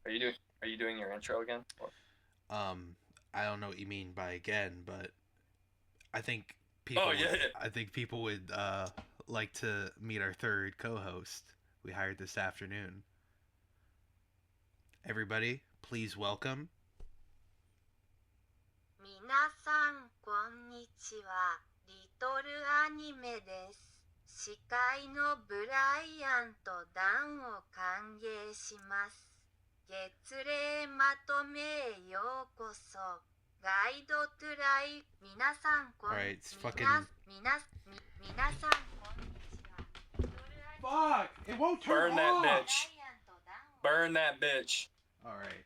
Are you doing your intro again? Um, I don't know what you mean by again, but I think Oh people would. yeah, yeah. I think people would like to meet our third co-host we hired this afternoon. Everybody, please welcome. 皆さんこんにちは。リトルアニメです。司会のブライアンとダンを歓迎します。月齢まとめへようこそ。ガイドトゥライ皆さんこん Alright, it's み fucking. な皆さんこんにちは。リトルアニメ Fuck! It won't turn Burn that off. ブラ bitch. イアンとダンを Burn that bitch. All right.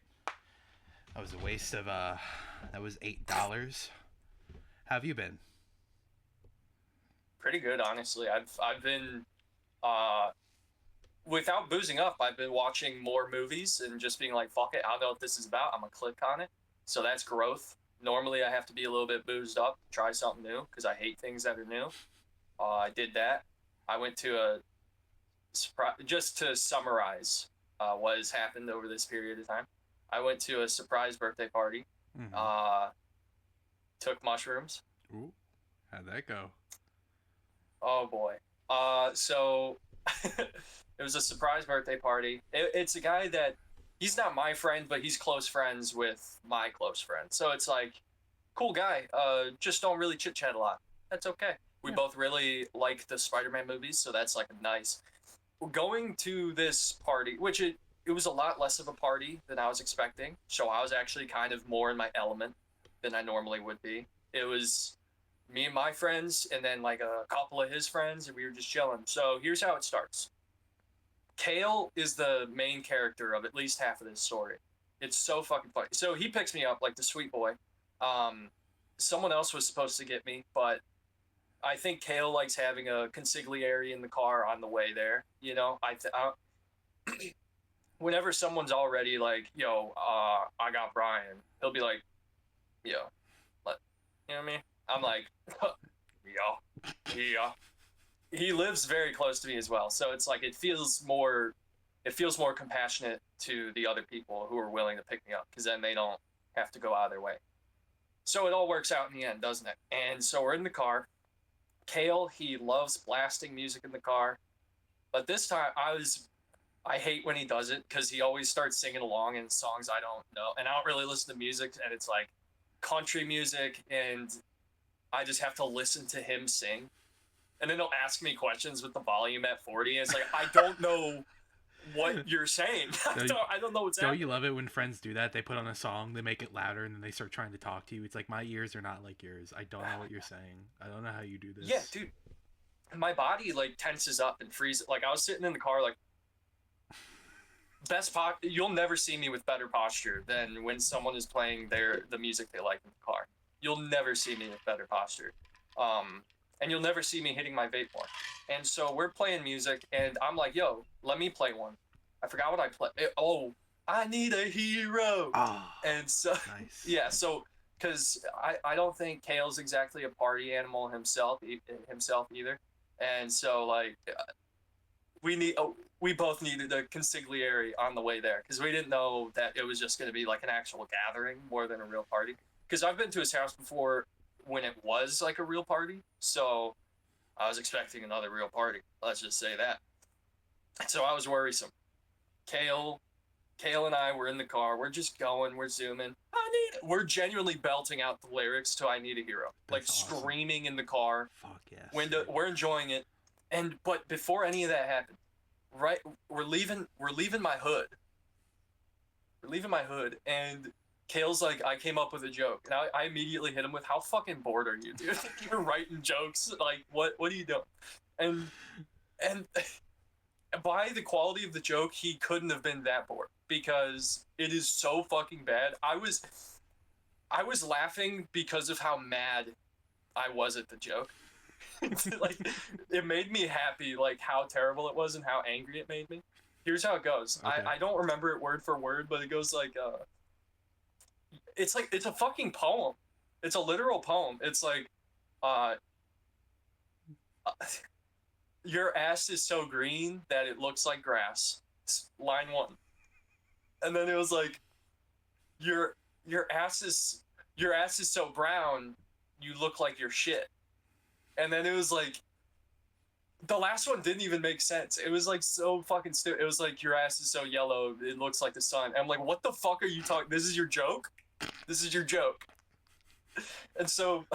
That was a waste of That was $8. How have you been? Pretty good, honestly. I've been without boozing up. I've been watching more movies and just being like, fuck it. I don't know what this is about. I'm gonna click on it. So that's growth. Normally, I have to be a little bit boozed up, try something new because I hate things that are new. I did that. I went to a just to summarize what has happened over this period of time. I went to a surprise birthday party. Mm-hmm. Took mushrooms. Ooh, how'd that go? Oh boy. So it was a surprise birthday party. It's a guy that he's not my friend, but he's close friends with my close friend. So it's like, cool guy. Just don't really chit chat a lot. That's okay. We both really like the Spider-Man movies, so that's like nice. Going to this party, which it was a lot less of a party than I was expecting. So I was actually kind of more in my element than I normally would be. It was me and my friends, and then like a couple of his friends, and we were just chilling. So here's how it starts. Kale is the main character of at least half of this story. It's so fucking funny. So he picks me up like the sweet boy. Someone else was supposed to get me, but I think Kale likes having a consigliere in the car on the way there. You know, whenever someone's already like, yo, I got Bryan, he'll be like, yo, you know what I mean? I'm like, yeah. He lives very close to me as well, so it's like it feels more compassionate to the other people who are willing to pick me up, because then they don't have to go out of their way. So it all works out in the end, doesn't it? And so we're in the car. Kale, he loves blasting music in the car, but this time I hate when he does it because he always starts singing along in songs I don't know, and I don't really listen to music, and it's like country music, and I just have to listen to him sing. And then they'll ask me questions with the volume at 40, and it's like, I don't know what you're saying. I don't know what's happening. Don't you love it when friends do that? They put on a song, they make it louder, and then they start trying to talk to you. It's like, my ears are not like yours. I don't know what you're saying. I don't know how you do this. Yeah, dude. My body like tenses up and freezes. Like I was sitting in the car, like you'll never see me with better posture than when someone is playing the music they like in the car. You'll never see me with better posture. And you'll never see me hitting my vape more. And so we're playing music, and I'm like, yo, let me play one. I forgot what I play. Oh, I need a hero. And so, nice. Yeah, so, because I don't think Kale's exactly a party animal himself either. And so, like, we both needed a consigliere on the way there, because we didn't know that it was just going to be like an actual gathering more than a real party. Because I've been to his house before when it was like a real party, so I was expecting another real party. Let's just say that. So I was worrisome. Kale and I were in the car. We're just going. We're zooming. We're genuinely belting out the lyrics to "I Need a Hero," like awesome. Screaming in the car. Fuck yes. We're enjoying it, but before any of that happened, right? We're leaving my hood. We're leaving my hood, and Kale's like, I came up with a joke, and I immediately hit him with, how fucking bored are you, dude? You're writing jokes, like, what are you doing? And by the quality of the joke, he couldn't have been that bored, because it is so fucking bad. I was laughing because of how mad I was at the joke. Like, it made me happy, like, how terrible it was and how angry it made me. Here's how it goes. Okay. I don't remember it word for word, but it goes like, it's a fucking poem. It's a literal poem. It's like, your ass is so green that it looks like grass. Line 1. And then it was like, your ass is so brown, you look like you're shit. And then it was like, the last one didn't even make sense. It was like so fucking stupid. It was like, your ass is so yellow, it looks like the sun. And I'm like, what the fuck are you talking? This is your joke? This is your joke. And so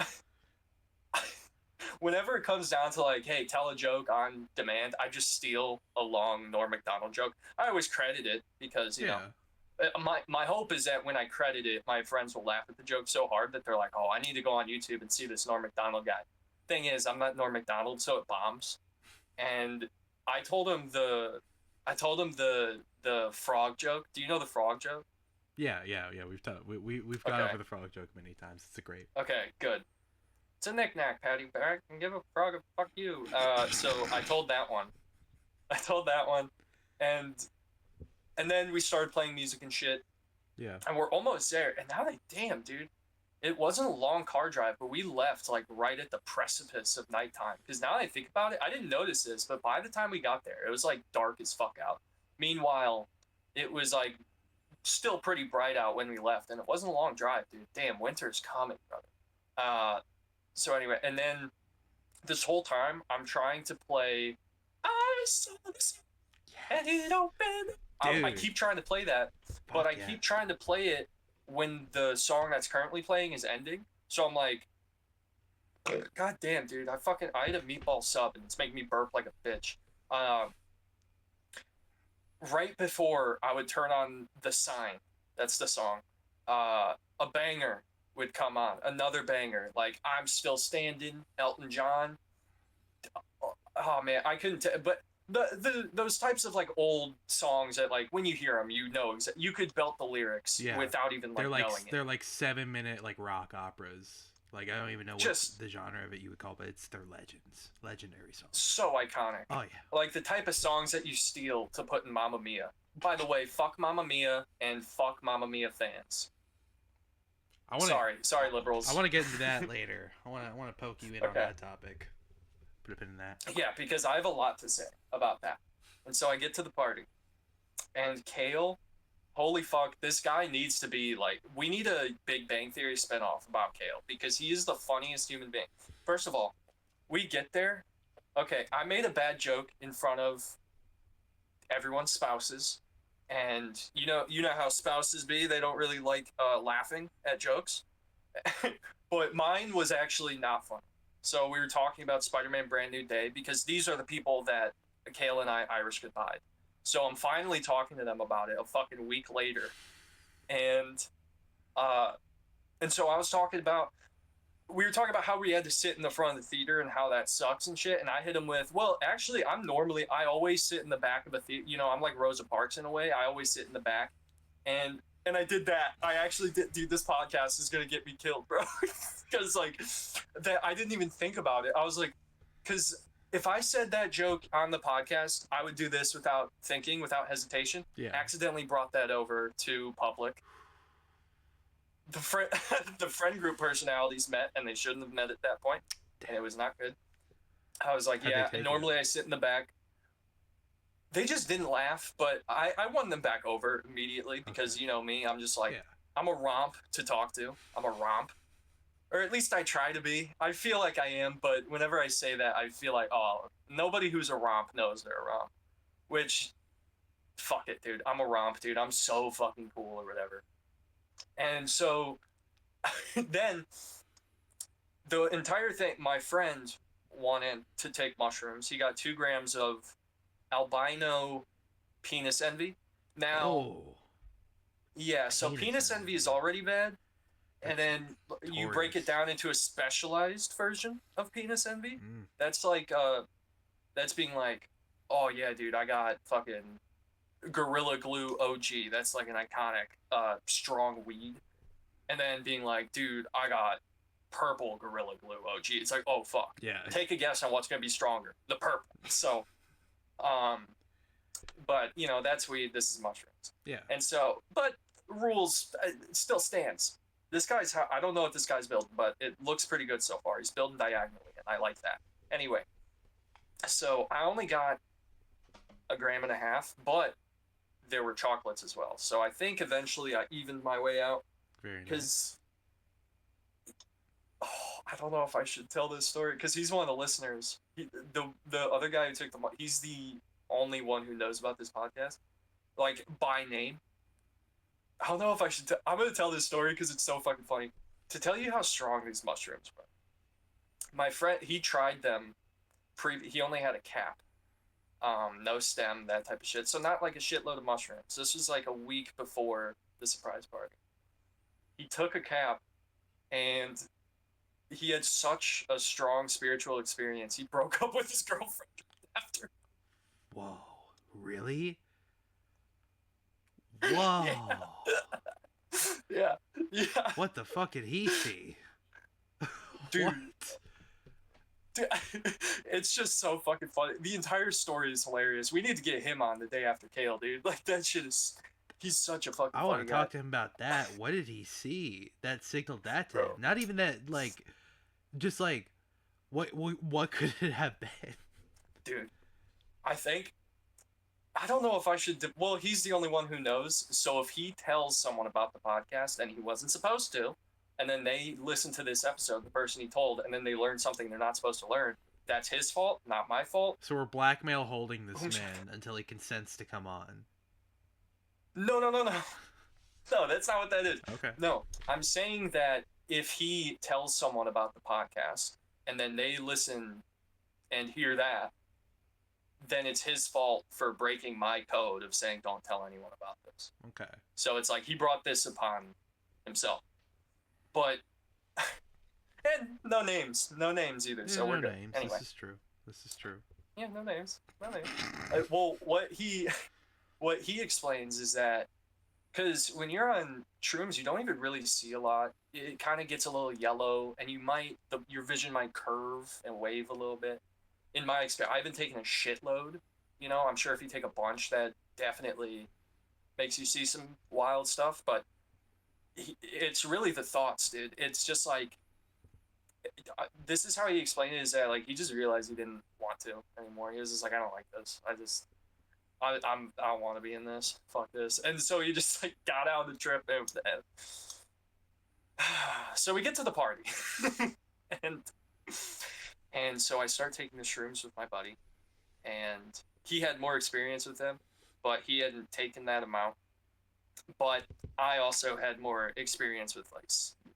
whenever it comes down to like, hey, tell a joke on demand, I just steal a long Norm Macdonald joke. I always credit it because, you know, my hope is that when I credit it, my friends will laugh at the joke so hard that they're like, oh, I need to go on YouTube and see this Norm Macdonald guy. Thing is, I'm not Norm Macdonald, so it bombs. And I told him the frog joke. Do you know the frog joke? Yeah. We've gone over the frog joke many times. It's a great. Okay, good. It's a knick-knack, Patty. I can give a frog a fuck you. So I told that one. And then we started playing music and shit. Yeah. And we're almost there. And now damn, dude. It wasn't a long car drive, but we left like right at the precipice of nighttime. Because now that I think about it, I didn't notice this, but by the time we got there, it was like dark as fuck out. Meanwhile, it was like still pretty bright out when we left, and it wasn't a long drive, dude. Damn, winter's coming, brother. So anyway, and then this whole time I'm trying to play I saw this and it opened. I keep trying to play that, but I keep trying to play it when the song that's currently playing is ending. So I'm like, god damn, dude, I ate a meatball sub and it's making me burp like a bitch. Right before I would turn on The Sign, that's the song, a banger would come on, another banger, like I'm Still Standing, Elton John. Oh man, I couldn't but those types of like old songs that like when you hear them, you know you could belt the lyrics without even like knowing it. They're like 7-minute like rock operas. Like I don't even know what the genre of it you would call, but they're legendary songs. So iconic. Oh yeah. Like the type of songs that you steal to put in Mamma Mia. By the way, fuck Mamma Mia and fuck Mamma Mia fans. Sorry, liberals. I want to get into that later. I want to poke you in on that topic. Put a pin in that. Yeah, because I have a lot to say about that. And so I get to the party, and Kale, holy fuck, this guy needs to be like, we need a Big Bang Theory spinoff about Kale because he is the funniest human being. First of all, we get there. Okay, I made a bad joke in front of everyone's spouses, and you know how spouses be. They don't really like laughing at jokes, but mine was actually not funny. So we were talking about Spider-Man Brand New Day because these are the people that Kale and I Irish goodbye. So I'm finally talking to them about it a fucking week later. And so we were talking about how we had to sit in the front of the theater and how that sucks and shit. And I hit him with, well, actually, I always sit in the back of a theater. You know, I'm like Rosa Parks in a way. I always sit in the back. And I did that. I actually did. Dude, this podcast is going to get me killed, bro. Because, like, that I didn't even think about it. I was like, because if I said that joke on the podcast, I would do this without thinking, without hesitation. Yeah. Accidentally brought that over to public. The friend group personalities met, and they shouldn't have met at that point. And it was not good. I was like, yeah, normally I sit in the back. They just didn't laugh, but I won them back over immediately because you know me, I'm just like, I'm a romp to talk to. I'm a romp. Or at least I try to be. I feel like I am, but whenever I say that, I feel like, oh, nobody who's a romp knows they're a romp. Which, fuck it, dude. I'm a romp, dude. I'm so fucking cool or whatever. And so, then, the entire thing, my friend wanted to take mushrooms. He got 2 grams of albino penis envy. Now, yeah, so penis envy is already bad. And then you break it down into a specialized version of penis envy. That's like, that's being like, oh yeah, dude, I got fucking Gorilla Glue OG. That's like an iconic, strong weed. And then being like, dude, I got purple Gorilla Glue OG. It's like, oh fuck. Yeah. Take a guess on what's gonna be stronger. The purple. So, but you know, that's weed. This is mushrooms. Yeah. And so, but rules still stands. This guy's, I don't know what this guy's building, but it looks pretty good so far. He's building diagonally, and I like that. Anyway, so I only got 1.5 grams, but there were chocolates as well. So I think eventually I evened my way out. Very nice. Because I don't know if I should tell this story because he's one of the listeners. The other guy who took he's the only one who knows about this podcast, like by name. I don't know if I should. I'm gonna tell this story because it's so fucking funny. To tell you how strong these mushrooms were. My friend, he tried them. He only had a cap, no stem, that type of shit. So not like a shitload of mushrooms. This was like a week before the surprise party. He took a cap, and he had such a strong spiritual experience. He broke up with his girlfriend after. Whoa, really? Whoa. Yeah. What the fuck did he see? Dude. What? Dude, it's just so fucking funny. The entire story is hilarious. We need to get him on the day after Kale, dude. Like, that shit is... He's such a fucking I want to talk to him about that. What did he see that signaled that to him? Not even that, like... Just like... What could it have been? Dude, I think... I don't know if I should... Well, he's the only one who knows. So if he tells someone about the podcast and he wasn't supposed to, and then they listen to this episode, the person he told, and then they learn something they're not supposed to learn, that's his fault, not my fault. So we're blackmail holding this man until he consents to come on. No. No, that's not what that is. Okay. No, I'm saying that if he tells someone about the podcast, and then they listen and hear that, then it's his fault for breaking my code of saying don't tell anyone about this. Okay. So it's like he brought this upon himself. But and no names either. Yeah, so we're no good. names. Anyway. This is true. Yeah, no names. Well, what he explains is that because when you're on shrooms, you don't even really see a lot. It kind of gets a little yellow, and your vision might curve and wave a little bit. In my experience, I've been taking a shitload. You know, I'm sure if you take a bunch, that definitely makes you see some wild stuff. But it's really the thoughts, dude. It's just like, this is how he explained it, is that like he just realized he didn't want to anymore. He was just like, I don't like this. I don't want to be in this. Fuck this. And so he just like got out of the trip and so we get to the party. and so I start taking the shrooms with my buddy, and he had more experience with them, but he hadn't taken that amount. But I also had more experience with like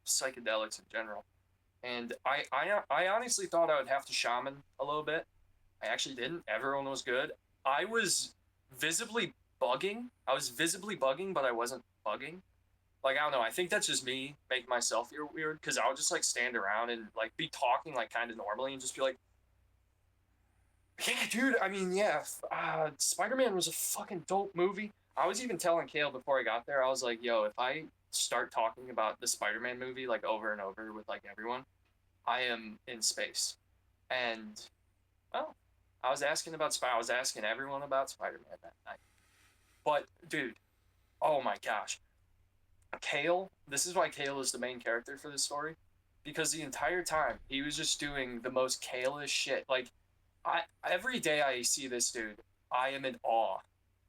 psychedelics in general. And I honestly thought I would have to shaman a little bit. I actually didn't. Everyone was good. I was visibly bugging, but I wasn't bugging. Like, I don't know. I think that's just me making myself feel weird, because I would just like stand around and like be talking like kind of normally and just be like, yeah, dude. I mean, yeah. Spider-Man was a fucking dope movie. I was even telling Kale before I got there, I was like, yo, if I start talking about the Spider-Man movie like over and over with like everyone, I am in space. And I was asking everyone about Spider-Man that night. But dude, oh my gosh, Kale, this is why Kale is the main character for this story, because the entire time he was just doing the most Kale-ish shit. Like, every day I see this dude, I am in awe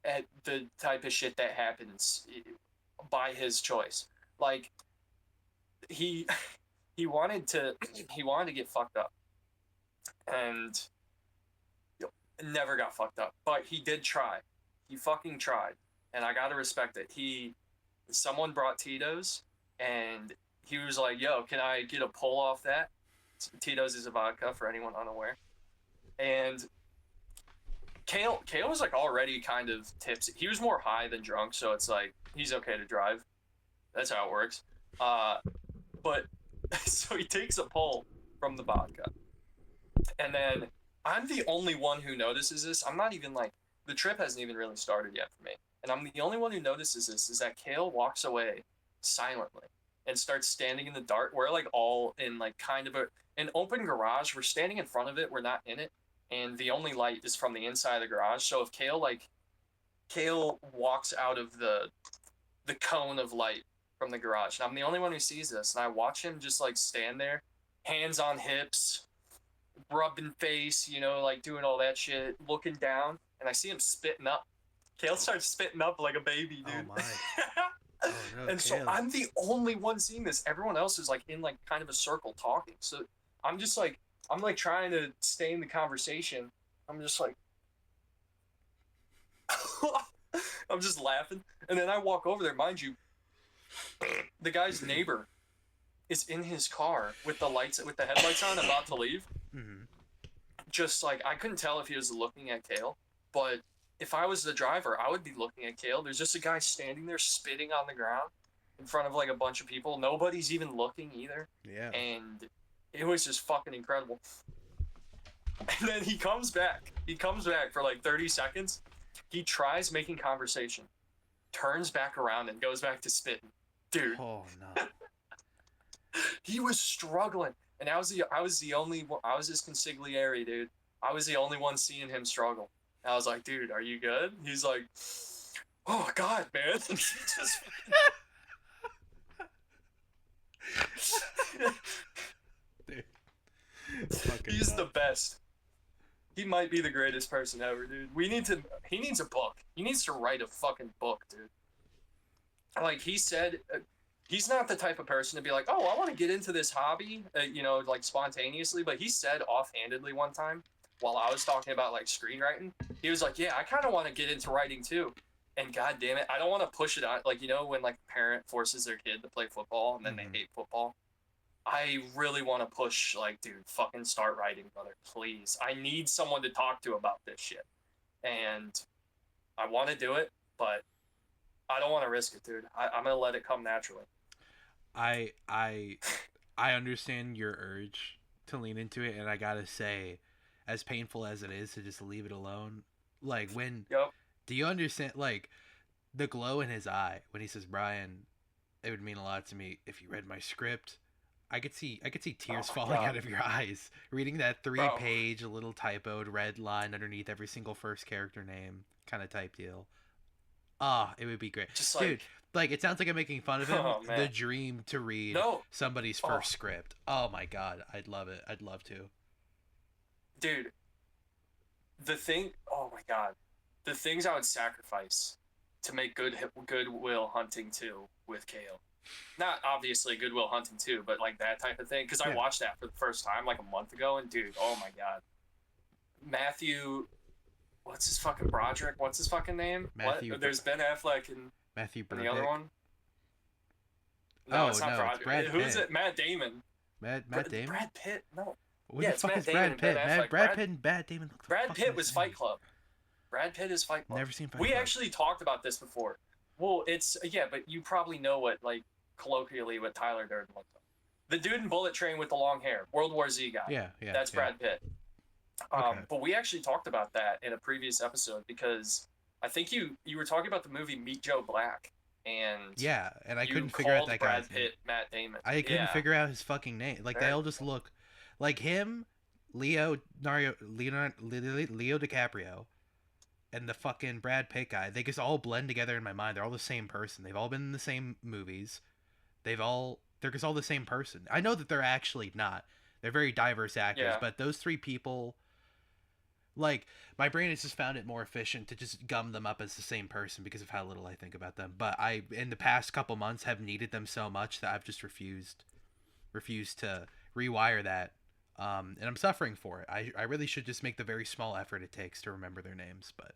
at the type of shit that happens by his choice. Like, he wanted to get fucked up, and never got fucked up, but he did try. He fucking tried, and I gotta respect it. Someone brought Tito's, and he was like, yo, can I get a pull off that? Tito's is a vodka, for anyone unaware. And Kale was like already kind of tipsy. He was more high than drunk, so it's like he's okay to drive. That's how it works. But so he takes a pull from the vodka, and then I'm the only one who notices this. I'm not even like, the trip hasn't even really started yet for me, and I'm the only one who notices this, is that Kale walks away silently and starts standing in the dark. We're like all in like kind of an open garage. We're standing in front of it. We're not in it. And the only light is from the inside of the garage. So if Kale walks out of the cone of light from the garage, and I'm the only one who sees this, and I watch him just like stand there, hands on hips, rubbing face, like doing all that shit, looking down, and I see him spitting up. Kale starts spitting up like a baby, dude. Oh my. Oh no, And so I'm the only one seeing this. Everyone else is like in like kind of a circle talking. So I'm just like, I'm like trying to stay in the conversation. I'm just like, I'm just laughing. And then I walk over there, mind you, the guy's neighbor is in his car with the headlights on, about to leave. Mm-hmm. Just like, I couldn't tell if he was looking at Kale, but if I was the driver, I would be looking at Kale. There's just a guy standing there spitting on the ground in front of like a bunch of people. Nobody's even looking either. Yeah. And it was just fucking incredible. And then he comes back. He comes back for like 30 seconds. He tries making conversation, turns back around and goes back to spitting. Dude. Oh no. He was struggling. And I was the only one. I was his consigliere, dude. I was the only one seeing him struggle. And I was like, dude, are you good? He's like, oh God, man. He just Dude. He's the best. He might be the greatest person ever, dude. He needs a book. He needs to write a fucking book, dude. Like he said, he's not the type of person to be like, oh, I want to get into this hobby, like spontaneously. But he said offhandedly one time while I was talking about like screenwriting, he was like, yeah, I kind of want to get into writing too. And God damn it, I don't want to push it on. Like, when like a parent forces their kid to play football and then they hate football. I really want to push, like, dude, fucking start writing, brother, please. I need someone to talk to about this shit. And I want to do it, but I don't want to risk it, dude. I'm going to let it come naturally. I understand your urge to lean into it, and I gotta say, as painful as it is to just leave it alone, like, do you understand, like, the glow in his eye when he says, Bryan, it would mean a lot to me if you read my script. I could see tears falling out of your eyes reading that 3-page little typoed red line underneath every single first character name kind of type deal. It would be great. Just dude, like, it sounds like I'm making fun of him. Oh, man. The dream to read somebody's first script. Oh my God. I'd love it. I'd love to. Dude, oh my God. The things I would sacrifice to make Goodwill Hunting 2 with Kale. Not obviously Good Will Hunting 2, but like that type of thing. Because I watched that for the first time like a month ago, and dude, oh my God. Matthew, what's his fucking Broderick? What's his fucking name? There's Ben Affleck and Matthew and the other one. No, it's not Broderick. Brad Who's Pitt. it? Matt Damon. Matt Damon? Brad Pitt? No. What the fuck is Brad Pitt? Brad Pitt and Matt Damon. Brad Pitt was Fight Club. Brad Pitt is Fight Club. Never seen Fight Club. We actually talked about this before. Well, but you probably know what, like, colloquially what Tyler Durden was. The dude in Bullet Train with the long hair, World War Z guy. Yeah. That's Brad Pitt. Okay. But we actually talked about that in a previous episode because I think you were talking about the movie Meet Joe Black, and I couldn't figure out that guy's Brad Pitt, Matt Damon. I couldn't figure out his fucking name. Like, they all just look like him, Leonardo DiCaprio, and the fucking Brad Pitt guy. They just all blend together in my mind. They're all the same person. They've all been in the same movies. They're just all the same person. I know that they're actually not. They're very diverse actors, but those three people, like, my brain has just found it more efficient to just gum them up as the same person because of how little I think about them. But I, in the past couple months, have needed them so much that I've just refused to rewire that. And I'm suffering for it. I really should just make the very small effort it takes to remember their names, but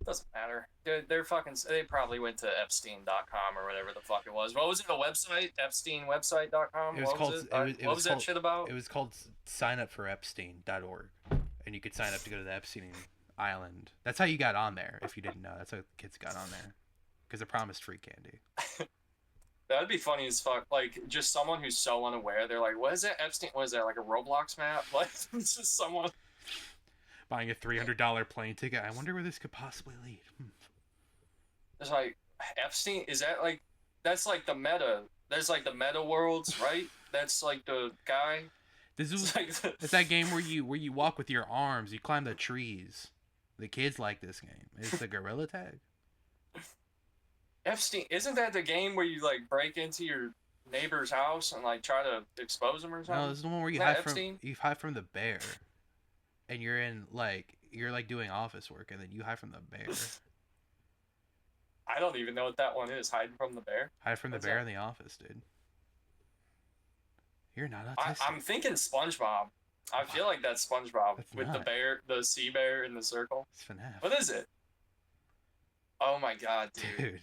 doesn't matter. They're fucking. They probably went to Epstein.com or whatever the fuck it was. What was it? A website? EpsteinWebsite.com. What was that shit about? It was called signupforepstein.org, and you could sign up to go to the Epstein Island. That's how you got on there. If you didn't know, that's how kids got on there, because they're promised free candy. That'd be funny as fuck. Like, just someone who's so unaware. They're like, what is that Epstein? What is that, like a Roblox map? Like, it's just someone buying a $300 plane ticket. I wonder where this could possibly lead. It's like, Epstein? Is that like, that's like the meta. There's like the meta worlds, right? That's like the guy. This is like it's that game where you walk with your arms. You climb the trees. The kids like this game. It's the gorilla tag. Epstein, isn't that the game where you like break into your neighbor's house and like try to expose him or something? No, this is the one where you hide from the bear, and you're in like you're like doing office work and then you hide from the bear. I don't even know what that one is. Hiding from the bear? Hide from the What's bear that? in the office, dude. You're not autistic. I'm thinking SpongeBob. I feel like that's SpongeBob That's with not. the bear, the sea bear in the circle. It's FNAF. What is it? Oh my god, dude. Dude,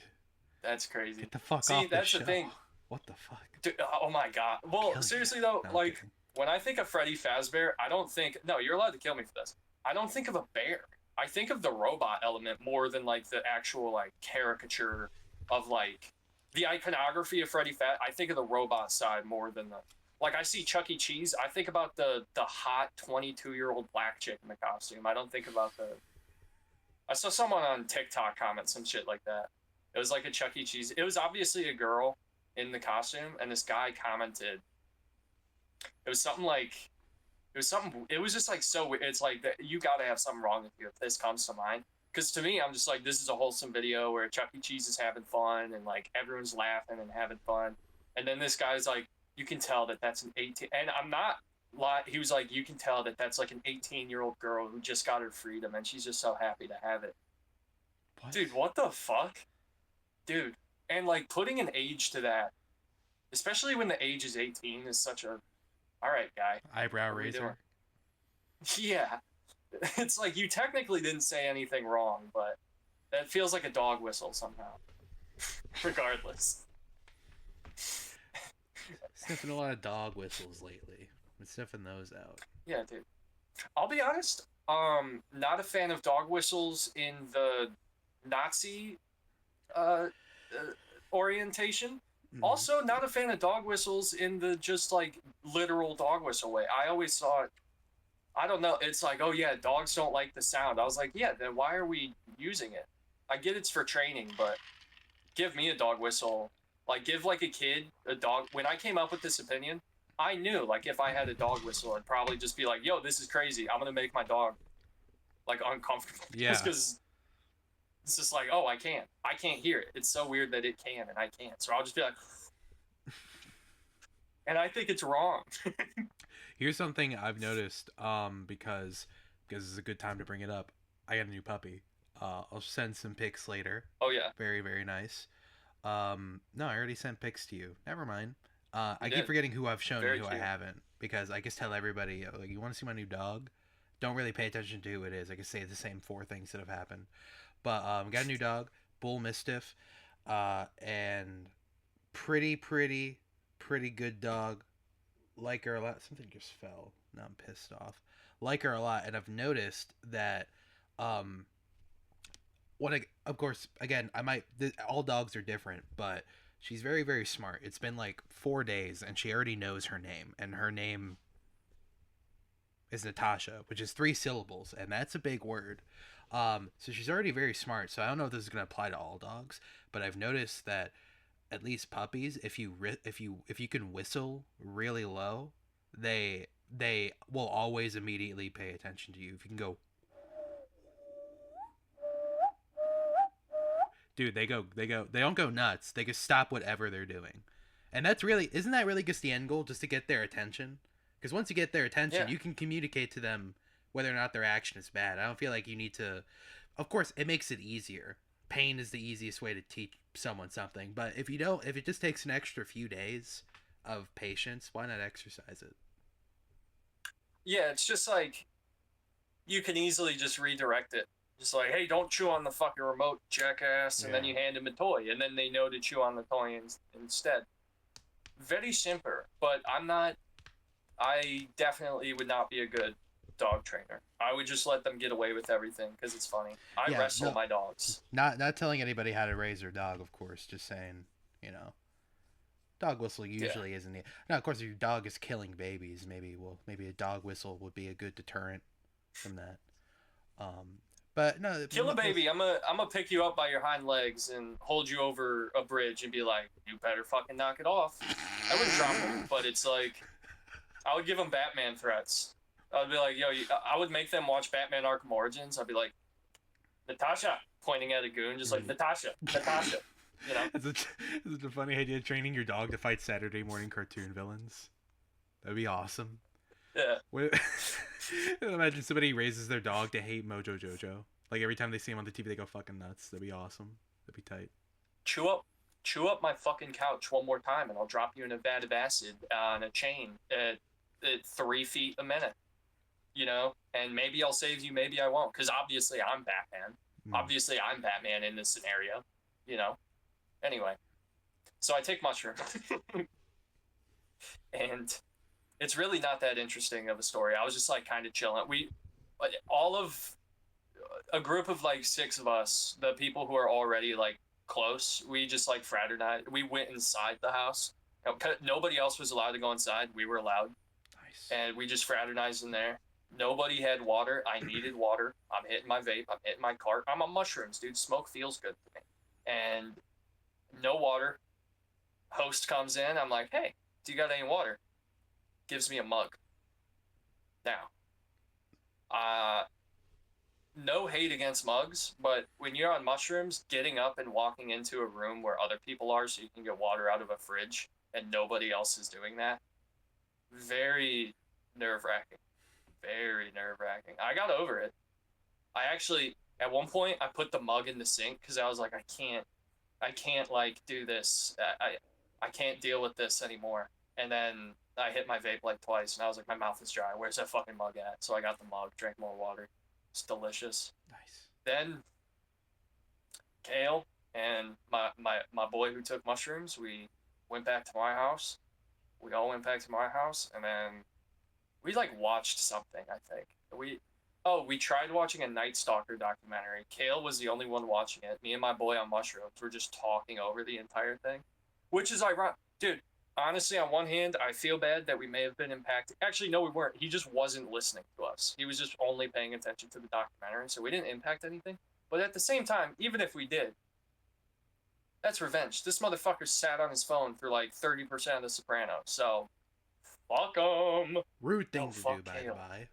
That's crazy. get the fuck See, off the that's show. the thing. What the fuck? Dude, oh my god. Well, Kill you. seriously though, No, I'm like kidding. when I think of Freddy Fazbear, I don't think. No, you're allowed to kill me for this. I don't think of a bear. I think of the robot element more than like the actual like caricature of like the iconography of Freddy Faz. I think of the robot side more than the. Like I see Chuck E. Cheese, I think about the hot 22-year-old black chick in the costume. I don't think about the. I saw someone on TikTok comment some shit like that. It was like a Chuck E. Cheese. It was obviously a girl in the costume, and this guy commented. It was something like, it was just like so weird. It's like that you got to have something wrong with you if this comes to mind. Because to me, I'm just like, this is a wholesome video where Chuck E. Cheese is having fun and like everyone's laughing and having fun, and then this guy's like, you can tell that that's an 18, and I'm not lying. He was like, you can tell that that's like an 18-year-old girl who just got her freedom and she's just so happy to have it. What? Dude, what the fuck? Dude, and like putting an age to that, especially when the age is 18, is such a, all right, guy. Eyebrow What are we raiser. Yeah. It's like you technically didn't say anything wrong, but that feels like a dog whistle somehow. Regardless. Sniffing a lot of dog whistles lately. Been sniffing those out. Yeah, dude. I'll be honest. Not a fan of dog whistles in the Nazi orientation. Mhm. Also, not a fan of dog whistles in the just like literal dog whistle way. I always saw it. I don't know. It's like, oh yeah, dogs don't like the sound. I was like, yeah, then why are we using it? I get it's for training, but give me a dog whistle. Like, give like a kid a dog. When I came up with this opinion, I knew like if I had a dog whistle, I'd probably just be like, yo, this is crazy. I'm gonna make my dog like uncomfortable. Yeah. Just because it's just like, oh, I can't hear it. It's so weird that it can and I can't. So I'll just be like, and I think it's wrong. Here's something I've noticed, because it's a good time to bring it up. I got a new puppy. I'll send some pics later. Oh yeah. Very, very nice. No, I already sent pics to you. Never mind. I keep did. forgetting who I've shown Very and who cute. I haven't, because I just tell everybody, like, you want to see my new dog? Don't really pay attention to who it is. I can say the same 4 things that have happened. But got a new dog, Bull Mistiff, and pretty good dog. Like her a lot. Something just fell. Now I'm pissed off. Like her a lot, and I've noticed that of course, again, all dogs are different, but she's very, very smart. It's been like 4 days and she already knows her name, and her name is Natasha, which is 3 syllables, and that's a big word. So she's already very smart. So I don't know if this is going to apply to all dogs, but I've noticed that at least puppies, if you can whistle really low, they will always immediately pay attention to you. If you can go, dude, they don't go nuts. They just stop whatever they're doing. And isn't that really just the end goal, just to get their attention? Because once you get their attention, Yeah. you can communicate to them whether or not their action is bad. I don't feel like you need to. Of course, it makes it easier. Pain is the easiest way to teach someone something. But if it just takes an extra few days of patience, why not exercise it? Yeah, it's just like you can easily just redirect it. Just like, hey, don't chew on the fucking remote, jackass, and then Yeah. you hand them a toy, and then they know to chew on the toy instead. Very simple, but I definitely would not be a good dog trainer. I would just let them get away with everything because it's funny. I Yeah, wrestle no. my dogs. Not telling anybody how to raise their dog, of course. Just saying, dog whistle usually isn't it. Now, of course, if your dog is killing babies, maybe a dog whistle would be a good deterrent from that. But no, Kill a baby. I'm gonna pick you up by your hind legs and hold you over a bridge and be like, you better fucking knock it off. I wouldn't drop him, but it's like, I would give them Batman threats. I'd be like, yo, I would make them watch Batman Arkham Origins. I'd be like, Natasha, pointing at a goon, just like, Natasha. It's a funny idea, training your dog to fight Saturday morning cartoon villains. That'd be awesome. Yeah. What, Imagine somebody raises their dog to hate Mojo Jojo. Like every time they see him on the TV, they go fucking nuts. That'd be awesome. That'd be tight. Chew up my fucking couch one more time, and I'll drop you in a vat of acid on a chain at 3 feet a minute. You know, and maybe I'll save you, maybe I won't, because obviously I'm Batman. Obviously I'm Batman in this scenario. You know. Anyway, so I take mushrooms, and it's really not that interesting of a story. I was just like kind of chilling. A group of like 6 of us, the people who are already like close, we just like fraternized. We went inside the house. Nobody else was allowed to go inside. We were allowed. Nice. And we just fraternized in there. Nobody had water. I needed water. I'm hitting my vape. I'm hitting my cart. I'm on mushrooms, dude. Smoke feels good to me. And no water. Host comes in. I'm like, hey, do you got any water? Gives me a mug. Now, no hate against mugs, but when you're on mushrooms, getting up and walking into a room where other people are so you can get water out of a fridge and nobody else is doing that, very nerve-wracking. Very nerve-wracking. I got over it. I actually, at one point, I put the mug in the sink because I was like, I can't like do this. I can't deal with this anymore. And then I hit my vape like twice, and I was like, my mouth is dry. Where's that fucking mug at? So I got the mug, drank more water. It's delicious. Nice. Then Kale and my boy who took mushrooms, we went back to my house. We all went back to my house, and then we like watched something, I think. We tried watching a Night Stalker documentary. Kale was the only one watching it. Me and my boy on mushrooms were just talking over the entire thing, which is ironic. Dude, honestly, on one hand, I feel bad that we may have been impacted. Actually, no, we weren't. He just wasn't listening to us. He was just only paying attention to the documentary, so we didn't impact anything. But at the same time, even if we did, that's revenge. This motherfucker sat on his phone for like 30% of The Sopranos, so fuck him. Rude thing to do, fuck by Kale. the by.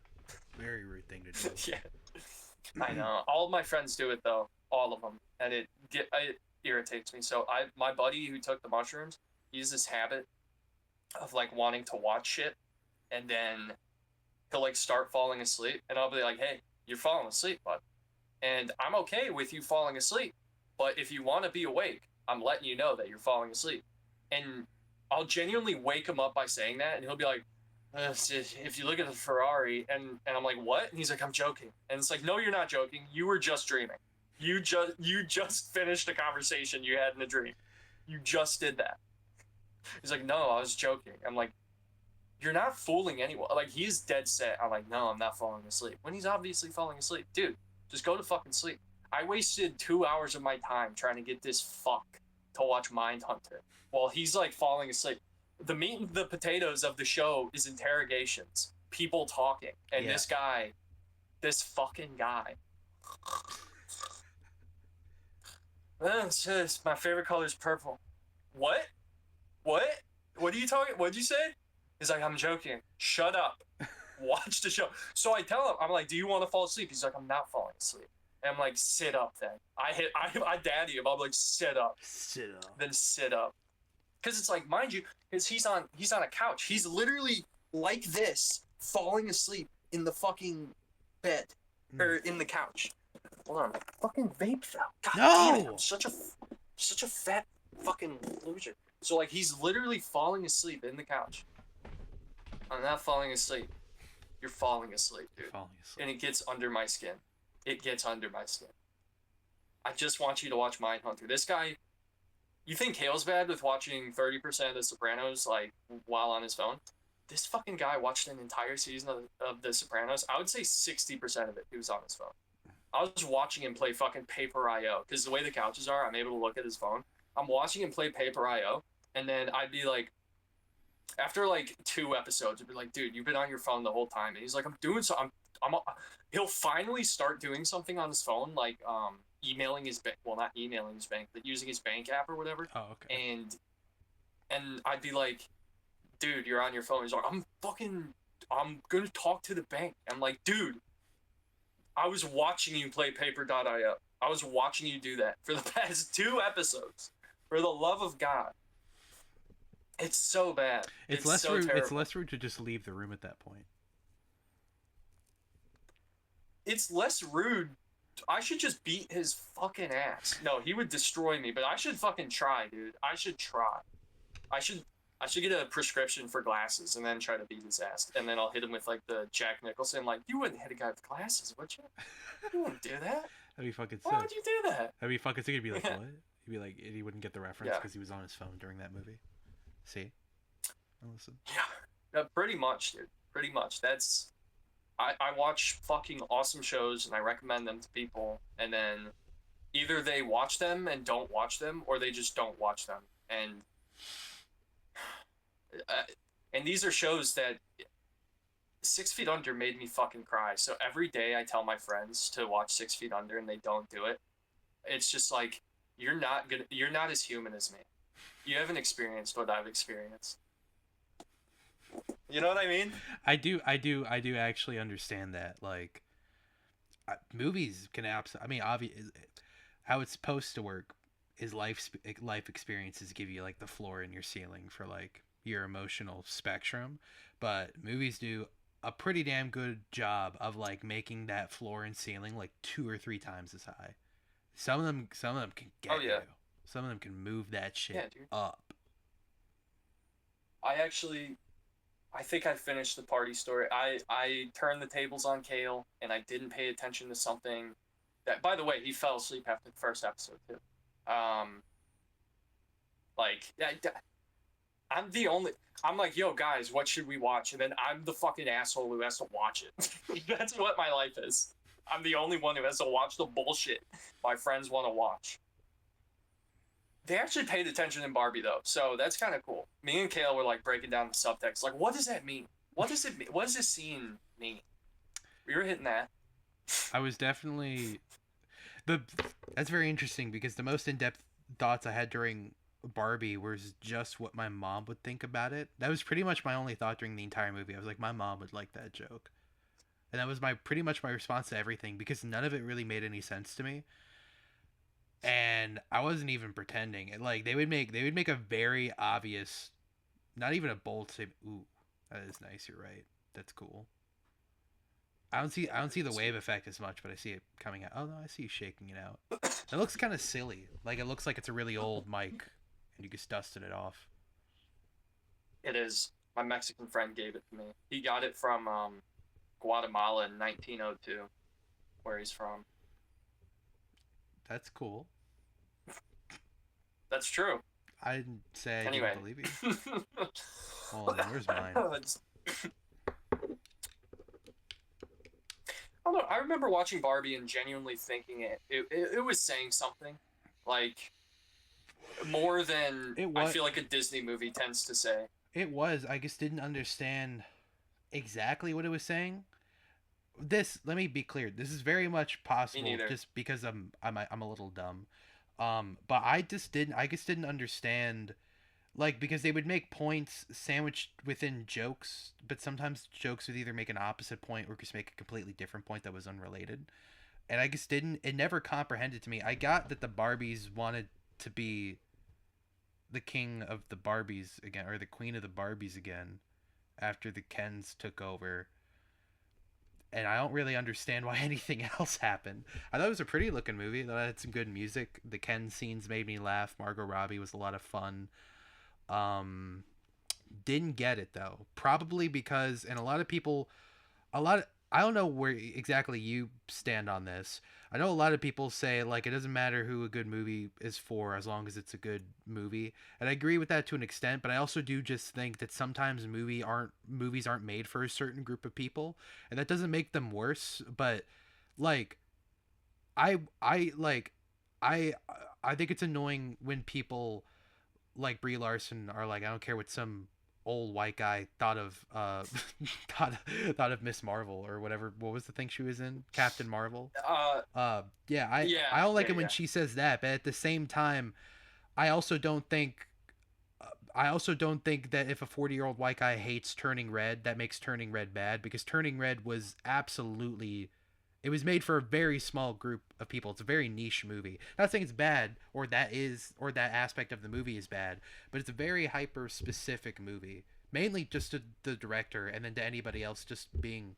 Very rude thing to do. Yeah, I know. All of my friends do it though, all of them, and it irritates me. So my buddy who took the mushrooms, he has this habit of like wanting to watch shit, and then he'll like start falling asleep, and I'll be like, "Hey, you're falling asleep, bud," and I'm okay with you falling asleep, but if you want to be awake, I'm letting you know that you're falling asleep, and I'll genuinely wake him up by saying that, and he'll be like, if you look at the Ferrari, and I'm like, what? And he's like, I'm joking. And it's like, no, you're not joking. You were just dreaming. You just finished a conversation you had in a dream. You just did that. He's like, no, I was joking. I'm like, you're not fooling anyone. Like, he's dead set. I'm like, no, I'm not falling asleep. When he's obviously falling asleep. Dude, just go to fucking sleep. I wasted 2 hours of my time trying to get this fuck to watch Mindhunter while he's like falling asleep. The meat and the potatoes of the show is interrogations, people talking, and Yeah. this fucking guy. My favorite color is purple. What? What are you talking? What'd you say? He's like, I'm joking. Shut up. Watch the show. So I tell him, I'm like, do you want to fall asleep? He's like, I'm not falling asleep. And I'm like, sit up then. I daddy him. I'm like, sit up. Sit up. Then sit up. Because it's like, mind you, because he's on a couch. He's literally like this, falling asleep in the fucking bed. Or in the couch. Hold on. Fucking vape fell. God damn it. I'm such a fat fucking loser. So like, he's literally falling asleep in the couch. I'm not falling asleep. You're falling asleep, dude. Falling asleep. And it gets under my skin. It gets under my skin. I just want you to watch Mindhunter. This guy, you think Kale's bad with watching 30% of The Sopranos, like, while on his phone? This fucking guy watched an entire season of The Sopranos. I would say 60% of it, he was on his phone. I was watching him play fucking Paper I.O. because the way the couches are, I'm able to look at his phone. I'm watching him play Paper I.O. and then I'd be like, after like 2 episodes, I'd be like, dude, you've been on your phone the whole time. And he's like, I'm doing so. He'll finally start doing something on his phone, like emailing his bank. Well, not emailing his bank, but using his bank app or whatever. Oh, okay. And I'd be like, dude, you're on your phone. He's like, I'm gonna talk to the bank. I'm like, dude, I was watching you play Paper.io. I was watching you do that for the past 2 episodes. For the love of God. It's so bad. It's less so rude. terrible. It's less rude to just leave the room at that point. it's less rude. I should just beat his fucking ass. No, he would destroy me, but I should fucking try, dude. I should try. I should get a prescription for glasses and then try to beat his ass. And then I'll hit him with like the Jack Nicholson, like, you wouldn't hit a guy with glasses, would you? You wouldn't do that. That'd be fucking sick. Why would you do that? That'd be fucking sick. He'd be like, what? He'd be like, he wouldn't get the reference Yeah. because he was on his phone during that movie. See? Listen. Yeah, pretty much, dude. Pretty much. That's. I watch fucking awesome shows and I recommend them to people, and then either they watch them and don't watch them, or they just don't watch them. And these are shows that 6 Feet Under made me fucking cry. So every day I tell my friends to watch 6 Feet Under and they don't do it. It's just like, you're not as human as me. You haven't experienced what I've experienced. You know what I mean? I do actually understand that. Like, movies can absolutely. I mean, how it's supposed to work is life experiences give you like the floor and your ceiling for like your emotional spectrum, but movies do a pretty damn good job of like making that floor and ceiling like 2 or 3 times as high. Some of them can get you. Some of them can move that shit up. I think I finished the party story. I turned the tables on Kale, and I didn't pay attention to something that, by the way, he fell asleep after the first episode too. I'm like, yo guys, what should we watch? And then I'm the fucking asshole who has to watch it. That's what my life is. I'm the only one who has to watch the bullshit my friends want to watch. They actually paid attention in Barbie though, so that's kind of cool. Me and Kale were like breaking down the subtext, like, what does that mean? What does it mean? What does this scene mean? We were hitting that. I was definitely that's very interesting because the most in-depth thoughts I had during Barbie was just what my mom would think about it. That was pretty much my only thought during the entire movie. I was like, my mom would like that joke. And that was pretty much my response to everything because none of it really made any sense to me. And I wasn't even pretending. Like they would make a very obvious, not even a bold statement. Ooh, that is nice. You're right. That's cool. I don't see the wave effect as much, but I see it coming out. Oh no, I see you shaking it out. It looks kind of silly. Like it looks like it's a really old mic, and you just dusted it off. It is. My Mexican friend gave it to me. He got it from Guatemala in 1902, where he's from. That's cool. That's true. I didn't say I anyway. didn't believe you. Well, then where's mine? I don't know. I remember watching Barbie and genuinely thinking it was saying something, like more than I feel like a Disney movie tends to say. It was. I just didn't understand exactly what it was saying. Let me be clear. This is very much possible just because I'm a little dumb. But I just didn't understand, like, because they would make points sandwiched within jokes, but sometimes jokes would either make an opposite point or just make a completely different point that was unrelated. And I just it never comprehended to me. I got that the Barbies wanted to be the king of the Barbies again, or the queen of the Barbies again, after the Kens took over. And I don't really understand why anything else happened. I thought it was a pretty looking movie. I thought it had some good music. The Ken scenes made me laugh. Margot Robbie was a lot of fun. Didn't get it though. Probably because, and I don't know where exactly you stand on this. I know a lot of people say like it doesn't matter who a good movie is for as long as it's a good movie. And I agree with that to an extent, but I also do just think that sometimes movies aren't made for a certain group of people, and that doesn't make them worse, but like I think it's annoying when people like Brie Larson are like, I don't care what some old white guy thought of thought of Miss Marvel or whatever. What was the thing she was in? Captain Marvel. I don't like it when she says that, but at the same time, I also don't think that if a 40-year-old white guy hates Turning Red, that makes Turning Red bad, because Turning Red was absolutely, it was made for a very small group of people. It's a very niche movie. Not saying it's bad or that aspect of the movie is bad, but it's a very hyper specific movie. Mainly just to the director and then to anybody else just being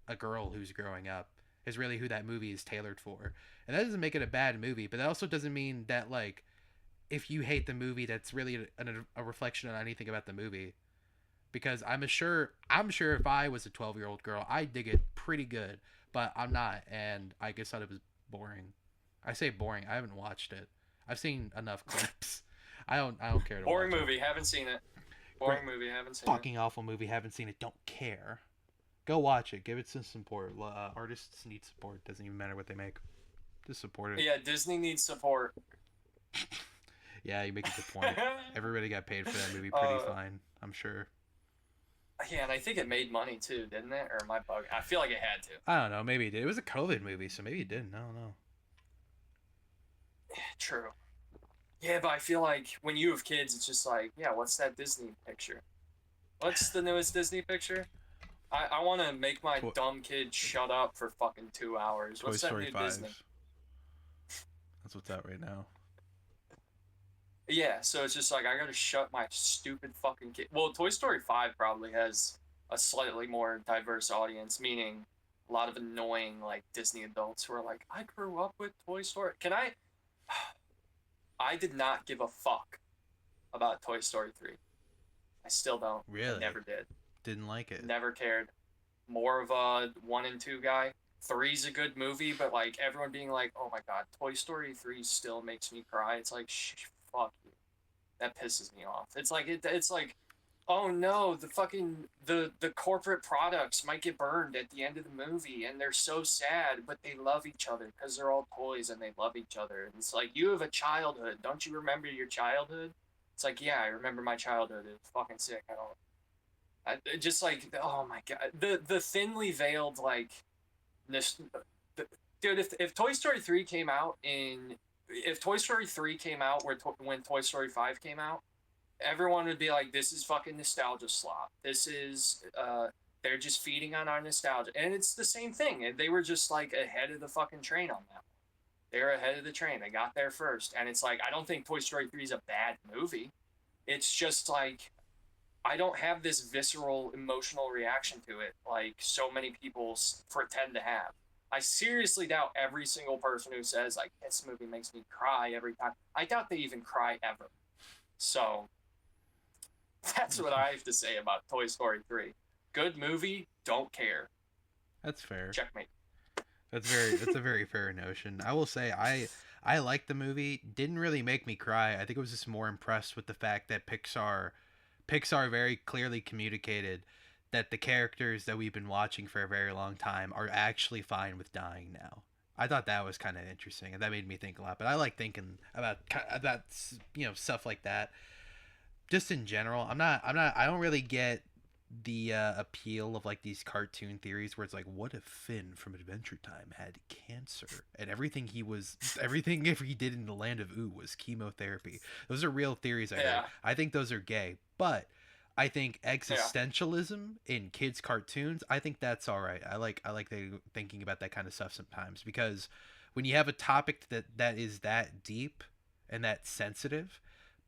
a girl who's growing up. is really who that movie is tailored for. And that doesn't make it a bad movie, but that also doesn't mean that, like, if you hate the movie, that's really a reflection on anything about the movie. Because I'm sure if I was a 12-year-old girl, I'd dig it pretty good, but I'm not, and I just thought it was boring. I say boring. I haven't watched it. I've seen enough clips. I don't care to Boring watch movie, haven't seen it. Boring movie, haven't seen it. Fucking awful movie, haven't seen it, don't care. Go watch it. Give it some support. Artists need support. Doesn't even matter what they make. Just support it. Yeah, Disney needs support. Yeah, you make a good point. Everybody got paid for that movie pretty fine, I'm sure. Yeah, and I think it made money too, didn't it? Or am I bug? I feel like it had to. I don't know. Maybe it did. It was a COVID movie, so maybe it didn't. I don't know. Yeah, true. Yeah, but I feel like when you have kids, it's just like, yeah, what's that Disney picture? What's the newest Disney picture? I want to make my dumb kid shut up for fucking 2 hours. What's Toy Story that new 5. Disney? That's what's out right now. Yeah, so it's just like, I gotta shut my stupid fucking kid. Well, Toy Story 5 probably has a slightly more diverse audience, meaning a lot of annoying, like, Disney adults who are like, I grew up with Toy Story. I did not give a fuck about Toy Story 3. I still don't. Really? I never did. Didn't like it. Never cared. More of a 1 and 2 guy. 3's a good movie, but, like, everyone being like, oh my god, Toy Story 3 still makes me cry. It's like, fuck you. That pisses me off. It's like, oh no, the corporate products might get burned at the end of the movie, and they're so sad, but they love each other because they're all toys and they love each other. And it's like, you have a childhood. Don't you remember your childhood? It's like, yeah, I remember my childhood. It was fucking sick. Just like, oh my god, the thinly veiled, like, this, dude. If Toy Story 3 came out if Toy Story 3 came out when Toy Story 5 came out, everyone would be like, this is fucking nostalgia slop. This is, they're just feeding on our nostalgia. And it's the same thing. They were just, like, ahead of the fucking train on that. They were ahead of the train. They got there first. And it's like, I don't think Toy Story 3 is a bad movie. It's just, like, I don't have this visceral, emotional reaction to it like so many people pretend to have. I seriously doubt every single person who says, like, this movie makes me cry every time. I doubt they even cry ever. So, that's what I have to say about Toy Story 3. Good movie, don't care. That's fair. Checkmate. That's a very fair notion. I will say I liked the movie. Didn't really make me cry. I think I was just more impressed with the fact that Pixar very clearly communicated that the characters that we've been watching for a very long time are actually fine with dying now. I thought that was kind of interesting, and that made me think a lot. But I like thinking about stuff like that. Just in general, I don't really get the appeal of, like, these cartoon theories where it's like, what if Finn from Adventure Time had cancer and everything he did in the Land of Ooh was chemotherapy? Those are real theories. I think those are gay, but I think existentialism in kids' cartoons, I think that's all right. I like thinking about that kind of stuff sometimes, because when you have a topic that is that deep and that sensitive,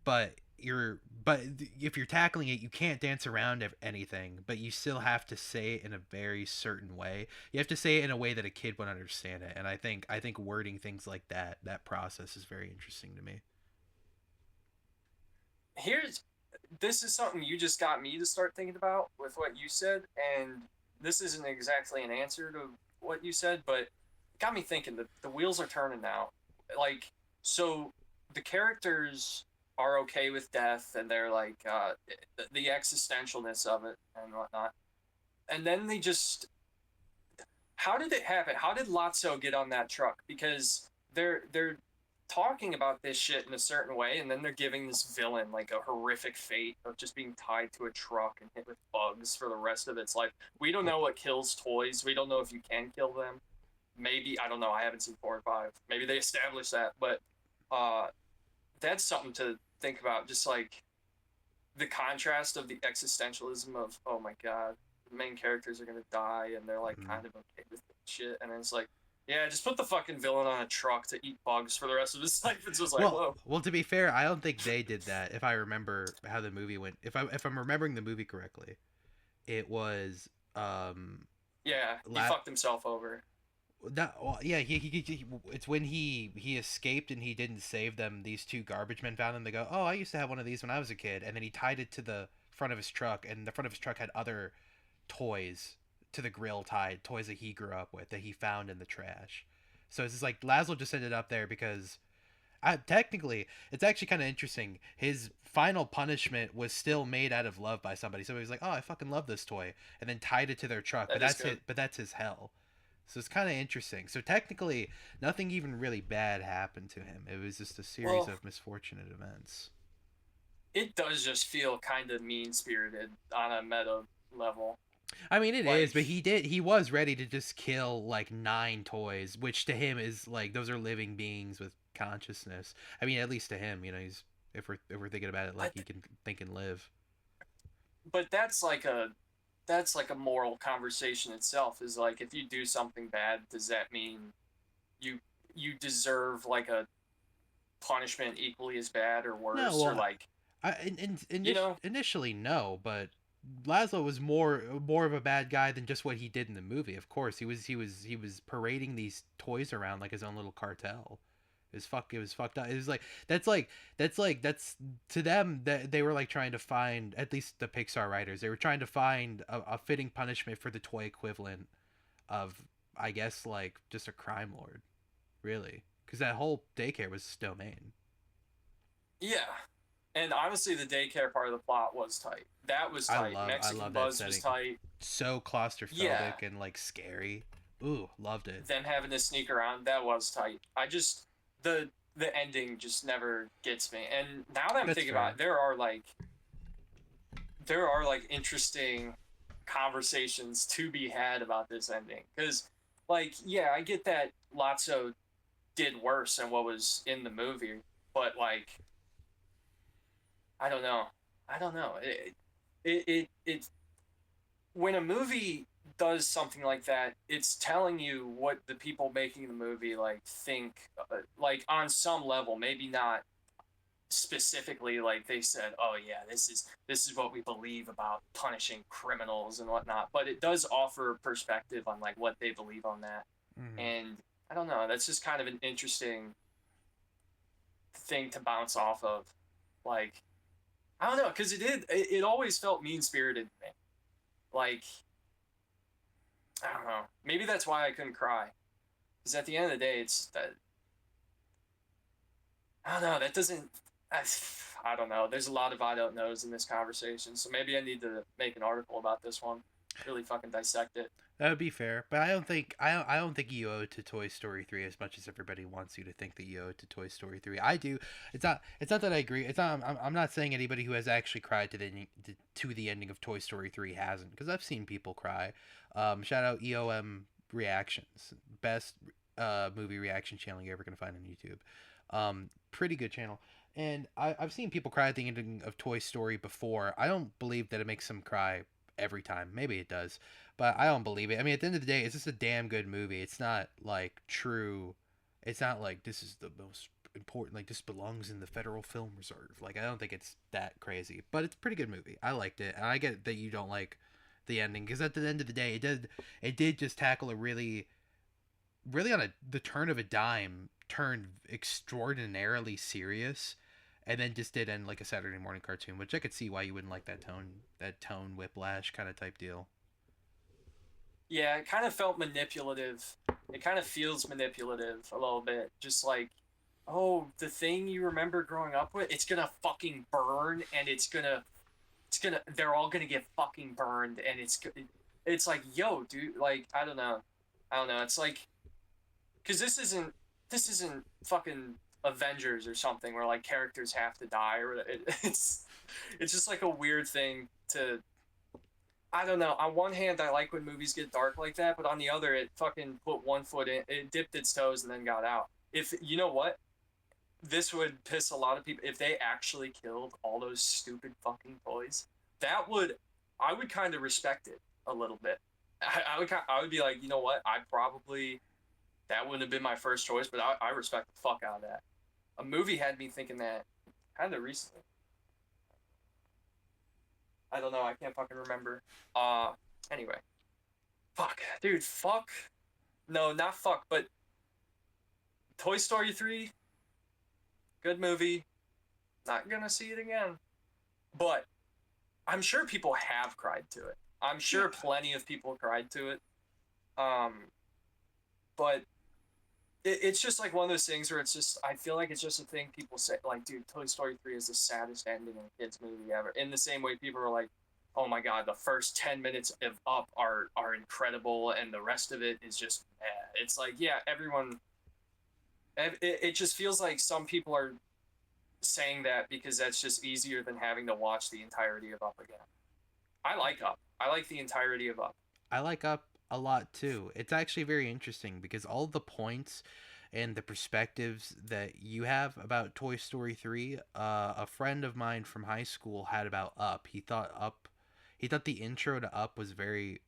but if you're tackling it, you can't dance around anything, but you still have to say it in a very certain way. You have to say it in a way that a kid would understand it, and I think wording things like that process is very interesting to me. This is something you just got me to start thinking about with what you said, and this isn't exactly an answer to what you said, but it got me thinking that the wheels are turning now. Like, so the characters are okay with death, and they're like, the existentialness of it and whatnot. And then they just, how did it happen? How did Lotso get on that truck? Because they're talking about this shit in a certain way, and then they're giving this villain like a horrific fate of just being tied to a truck and hit with bugs for the rest of its life. We don't know what kills toys. We don't know if you can kill them. Maybe, I don't know. I haven't seen 4 and 5. Maybe they established that, but that's something to think about. Just like the contrast of the existentialism of, oh my god, the main characters are gonna die, and they're like kind of okay with shit, and it's like, yeah, just put the fucking villain on a truck to eat bugs for the rest of his life. It's just like, whoa. Well, to be fair, I don't think they did that. If I remember how the movie went, if I'm remembering the movie correctly, it was yeah, he fucked himself over. That, well, yeah, it's when he escaped and he didn't save them. These two garbage men found him. They go, "Oh, I used to have one of these when I was a kid," and then he tied it to the front of his truck, and the front of his truck had other toys to the grill tied, toys that he grew up with that he found in the trash. So it's just like Laszlo just ended up there because technically, it's actually kind of interesting. His final punishment was still made out of love by somebody. Somebody was like, "Oh, I fucking love this toy," and then tied it to their truck. That But is that's it. good. But that's his hell. So it's kind of interesting. So technically, nothing even really bad happened to him. It was just a series Well, of misfortunate events. it does just feel kind of mean spirited on a meta level. I mean, it is, Like, but he was ready to just kill like 9 toys, which to him is like those are living beings with consciousness. I mean, at least to him, he's if we're thinking about it like but he can think and live. but that's like a moral conversation itself. Is like, if you do something bad, does that mean you you deserve like a punishment equally as bad or No, worse, or well, like, in you know? initially no, but Laszlo was more of a bad guy than just what he did in the movie. Of course, he was parading these toys around like his own little cartel. It was fucked up. It was that's to them that they were like trying to find, at least the Pixar writers, they were trying to find a fitting punishment for the toy equivalent of, I guess, like just a crime lord, really, because that whole daycare was domain. Yeah. And honestly, the daycare part of the plot was tight. That was tight. I Mexican love that Buzz was setting. tight. So Yeah. claustrophobic and like scary. Ooh, loved it. Them having to sneak around, that was tight. The ending just never gets me. And now that I'm That's thinking about fair. it, there are like interesting conversations to be had about this ending. Because, like, yeah, I get that Lotso did worse than what was in the movie, but like, I don't know. I don't know. It when a movie does something like that, it's telling you what the people making the movie like think, like on some level, maybe not specifically like they said, oh yeah, this is what we believe about punishing criminals and whatnot, but it does offer perspective on like what they believe on that. Hmm. And I don't know, that's just kind of an interesting thing to bounce off of. Like, I don't know, because it always felt mean spirited to me. Like, I don't know. Maybe that's why I couldn't cry. Because at the end of the day, it's that. I don't know. That doesn't. I don't know. There's a lot of I don't knows in this conversation. So maybe I need to make an article about this one. Really fucking dissect it. That would be fair, but I don't think you owe it to Toy Story 3 as much as everybody wants you to think that you owe it to Toy Story 3. I do. It's not that I agree. It's not. I'm not saying anybody who has actually cried to the ending of Toy Story 3 hasn't, because I've seen people cry. Shout out EOM Reactions, best movie reaction channel you're ever gonna find on YouTube. Pretty good channel. And I've seen people cry at the ending of Toy Story before. I don't believe that it makes them cry every time. Maybe it does, but I don't believe it. I mean, at the end of the day, it's just a damn good movie. It's not like true. It's not like this is the most important. Like this belongs in the Federal Film Reserve. Like I don't think it's that crazy, but it's a pretty good movie. I liked it, and I get that you don't like the ending because at the end of the day, it did just tackle a really on the turn of a dime, turned extraordinarily serious, and then just did end like a Saturday morning cartoon, which I could see why you wouldn't like that tone whiplash kind of type deal. Yeah, it kind of felt manipulative. It kind of feels manipulative a little bit. Just like, oh, the thing you remember growing up with, it's gonna fucking burn, and they're all gonna get fucking burned, and it's like, yo, dude, like, I don't know. It's like, because this isn't fucking Avengers or something where like characters have to die, or it's just like a weird thing to. I don't know. On one hand, I like when movies get dark like that, but on the other, it fucking put one foot in, it dipped its toes and then got out. If you know what, this would piss a lot of people if they actually killed all those stupid fucking toys. That would, I would kind of respect it a little bit. I would be like, you know what, I probably that wouldn't have been my first choice, but I respect the fuck out of that. A movie had me thinking that kind of recently. I don't know. I can't fucking remember. Anyway, fuck, dude, fuck No, not fuck, but Toy Story 3, good movie. Not gonna see it again. But I'm sure people have cried to it. I'm sure plenty of people cried to it. But it's just like one of those things where it's just, I feel like it's just a thing people say, like, dude, Toy Story 3 is the saddest ending in a kid's movie ever. In the same way people are like, oh my god, the first 10 minutes of Up are incredible, and the rest of it is just bad. It's like, yeah, everyone, it just feels like some people are saying that because that's just easier than having to watch the entirety of Up again. I like Up. I like the entirety of Up. I like Up a lot too. It's actually very interesting because all the points and the perspectives that you have about Toy Story 3, a friend of mine from high school had about Up. He thought the intro to Up was very,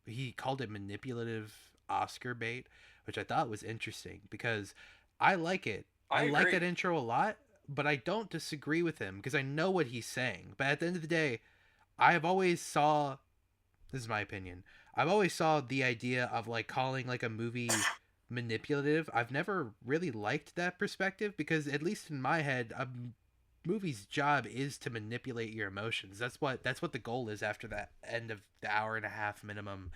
he called it manipulative Oscar bait, which I thought was interesting because I like it. I like that intro a lot, but I don't disagree with him because I know what he's saying. But at the end of the day, I've always saw, this is my opinion, I've always saw the idea of like calling like a movie manipulative. I've never really liked that perspective because at least in my head, a movie's job is to manipulate your emotions. That's what the goal is after that end of the hour and a half minimum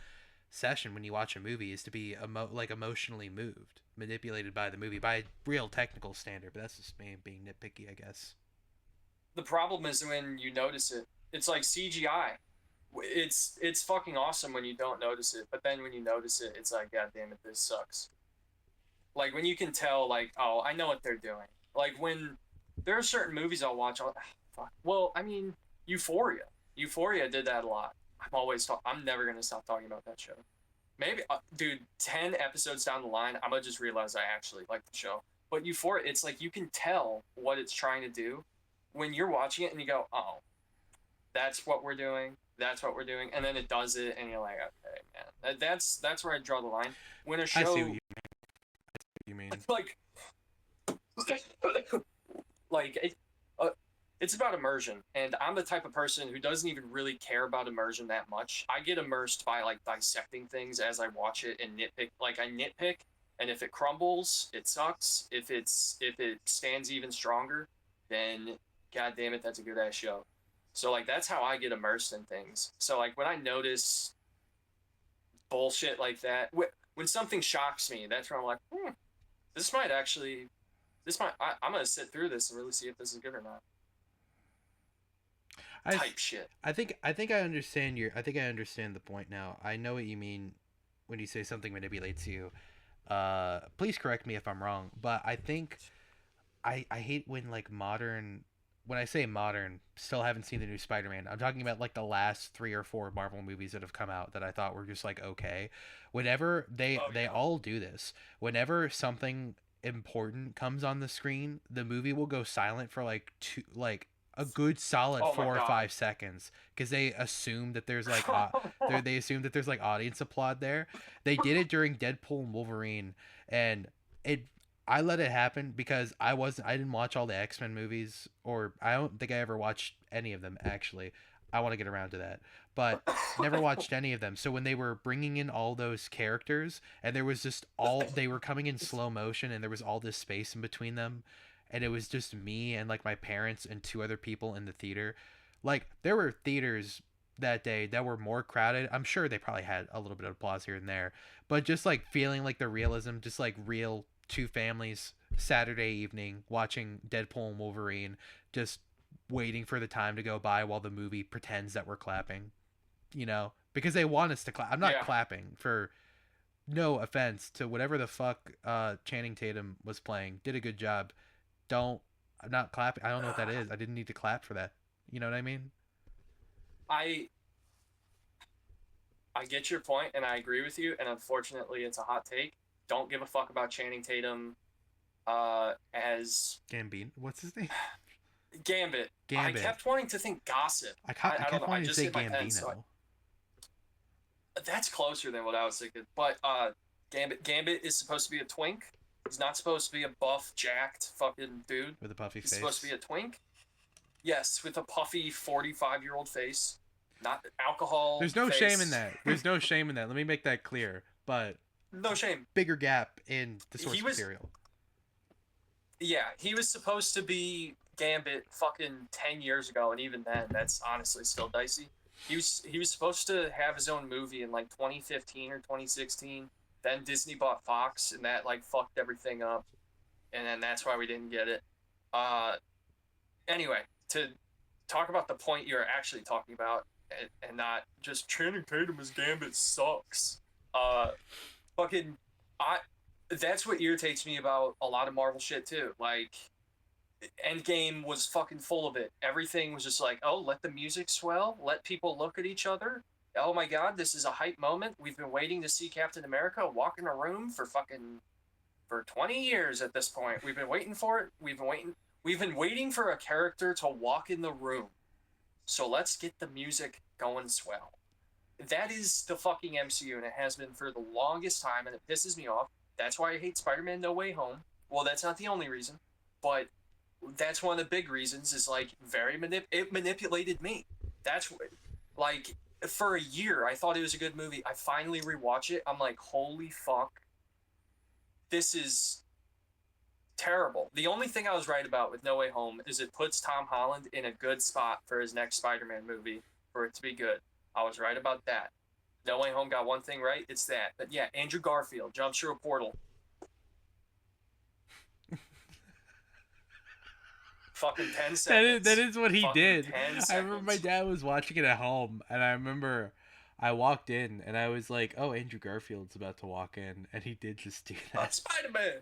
session when you watch a movie, is to be emotionally moved, manipulated by the movie by a real technical standard. But that's just me being nitpicky, I guess. The problem is when you notice it, it's like CGI. It's fucking awesome when you don't notice it, but then when you notice it, it's like, god damn it, this sucks. Like when you can tell, like, oh, I know what they're doing. Like when there are certain movies I'll watch, fuck. Well, I mean, Euphoria did that a lot. I'm never gonna stop talking about that show. Maybe, dude, 10 episodes down the line, I'm gonna just realize I actually like the show. But Euphoria, it's like you can tell what it's trying to do when you're watching it and you go, oh, that's what we're doing. That's what we're doing. And then it does it and you're like, okay, man. That's where I draw the line. When a show, I see what you mean. Like it's about immersion, and I'm the type of person who doesn't even really care about immersion that much. I get immersed by like dissecting things as I watch it and nitpick. Like I nitpick, and if it crumbles, it sucks. If it stands even stronger, then god damn it, that's a good ass show. So like that's how I get immersed in things. So like when I notice bullshit like that, when something shocks me, that's where I'm like, I'm gonna sit through this and really see if this is good or not. Type shit. I think I understand the point now. I know what you mean when you say something manipulates you. Please correct me if I'm wrong, but I think I hate when like modern, when I say modern, still haven't seen the new Spider-Man. I'm talking about like the last 3 or 4 Marvel movies that have come out that I thought were just like okay. Whenever they all do this. Whenever something important comes on the screen, the movie will go silent for like a good solid 4 or 5 seconds because they assume that there's like they assume that there's like audience applaud there. They did it during Deadpool and Wolverine, and I let it happen because I didn't watch all the X-Men movies, or I don't think I ever watched any of them actually. I want to get around to that, but never watched any of them. So when they were bringing in all those characters and there was just they were coming in slow motion and there was all this space in between them, and it was just me and like my parents and 2 other people in the theater. Like there were theaters that day that were more crowded. I'm sure they probably had a little bit of applause here and there, but just like feeling like the realism, just like real 2 families Saturday evening watching Deadpool and Wolverine, just waiting for the time to go by while the movie pretends that we're clapping, because they want us to clap. I'm not clapping, for no offense to whatever the fuck Channing Tatum was playing. Did a good job. I'm not clapping. I don't know what that is. I didn't need to clap for that. You know what I mean? I get your point and I agree with you, and unfortunately it's a hot take. Don't give a fuck about Channing Tatum as Gambino. What's his name? Gambit. I kept wanting to think Gossip. I kept wanting to say Gambino. That's closer than what I was thinking. But Gambit is supposed to be a twink. He's not supposed to be a buff, jacked fucking dude. With a puffy face. He's supposed to be a twink. Yes, with a puffy 45-year-old face. Not alcohol. There's no shame in that. Let me make that clear. But No shame. bigger gap in the source He was, material. yeah, he was supposed to be Gambit fucking 10 years ago, and even then, that's honestly still dicey. He was supposed to have his own movie in like 2015 or 2016. Then Disney bought Fox, and that like fucked everything up, and then that's why we didn't get it. Anyway, to talk about the point you're actually talking about, and not just Channing Tatum as Gambit sucks. Fucking, I. That's what irritates me about a lot of Marvel shit too. Like, Endgame was fucking full of it. Everything was just like, oh, let the music swell, let people look at each other. Oh my god, this is a hype moment. We've been waiting to see Captain America walk in a room for 20 years at this point. We've been waiting for it. We've been waiting for a character to walk in the room. So let's get the music going swell. That is the fucking MCU, and it has been for the longest time, and it pisses me off. That's why I hate Spider-Man No Way Home. Well, that's not the only reason, but that's one of the big reasons. Is like it manipulated me. That's what, like, for a year I thought it was a good movie. I finally rewatch it. I'm like, holy fuck, this is terrible. The only thing I was right about with No Way Home is it puts Tom Holland in a good spot for his next Spider-Man movie for it to be good. I was right about that. No Way Home got one thing right. It's that. But yeah, Andrew Garfield jumps through a portal. Fucking 10 seconds. That is what he Fucking did. 10 I remember my seconds. dad was watching it at home, and I remember I walked in, and I was like, "Oh, Andrew Garfield's about to walk in," and he did just do I'm that. Spider-Man.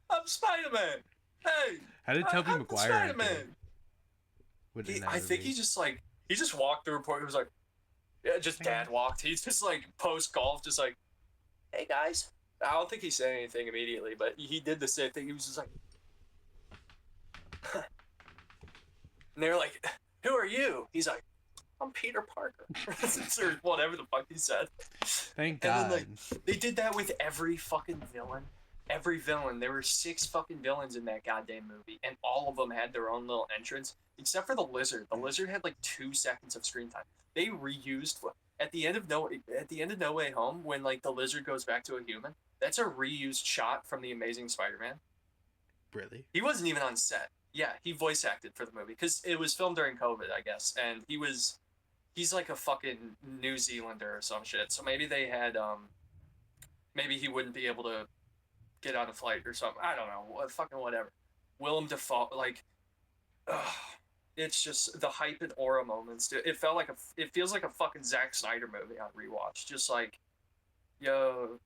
I'm Spider-Man. Hey. How did Tobey I'm Maguire Spider-Man. I think movie? he just walked through a portal. He was like, yeah, just dad walked. He's just like post golf, just like, hey guys. I don't think he said anything immediately, but he did the same thing. He was just like, and they were like, who are you? He's like, I'm Peter Parker. Or whatever the fuck he said. Thank And God. then, like, they did that with every fucking villain. Every villain. There were 6 fucking villains in that goddamn movie, and all of them had their own little entrance, except for the Lizard. The Lizard had like 2 seconds of screen time. They reused at the end of No Way Home, when like the Lizard goes back to a human. That's a reused shot from The Amazing Spider-Man. Really? He wasn't even on set. Yeah, he voice acted for the movie because it was filmed during COVID, I guess, and he's like a fucking New Zealander or some shit. So maybe they had maybe he wouldn't be able to get on a flight or something. I don't know. Fucking whatever. Willem Dafoe, like, it's just the hype and aura moments. It feels like a fucking Zack Snyder movie on rewatch. Just like, yo,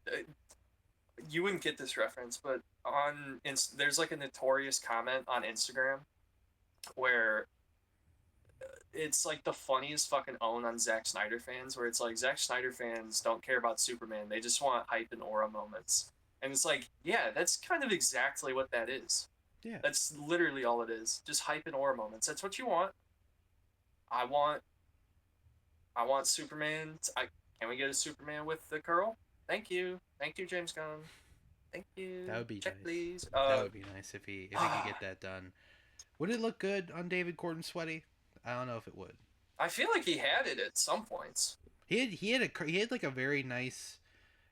you wouldn't get this reference, but there's like a notorious comment on Instagram where it's like the funniest fucking own on Zack Snyder fans, where it's like Zack Snyder fans don't care about Superman. They just want hype and aura moments. And it's like, yeah, that's kind of exactly what that is. Yeah. That's literally all it is. Just hype and aura moments. That's what you want. I want Superman. Can we get a Superman with the curl? Thank you, James Gunn. Thank you. That would be Check, nice. please. That would be nice if he could get that done. Would it look good on David Gordon Sweaty? I don't know if it would. I feel like he had it at some points. He had like a very nice.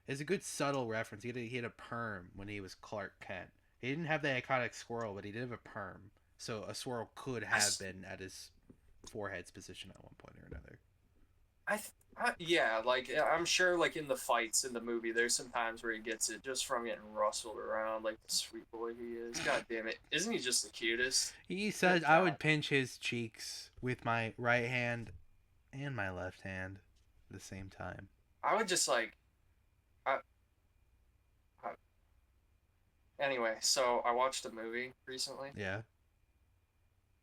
It's a good subtle reference. He had a perm when he was Clark Kent. He didn't have the iconic swirl, but he did have a perm. So a swirl could have been at his forehead's position at one point or another. Yeah, like, I'm sure, like, in the fights in the movie, there's some times where he gets it just from getting rustled around, like the sweet boy he is. God damn it. Isn't he just the cutest? He said I would pinch his cheeks with my right hand and my left hand at the same time. I would just, like... Anyway, so I watched a movie recently. Yeah.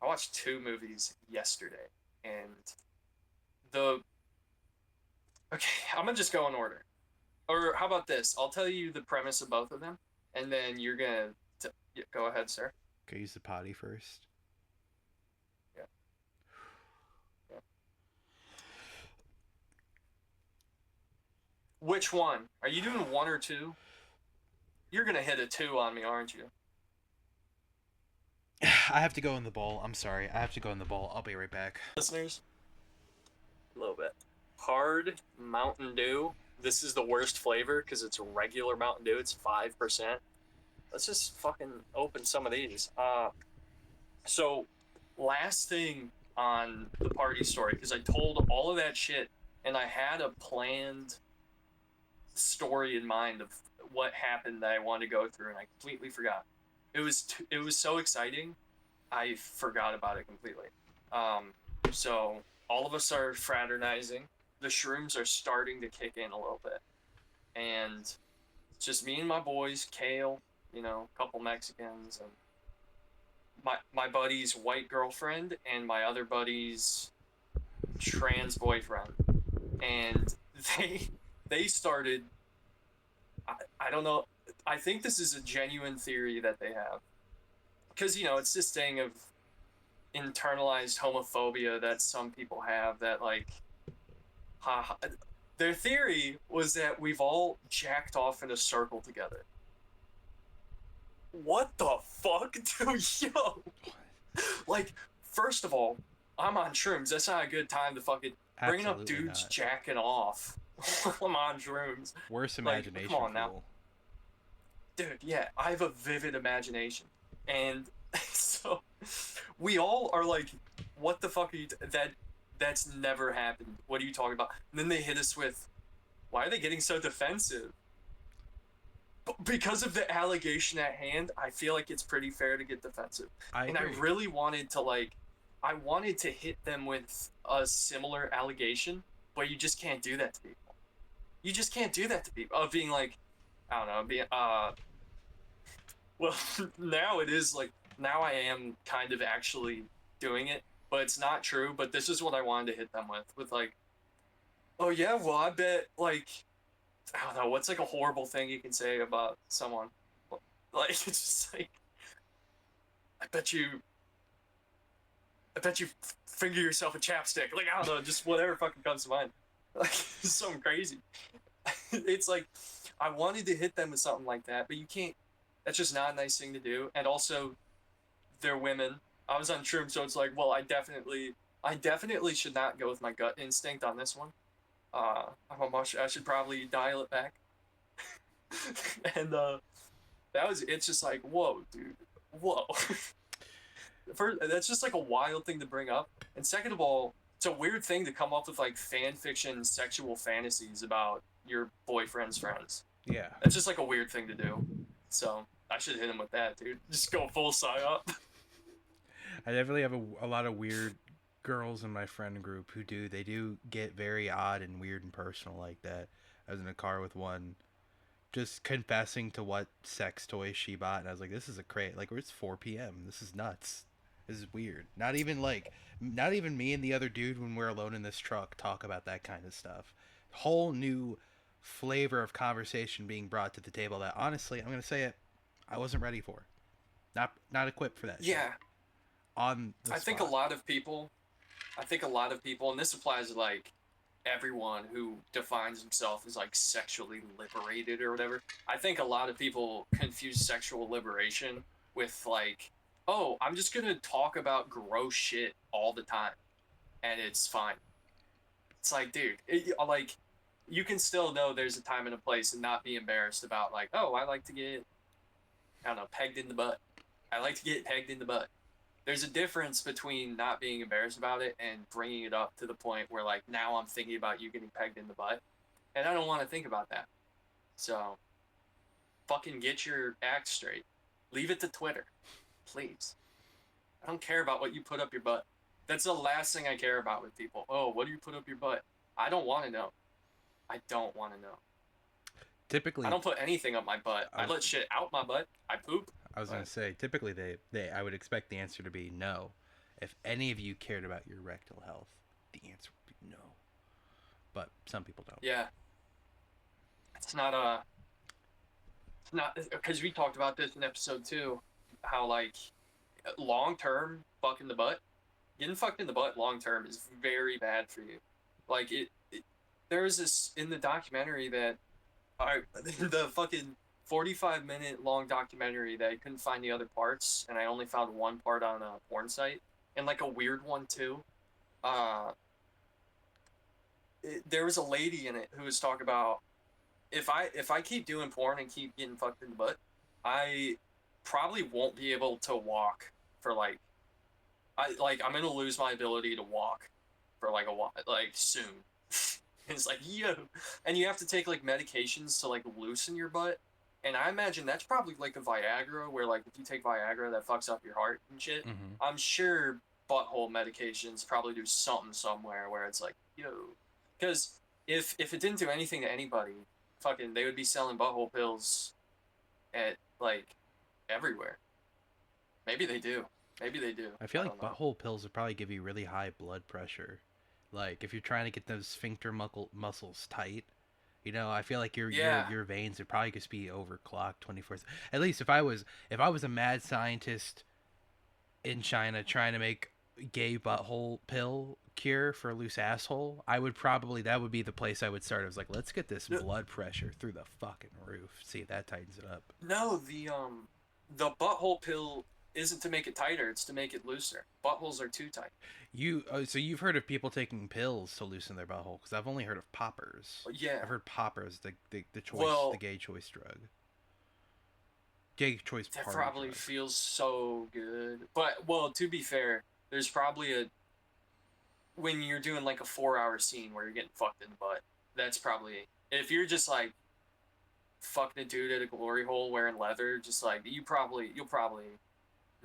I watched 2 movies yesterday, and Okay, I'm gonna just go in order. Or how about this? I'll tell you the premise of both of them, and then you're gonna... Go ahead, sir. Can I use the potty first? Yeah. Which one? Are you doing 1 or 2? You're gonna hit a 2 on me, aren't you? I have to go in the bowl. I'm sorry. I have to go in the bowl. I'll be right back. Listeners? A little bit. Hard Mountain Dew, this is the worst flavor because it's regular Mountain Dew. It's 5%. Let's just fucking open some of these. So last thing on the party story, because I told all of that shit and I had a planned story in mind of what happened that I wanted to go through, and I completely forgot. It was so exciting, I forgot about it completely. So all of us are fraternizing. The shrooms are starting to kick in a little bit, and it's just me and my boys, Kale, you know, a couple Mexicans, and my buddy's white girlfriend and my other buddy's trans boyfriend, and they started. I don't know. I think this is a genuine theory that they have, because you know it's this thing of internalized homophobia that some people have. That like, their theory was that we've all jacked off in a circle together. What the fuck, dude? Yo, like, first of all, I'm on shrooms. That's not a good time to fucking bringing up Absolutely dudes not. jacking off while I'm on shrooms. Worse Like, imagination. come on now. fool. Dude, yeah, I have a vivid imagination. And so we all are like, what the fuck are you that's never happened. What are you talking about? And then they hit us with, why are they getting so defensive? Because of the allegation at hand, I feel like it's pretty fair to get defensive. I I really wanted to I wanted to hit them with a similar allegation, but you just can't do that to people. You just can't do that to people. Of being like, I don't know, being well, now it is like, now I am kind of actually doing it, but it's not true. But this is what I wanted to hit them with like, oh yeah, well I bet like, I don't know, what's like a horrible thing you can say about someone? Like, it's just like, I bet you finger yourself a chapstick. Like, I don't know, just whatever fucking comes to mind. Like, it's something crazy. It's like, I wanted to hit them with something like that, but you can't. That's just not a nice thing to do. And also, they're women. I was on shrooms, so it's like, well, I definitely should not go with my gut instinct on this one. I should probably dial it back. And it's just like, whoa, dude, whoa. First, that's just like a wild thing to bring up. And second of all, it's a weird thing to come up with like fan fiction sexual fantasies about your boyfriend's friends. Yeah. That's just like a weird thing to do. So I should hit him with that, dude. Just go full psyop. I definitely have a lot of weird girls in my friend group who they do get very odd and weird and personal like that. I was in a car with one just confessing to what sex toys she bought, and I was like, this is a crate. Like, it's 4 p.m. This is nuts. This is weird. Not even me and the other dude when we're alone in this truck talk about that kind of stuff. Whole new flavor of conversation being brought to the table that, honestly, I'm gonna say it, I wasn't ready for. Not equipped for that. Yeah. Shit. On the I think a lot of people, and this applies to like everyone who defines himself as like sexually liberated or whatever. I think a lot of people confuse sexual liberation with like, oh, I'm just gonna talk about gross shit all the time, and it's fine. It's like, dude, like, you can still know there's a time and a place and not be embarrassed about like, oh, I like to get, I don't know, pegged in the butt. I like to get pegged in the butt. There's a difference between not being embarrassed about it and bringing it up to the point where like, now I'm thinking about you getting pegged in the butt, and I don't want to think about that. So fucking get your act straight. Leave it to Twitter, please. I don't care about what you put up your butt. That's the last thing I care about with people. Oh, what do you put up your butt? I don't want to know. I don't want to know. Typically, I don't put anything up my butt. I let shit out my butt. I poop. I was gonna say, typically I would expect the answer to be no. If any of you cared about your rectal health, the answer would be no. But some people don't. Yeah. It's not because we talked about this in episode 2, how like long term fucking the butt, getting fucked in the butt long term is very bad for you. Like there was this in the documentary that the fucking 45-minute long documentary that I couldn't find the other parts, and I only found one part on a porn site, and like a weird one too. There was a lady in it who was talking about if I keep doing porn and keep getting fucked in the butt, I probably won't be able to walk for like I'm gonna lose my ability to walk for like a while, like soon. It's like yo, and you have to take like medications to like loosen your butt, and I imagine that's probably like a Viagra, where like if you take Viagra that fucks up your heart and shit. Mm-hmm. I'm sure butthole medications probably do something somewhere where it's like yo, because if it didn't do anything to anybody, fucking they would be selling butthole pills at like everywhere. Maybe they do. Maybe they do. I feel I like don't know. butthole pills would probably give you really high blood pressure. Like if you're trying to get those sphincter muscles tight, you know, I feel like Yeah. your veins would probably just be overclocked 24. At least if I was a mad scientist in China trying to make gay butthole pill cure for a loose asshole, I would probably that would be the place I would start. I was like, let's get this blood pressure through the fucking roof. See if that tightens it up. No, the butthole pill isn't to make it tighter, it's to make it looser. Buttholes are too tight. So you've heard of people taking pills to loosen their butthole? Because I've only heard of poppers. Yeah. I've heard poppers, the choice, Well, the gay choice drug. Gay choice that party probably drug. feels so good. But well, to be fair, there's probably when you're doing like a 4-hour scene where you're getting fucked in the butt. That's probably if you're just like fucking a dude at a glory hole wearing leather, just like you'll probably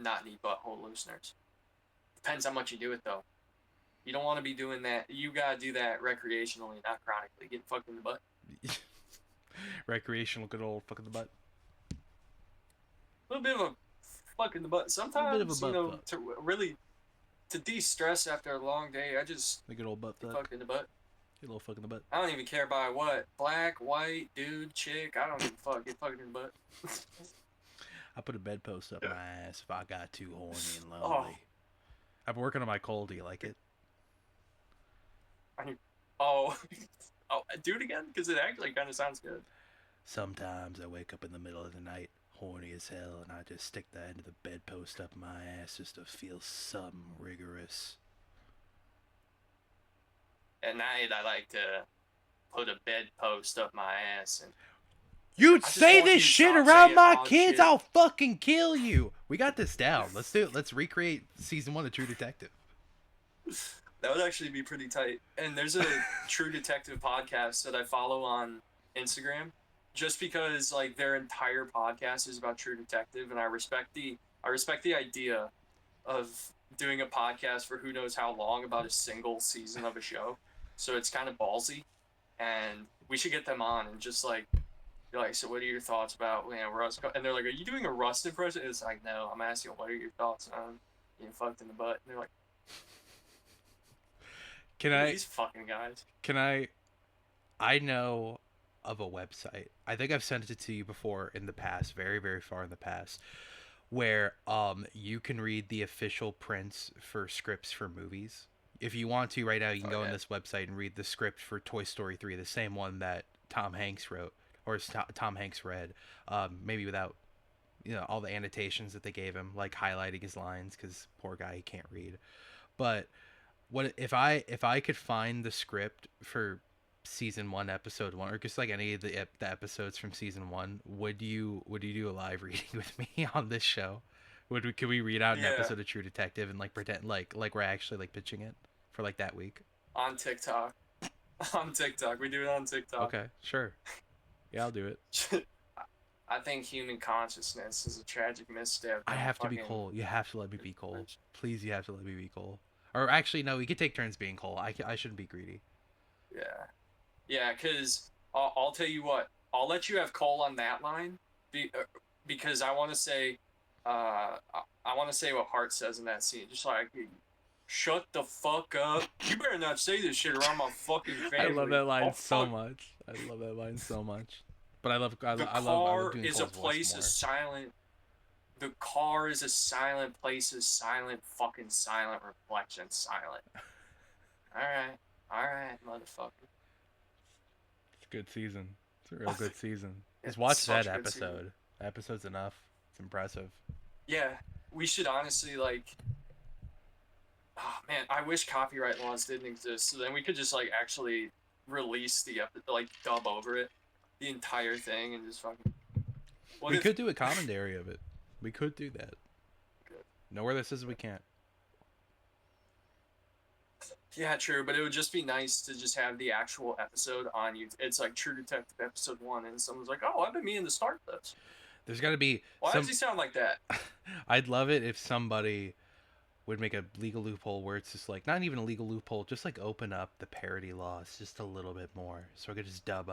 not need butthole looseners. Depends how much you do it though. You don't want to be doing that. You gotta do that recreationally, not chronically. Getting fucked in the butt. Recreational, good old fuck in the butt. A little bit of a fuck in the butt. Sometimes, butt fuck. To de-stress after a long day, I just The good old butt fuck. fuck in the butt. Get a little fuck in the butt. I don't even care by what. Black, white, dude, chick. I don't even fuck. Get fucking in the butt. I put a bedpost up my ass if I got too horny and lonely. Oh. I've been working on my cold. Do you like it? Oh, do it again? Because it actually kind of sounds good. Sometimes I wake up in the middle of the night, horny as hell, and I just stick the end of the bedpost up my ass just to feel something rigorous. At night, I like to put a bedpost up my ass and You'd just say want you this to shit stop around saying my odd kids, shit. I'll fucking kill you. We got this down. Let's do it. Let's recreate season 1 of True Detective. that would actually be pretty tight. And there's a True Detective podcast that I follow on Instagram, just because like their entire podcast is about True Detective, and I respect the idea of doing a podcast for who knows how long about a single season of a show. So it's kind of ballsy, and we should get them on and just like be like, so what are your thoughts about Rust? And they're like, are you doing a Rust impression? It's like, no, I'm asking what are your thoughts on getting fucked in the butt? And they're like, these fucking guys. I know of a website. I think I've sent it to you before in the past, very, very far in the past, where you can read the official prints for scripts for movies. If you want to right now, you can go on this website and read the script for Toy Story 3, the same one that Tom Hanks wrote, or Tom Hanks read, maybe without all the annotations that they gave him, like highlighting his lines, because poor guy, he can't read. But what if I could find the script for season 1, episode 1, or just like any of the episodes from season 1, would you do a live reading with me on this show? Could we read out an episode of True Detective and like pretend like we're actually like pitching it for like that week on TikTok? On TikTok, we do it on TikTok. Okay, sure. Yeah, I'll do it. I think human consciousness is a tragic misstep. I have to be Cole. You have to let me be Cole. Please, you have to let me be Cole. Or actually, no, we could take turns being Cole. I shouldn't be greedy. Yeah, because I'll tell you what. I'll let you have Cole on that line, because I want to say, I want to say what Hart says in that scene. Just like, shut the fuck up. You better not say this shit around my fucking family. I love that line so much. But I love doing is a Cole's place voice of silent. The car is a silent place of silent fucking silent reflection. Silent. All right, motherfucker. It's a good season. It's a real good season. Just watch that episode. That episode's enough. It's impressive. Yeah, we should honestly like. Oh man, I wish copyright laws didn't exist. So then we could just like actually release the dub over it. the entire thing and just fucking. We could do a commentary of it. We could do that. Good. Nowhere that says we can't. Yeah, true, but it would just be nice to just have the actual episode on you. It's like True Detective episode 1, and someone's like, "Oh, I've been meaning to start this." There's got to be. Why does he sound like that? I'd love it if somebody would make a legal loophole where it's just like not even a legal loophole, just like open up the parody laws just a little bit more, so I could just dub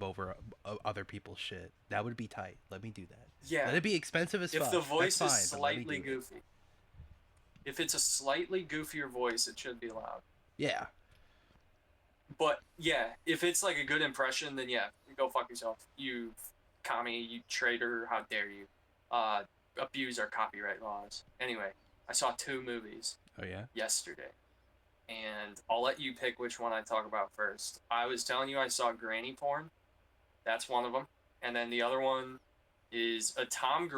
over other people's shit. That would be tight. Let me do that. Yeah. Let it be expensive as fuck. If the voice That's is fine, but let me slightly do it. goofy. If it's a slightly goofier voice, it should be allowed. Yeah. But yeah, if it's like a good impression, then yeah, go fuck yourself. You commie, you traitor, how dare you abuse our copyright laws. Anyway, I saw 2 movies Oh yeah. yesterday, and I'll let you pick which one I talk about first. I was telling you I saw Granny Porn. That's one of them, and then the other one is a Tom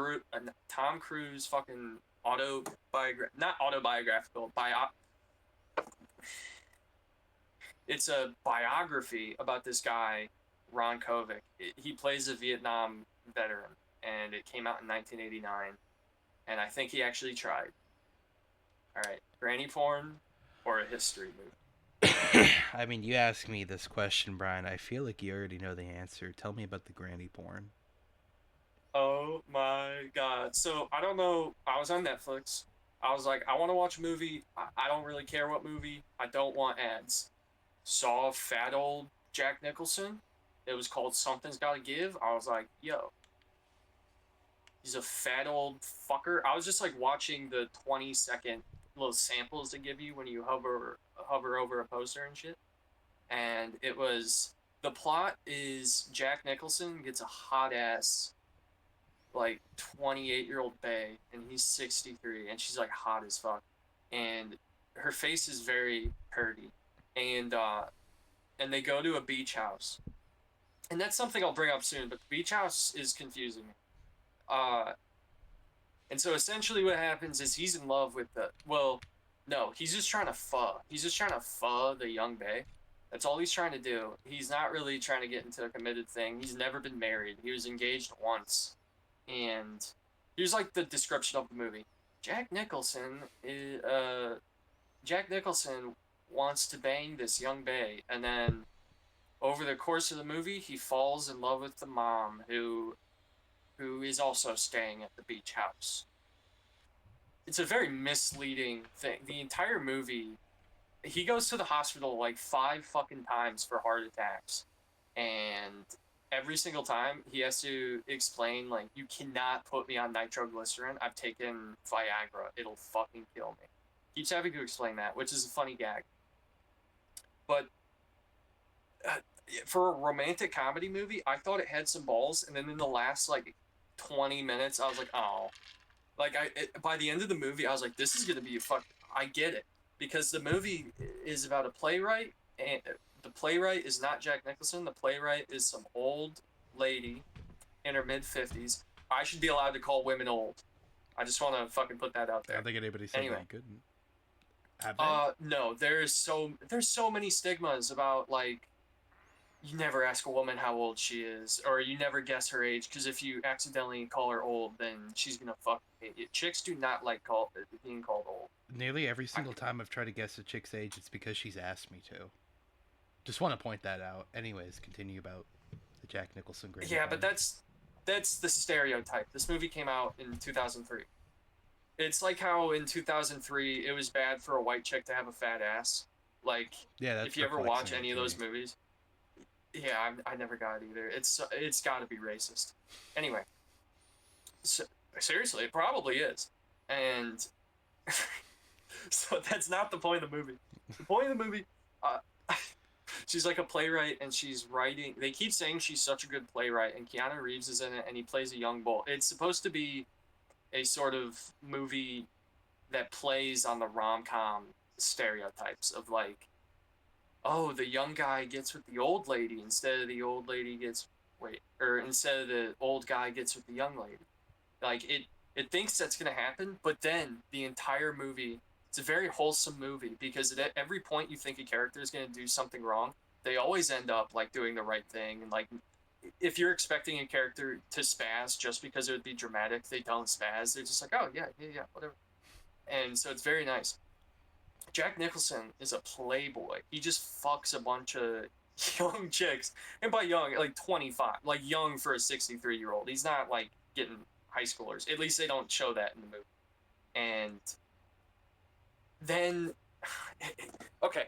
Cruise fucking not autobiographical it's a biography about this guy, Ron Kovic. He plays a Vietnam veteran, and it came out in 1989, and I think he actually tried. All right, Granny Porn or a history movie? I mean, you asked me this question, Brian. I feel like you already know the answer. Tell me about the Granny Porn. Oh my god. So, I don't know. I was on Netflix. I was like, I want to watch a movie. I don't really care what movie. I don't want ads. Saw fat old Jack Nicholson. It was called Something's Gotta Give. I was like, yo. He's a fat old fucker. I was just like watching the 20-second little samples they give you when you hover over a poster and shit. And it was, the plot is Jack Nicholson gets a hot ass like 28-year-old bae, and he's 63, and she's like hot as fuck, and her face is very purty, and they go to a beach house, and that's something I'll bring up soon, but the beach house is confusing me. And so essentially what happens is he's in love with he's just trying to pho the young bae. That's all he's trying to do. He's not really trying to get into a committed thing. He's never been married. He was engaged once. And here's like the description of the movie. Jack Nicholson wants to bang this young bae, and then over the course of the movie, he falls in love with the mom who is also staying at the beach house. It's a very misleading thing. The entire movie, he goes to the hospital like 5 fucking times for heart attacks, and every single time he has to explain, like, you cannot put me on nitroglycerin. I've taken Viagra. It'll fucking kill me. Keeps having to explain that, which is a funny gag. But for a romantic comedy movie, I thought it had some balls, and then in the last, like, 20 minutes, I was like, oh. Like, by the end of the movie, I was like, this is going to be I get it. Because the movie is about a playwright, and the playwright is not Jack Nicholson. The playwright is some old lady in her mid-50s. I should be allowed to call women old. I just want to fucking put that out there. I don't think anybody said Anyway. that you couldn't. Have they? No, there's so many stigmas about, like, you never ask a woman how old she is, or you never guess her age, because if you accidentally call her old, then she's gonna fucking hate you. Chicks do not like being called old. Nearly every single time I've tried to guess a chick's age, it's because she's asked me to. Just want to point that out. Anyways, continue about the Jack Nicholson Granny. Yeah, but that's the stereotype. This movie came out in 2003. It's like how in 2003 it was bad for a white chick to have a fat ass. Like, yeah, that's if you ever watch perplexing any of to those me. movies. Yeah, I never got it either. It's got to be racist. Anyway, so, seriously, it probably is. And so that's not the point of the movie. The point of the movie, she's like a playwright, and she's writing. They keep saying she's such a good playwright, and Keanu Reeves is in it, and he plays a young bull. It's supposed to be a sort of movie that plays on the rom-com stereotypes of, like, oh, the young guy gets with the old lady instead of the old lady instead of the old guy gets with the young lady. Like, it thinks that's going to happen, but then the entire movie, it's a very wholesome movie, because at every point you think a character is going to do something wrong, they always end up, like, doing the right thing, and, like, if you're expecting a character to spaz just because it would be dramatic, they don't spaz. They're just like, oh yeah, whatever. And so it's very nice. Jack Nicholson is a playboy. He just fucks a bunch of young chicks, and by young, like 25, like young for a 63-year-old. He's not like getting high schoolers. At least they don't show that in the movie. And then, okay,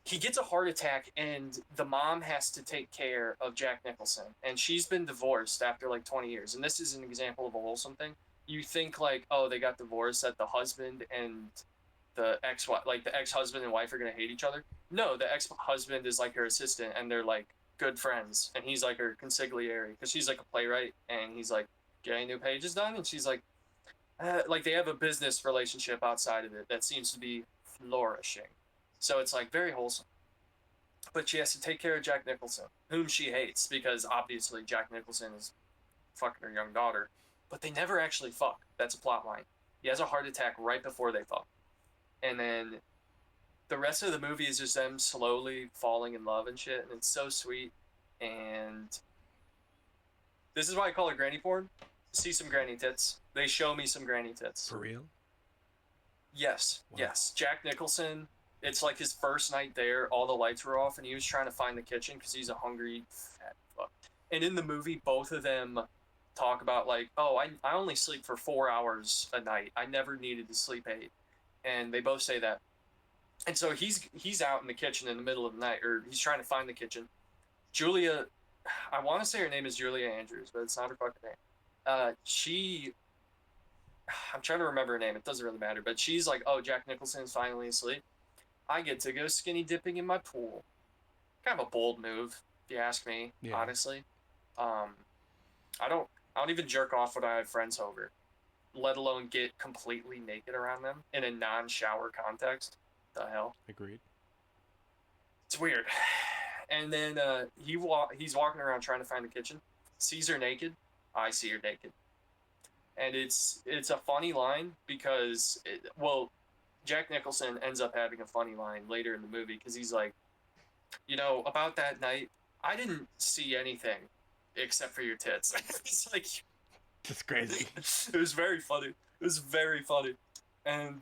he gets a heart attack, and the mom has to take care of Jack Nicholson, and she's been divorced after like 20 years. And this is an example of a wholesome thing. You think like, oh, they got divorced, that the husband and the ex-husband and wife are gonna hate each other. No, the ex-husband is like her assistant, and they're like good friends, and he's like her consigliere because she's like a playwright, and he's like getting new pages done, and she's like they have a business relationship outside of it that seems to be flourishing. So it's like very wholesome. But she has to take care of Jack Nicholson, whom she hates because obviously Jack Nicholson is fucking her young daughter. But they never actually fuck. That's a plot line. He has a heart attack right before they fuck. And then the rest of the movie is just them slowly falling in love and shit, and it's so sweet. And this is why I call it granny porn. See some granny tits. They show me some granny tits. For real? Yes, Wow. yes. Jack Nicholson, it's like his first night there, all the lights were off, and he was trying to find the kitchen because he's a hungry fat fuck. And in the movie, both of them talk about like, oh, I only sleep for 4 hours a night. I never needed to sleep 8. And they both say that. And so he's out in the kitchen in the middle of the night, or he's trying to find the kitchen. Julia, I want to say her name is Julia Andrews, but it's not her fucking name. I'm trying to remember her name. It doesn't really matter. But she's like, oh, Jack Nicholson is finally asleep. I get to go skinny dipping in my pool. Kind of a bold move, if you ask me, honestly. I don't even jerk off when I have friends over, let alone get completely naked around them in a non-shower context. The hell? Agreed. It's weird. And then he's walking around trying to find the kitchen, sees her naked. I see her naked. And it's a funny line because, Jack Nicholson ends up having a funny line later in the movie because he's like, about that night, I didn't see anything except for your tits. It's like, that's crazy. It was very funny. It was very funny. And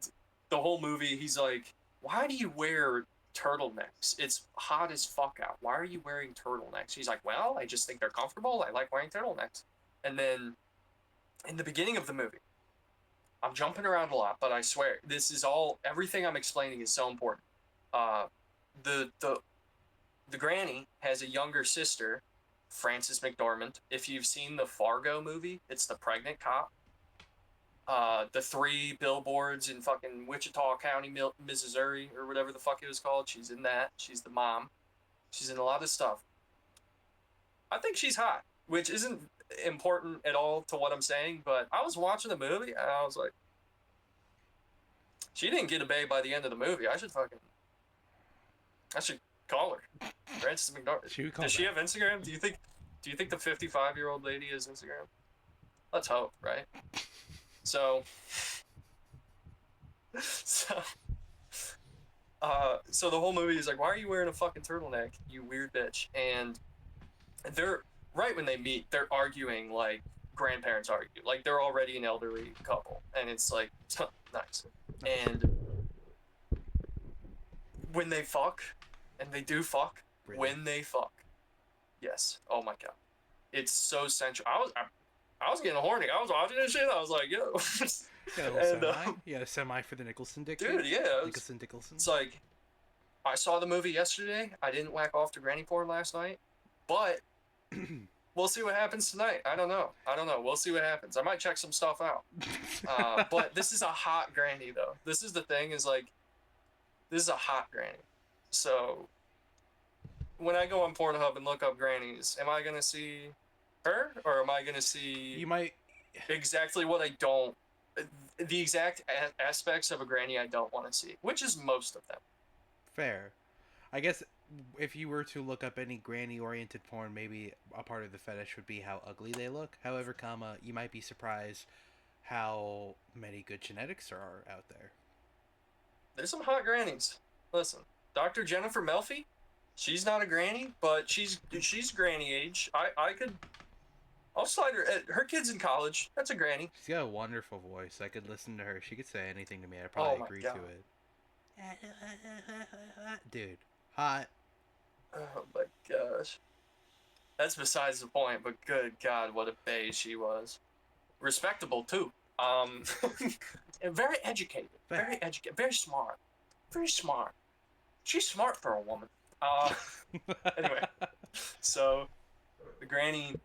the whole movie, he's like, why do you wear turtlenecks? It's hot as fuck out. Why are you wearing turtlenecks? He's like, well, I just think they're comfortable. I like wearing turtlenecks. And then in the beginning of the movie, I'm jumping around a lot, but I swear, this is everything I'm explaining is so important. The granny has a younger sister, Frances McDormand. If you've seen the Fargo movie, it's the pregnant cop. The 3 billboards in fucking Wichita County, Missouri, or whatever the fuck it was called. She's in that. She's the mom. She's in a lot of stuff. I think she's hot, which isn't important at all to what I'm saying, but I was watching the movie and I was like, she didn't get a babe by the end of the movie. I should call her. Frances McDormand. Does she have Instagram? Do you think the 55-year-old lady has Instagram? Let's hope, right? So the whole movie is like, why are you wearing a fucking turtleneck, you weird bitch? And they're right when they meet, they're arguing like grandparents argue, like they're already an elderly couple, and it's like nice. And when they fuck, and they do fuck, really? When they fuck, yes, oh my god, it's so sensual. I was getting horny. I was watching this shit. I was like, yo. You got a semi for the Nicholson dick? Dude, yeah. Nicholson. It's like, I saw the movie yesterday. I didn't whack off to granny porn last night, but we'll see what happens tonight. I don't know. We'll see what happens. I might check some stuff out. But this is a hot granny, though. This is the thing, is like, this is a hot granny. So when I go on Pornhub and look up grannies, am I going to see her, or am I going to see exactly what I don't, the exact aspects of a granny I don't want to see, which is most of them. Fair. I guess if you were to look up any granny-oriented porn, maybe a part of the fetish would be how ugly they look. However, you might be surprised how many good genetics there are out there. There's some hot grannies. Listen, Dr. Jennifer Melfi, She's not a granny, but she's granny age. I'll slide her. Her kid's in college. That's a granny. She's got a wonderful voice. I could listen to her. She could say anything to me. I'd Oh probably my agree God. to it. Dude, hot. Oh my gosh. That's besides the point, but good God, what a bae she was. Respectable too. And very educated. Very educated. Very smart. Very smart. She's smart for a woman. Anyway, so the granny,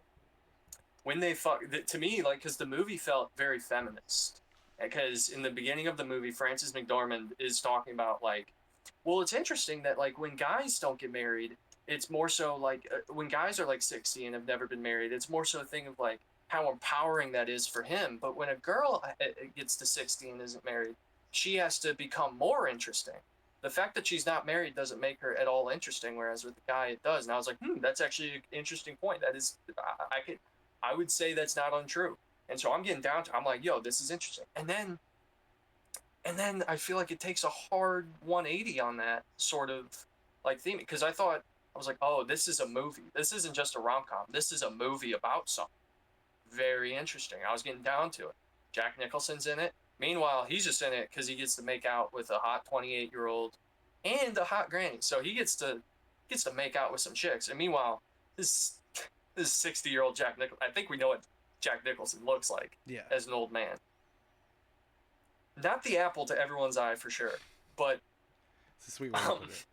when they fuck, to me, like, because the movie felt very feminist. Because in the beginning of the movie, Frances McDormand is talking about, like, well, it's interesting that, like, when guys don't get married, it's more so like when guys are like 60 and have never been married, it's more so a thing of like how empowering that is for him. But when a girl gets to 60 and isn't married, she has to become more interesting. The fact that she's not married doesn't make her at all interesting, whereas with the guy it does. And I was like, that's actually an interesting point. That is, I would say that's not untrue. And so I'm getting down to, I'm like, yo, this is interesting. And then I feel like it takes a hard 180 on that sort of like theme, because I was like, oh, this is a movie. This isn't just a rom-com. This is a movie about something very interesting. I was getting down to it. Jack Nicholson's in it. Meanwhile, he's just in it because he gets to make out with a hot 28-year-old and a hot granny. So he gets to make out with some chicks. And meanwhile, this 60-year-old Jack Nicholson, I think we know what Jack Nicholson looks like as an old man. Not the apple to everyone's eye for sure, but it's a sweet way to put it.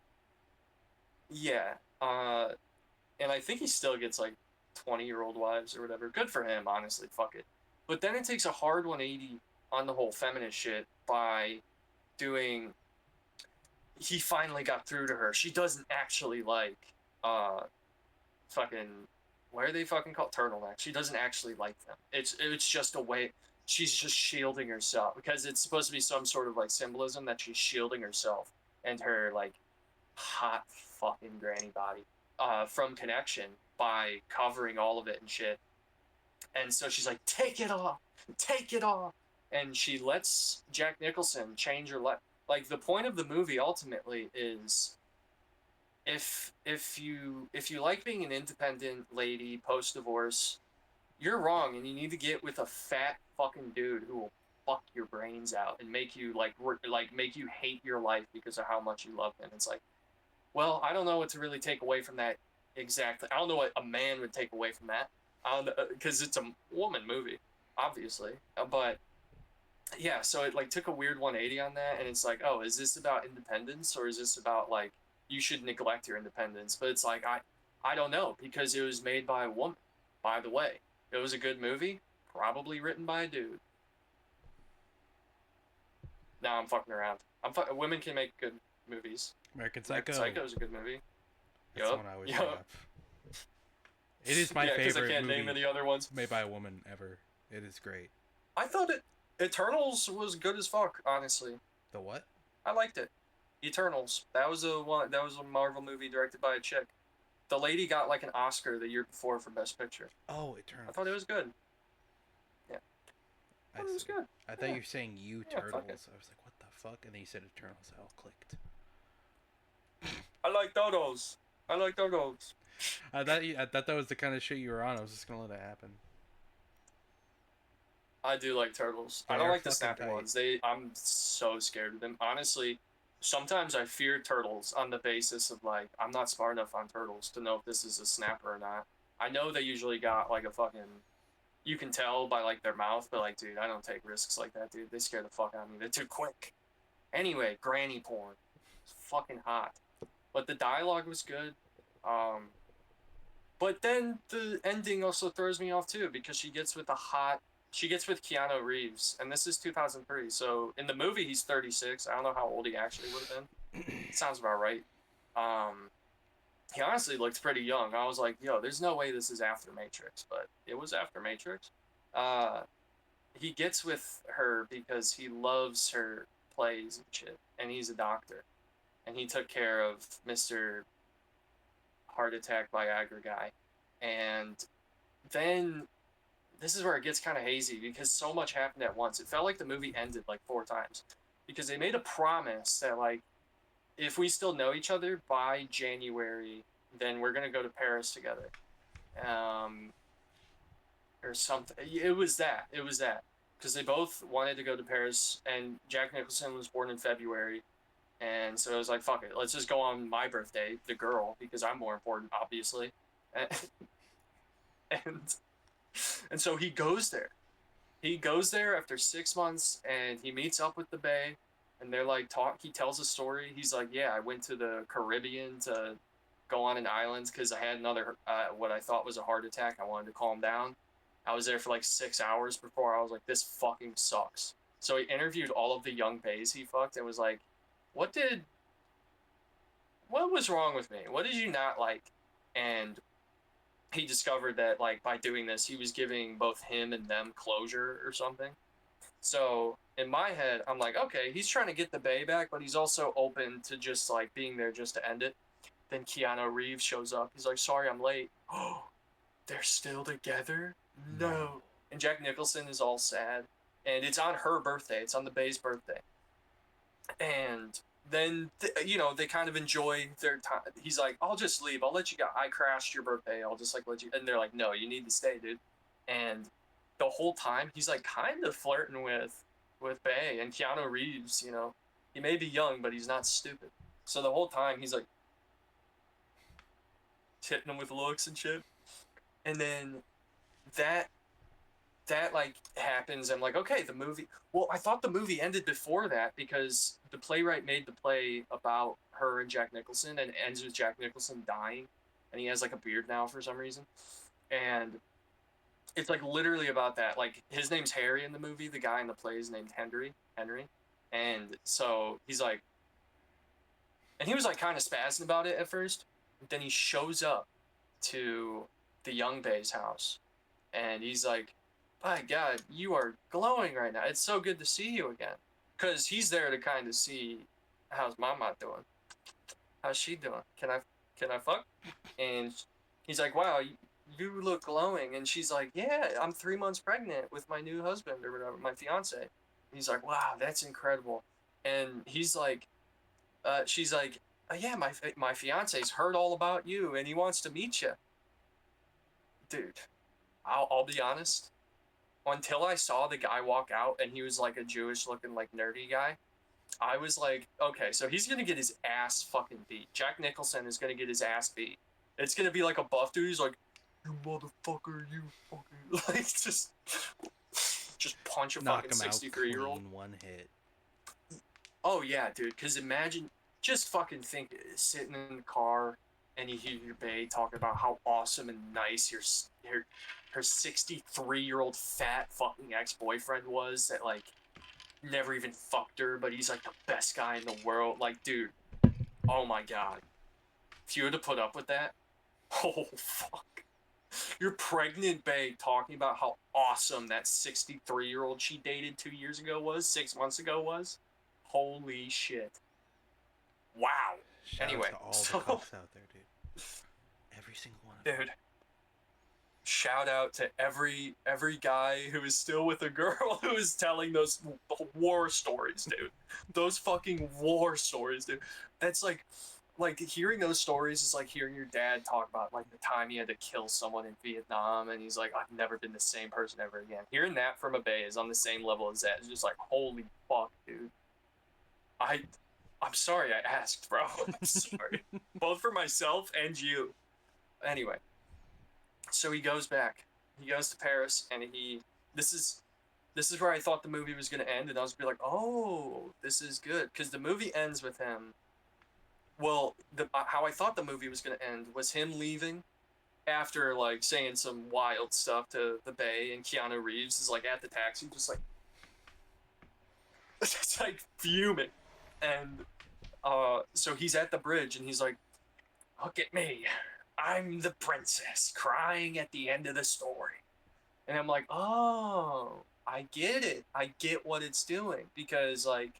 Yeah. And I think he still gets like 20-year-old wives or whatever. Good for him, honestly. Fuck it. But then it takes a hard 180 on the whole feminist shit by doing. He finally got through to her. She doesn't actually like fucking. What are they fucking called? Turtlenecks. She doesn't actually like them. It's just a way. She's just shielding herself because it's supposed to be some sort of like symbolism that she's shielding herself and her like hot fucking granny body from connection by covering all of it and shit. And so she's like, take it off, and she lets Jack Nicholson change her life. Like, the point of the movie ultimately is if you like being an independent lady post divorce, you're wrong, and you need to get with a fat fucking dude who will fuck your brains out and make you make you hate your life because of how much you love him. It's like, well, I don't know what to really take away from that exactly. I don't know what a man would take away from that. Because it's a woman movie, obviously. But yeah, so it like took a weird 180 on that, and it's like, oh, is this about independence or is this about like you should neglect your independence? But it's like I don't know, because it was made by a woman. By the way, it was a good movie, probably written by a dude. Now I'm fucking around. Women can make good movies. American Psycho. Psycho is a good movie. That's the one I always bring up. It is my favorite because I can't movie name any other ones made by a woman ever. It is great. I thought Eternals was good as fuck, honestly. The what? I liked it. Eternals. That was a Marvel movie directed by a chick. The lady got like an Oscar the year before for Best Picture. Oh, Eternals. I thought it was good. Yeah. I thought it was good. I thought you were saying Turtles. Fuck it. I was like, what the fuck? And then you said Eternals. It all clicked. I like Dodos. I thought that was the kind of shit you were on. I was just gonna let it happen. I do like turtles. I don't like the snappy ones. I'm so scared of them. Honestly, sometimes I fear turtles on the basis of like I'm not smart enough on turtles to know if this is a snapper or not. I know they usually got like a fucking. You can tell by like their mouth, but like, dude, I don't take risks like that, dude. They scare the fuck out of me. They're too quick. Anyway, granny porn. It's fucking hot. But the dialogue was good. But then the ending also throws me off too, because she gets with Keanu Reeves, and this is 2003. So in the movie he's 36. I don't know how old he actually would have been. Sounds about right. He honestly looked pretty young. I was like, yo, there's no way this is after Matrix, but it was after Matrix. He gets with her because he loves her plays and shit, and he's a doctor, and he took care of Mr. Heart attack Viagra guy. And then this is where it gets kind of hazy, because so much happened at once. It felt like the movie ended like 4 times, because they made a promise that like if we still know each other by January, then we're gonna go to Paris together. Or something. It was that. Because they both wanted to go to Paris, and Jack Nicholson was born in February, and so I was like, "Fuck it, let's just go on my birthday, the girl, because I'm more important, obviously." And and, and so he goes there. He goes there after 6 months, and he meets up with the Bae, and they're like talk. He tells a story. He's like, "Yeah, I went to the Caribbean to go on an island because I had another what I thought was a heart attack. I wanted to calm down. I was there for like 6 hours before I was like, this fucking sucks." So he interviewed all of the young bays he fucked and was like, what was wrong with me? What did you not like? And he discovered that like by doing this, he was giving both him and them closure or something. So in my head, I'm like, okay, he's trying to get the Bay back, but he's also open to just like being there just to end it. Then Keanu Reeves shows up. He's like, sorry, I'm late. Oh, they're still together? No. And Jack Nicholson is all sad. And it's on her birthday. It's on the Bay's birthday. And then, they kind of enjoy their time. He's like, I'll just leave. I'll let you go. I crashed your birthday. I'll just like let you. And they're like, no, you need to stay, dude. And the whole time, he's like kind of flirting with Bay. And Keanu Reeves, he may be young, but he's not stupid. So the whole time, he's like hitting him with looks and shit. And then that like happens. I'm like, okay, the movie. Well, I thought the movie ended before that because the playwright made the play about her and Jack Nicholson, and it ends with Jack Nicholson dying, and he has like a beard now for some reason, and it's like literally about that. Like his name's Harry in the movie. The guy in the play is named Henry, and so he's like, and he was like kind of spazzing about it at first. But then he shows up to the young Bay's house, and he's like, my God, you are glowing right now. It's so good to see you again. Because he's there to kind of see, how's Mama doing? How's she doing? Can I fuck? And he's like, wow, you look glowing. And she's like, yeah, I'm 3 months pregnant with my new husband or whatever, my fiance. And he's like, wow, that's incredible. And he's like, she's like, yeah, my fiance's heard all about you and he wants to meet you. Dude, I'll be honest. Until I saw the guy walk out and he was like a Jewish looking like nerdy guy, I was like, okay, so he's gonna get his ass fucking beat. Jack Nicholson is gonna get his ass beat. It's gonna be like a buff dude who's like, you motherfucker, you fucking like just punch a Knock fucking him 63-year-old. out one hit. Oh yeah, dude. Because imagine, just fucking think, sitting in the car and you hear your bae talking about how awesome and nice her 63-year-old fat fucking ex-boyfriend was that like never even fucked her, but he's like the best guy in the world. Like, dude, oh my God. If you were to put up with that, oh fuck. Your pregnant bae talking about how awesome that 63-year-old she dated 2 years ago was, 6 months ago was. Holy shit. Wow. Shout Anyway, out to all the cuffs out there, dude. Every single one of them. Dude. Shout out to every guy who is still with a girl who is telling those war stories, dude. Those fucking war stories, dude. That's like hearing those stories is like hearing your dad talk about like the time he had to kill someone in Vietnam and he's like, I've never been the same person ever again. Hearing that from a bae is on the same level as that. It's just like, holy fuck, dude. I'm sorry I asked, bro. I'm sorry. Both for myself and you. Anyway. So he goes back. He goes to Paris, and this is where I thought the movie was going to end, and I was going to be like, oh, this is good. Because the movie ends with him. Well, how I thought the movie was going to end was him leaving after, like, saying some wild stuff to the bae, and Keanu Reeves is, like, at the taxi, just, like, it's, like, fuming. And so he's at the bridge, and he's like, look at me. I'm the princess crying at the end of the story. And I'm like, oh, I get it. I get what it's doing. Because, like,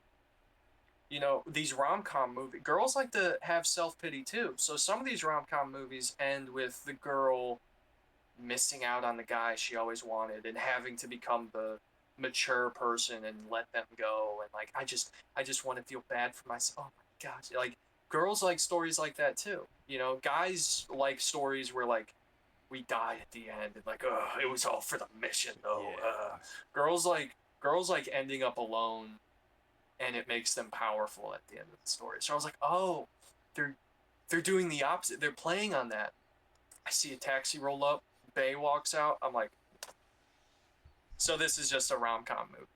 these rom-com movies, girls like to have self-pity too. So some of these rom-com movies end with the girl missing out on the guy she always wanted and having to become the mature person and let them go. And, like, I just want to feel bad for myself. Oh, gosh, like girls like stories like that too. You know, guys like stories where like we die at the end and like, oh, it was all for the mission though. Yeah. Girls like ending up alone, and it makes them powerful at the end of the story. So I was like, oh, they're doing the opposite. They're playing on that. I see a taxi roll up, Bay walks out. I'm like, so this is just a rom-com movie.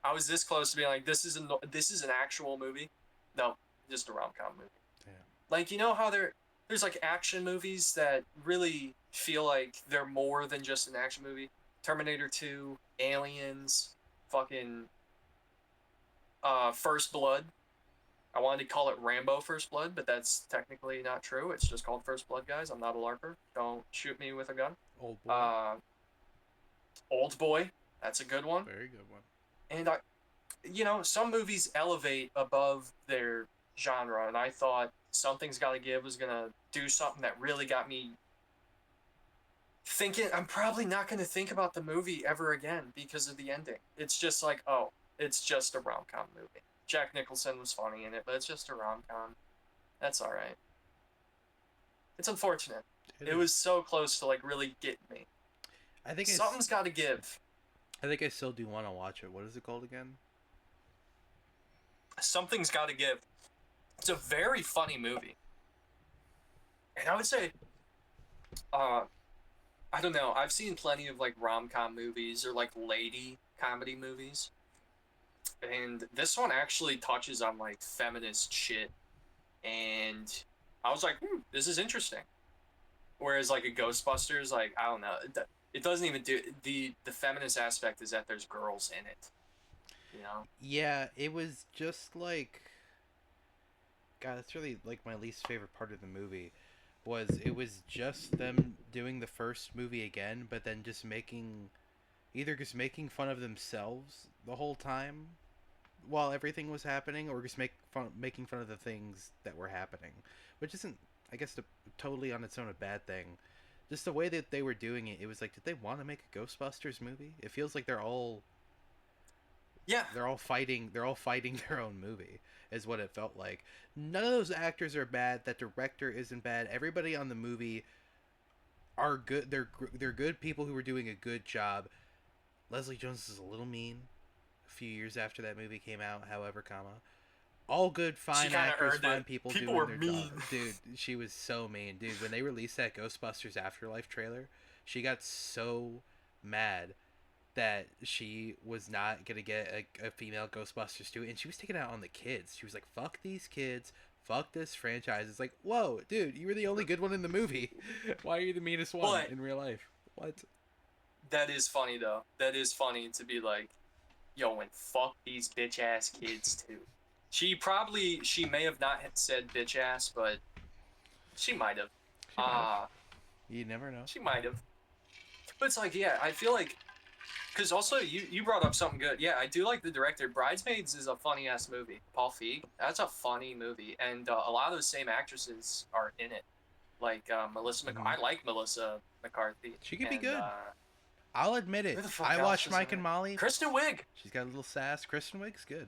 I was this close to being like, this is an actual movie. No, just a rom-com movie. Yeah. Like, you know how there's like action movies that really feel like they're more than just an action movie. Terminator 2, Aliens, fucking First Blood. I wanted to call it Rambo First Blood, but that's technically not true. It's just called First Blood, guys. I'm not a LARPer. Don't shoot me with a gun. Old Boy. Old Boy. That's a good one. Very good one. And some movies elevate above their genre, and I thought Something's Gotta Give was gonna do something that really got me thinking. I'm probably not gonna think about the movie ever again because of the ending. It's just like, oh, it's just a rom-com movie. Jack Nicholson was funny in it, but it's just a rom-com. That's all right. It's unfortunate. It was so close to like really getting me. I think Something's Gotta Give. I think I still do want to watch it. What is it called again? Something's Gotta Give. It's a very funny movie. And I would say, I don't know, I've seen plenty of like rom-com movies or like lady comedy movies. And this one actually touches on like feminist shit. And I was like, this is interesting. Whereas like a Ghostbusters, like, I don't know, it doesn't even do the feminist aspect is that there's girls in it. You know? Yeah, it was just like, God, that's really like my least favorite part of the movie. It was just them doing the first movie again, but then just making fun of themselves the whole time while everything was happening, or just making fun of the things that were happening, which isn't, I guess, totally on its own a bad thing. Just the way that they were doing it, it was like, did they want to make a Ghostbusters movie? It feels like they're all fighting their own movie, is what it felt like. None of those actors are bad. That director isn't bad. Everybody on the movie are good. They're good people who are doing a good job. Leslie Jones is a little mean a few years after that movie came out, however, all good, fine actors, fine people doing their job. Dude, she was so mean. Dude, when they released that Ghostbusters Afterlife trailer, she got so mad that she was not going to get a female Ghostbusters 2, and she was taking it out on the kids. She was like, fuck these kids, fuck this franchise. It's like, whoa, dude, you were the only good one in the movie. Why are you the meanest one in real life? What? That is funny, though. That is funny to be like, yo, and fuck these bitch-ass kids, too. She may have not said bitch-ass, but she might have. You never know. She might have. But it's like, yeah, I feel like, because also you brought up something good. Yeah, I do like the director. Bridesmaids is a funny ass movie. Paul Feig, that's a funny movie, and a lot of those same actresses are in it. Like Melissa I like Melissa McCarthy. She could be good. I'll admit it. Who the fuck I else watched is Mike in and it? Molly. Kristen Wiig. She's got a little sass. Kristen Wiig's good.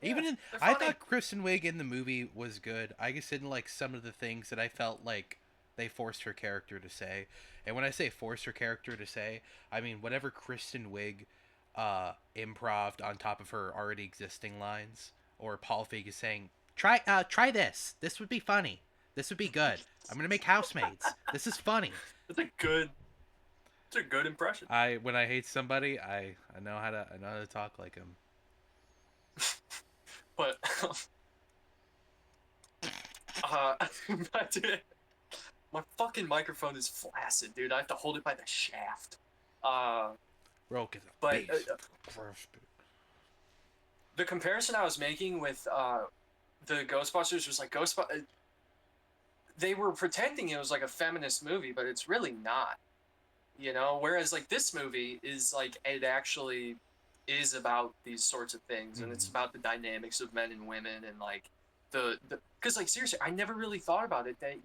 Yeah, I thought Kristen Wiig in the movie was good. I just didn't like some of the things that I felt like they forced her character to say. And when I say forced her character to say, I mean whatever Kristen Wiig improved on top of her already existing lines, or Paul Feig is saying, try this. This would be funny. This would be good. I'm gonna make housemaids. This is funny. It's a good impression. When I hate somebody, I know how to talk like him. But dude, my fucking microphone is flaccid, dude. I have to hold it by the shaft. The comparison I was making with the Ghostbusters was like they were pretending it was like a feminist movie, but it's really not. You know, whereas like this movie is like, it actually is about these sorts of things, and it's about the dynamics of men and women, and like the because like seriously, I never really thought about it that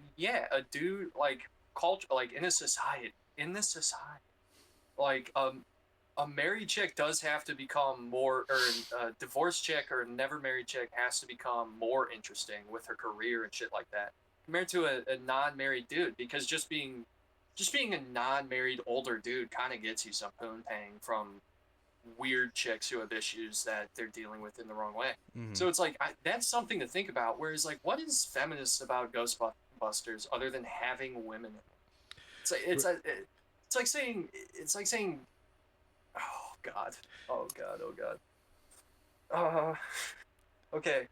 a dude like culture, like in this society, like a married chick does have to become more, or a divorced chick or never married chick has to become more interesting with her career and shit like that compared to a non-married dude, because just being a non-married older dude kind of gets you some paying from weird chicks who have issues that they're dealing with in the wrong way. Mm-hmm. So it's like that's something to think about. Whereas like, what is feminist about Ghostbusters other than having women in it? It's like saying oh god, oh god, oh god. Okay,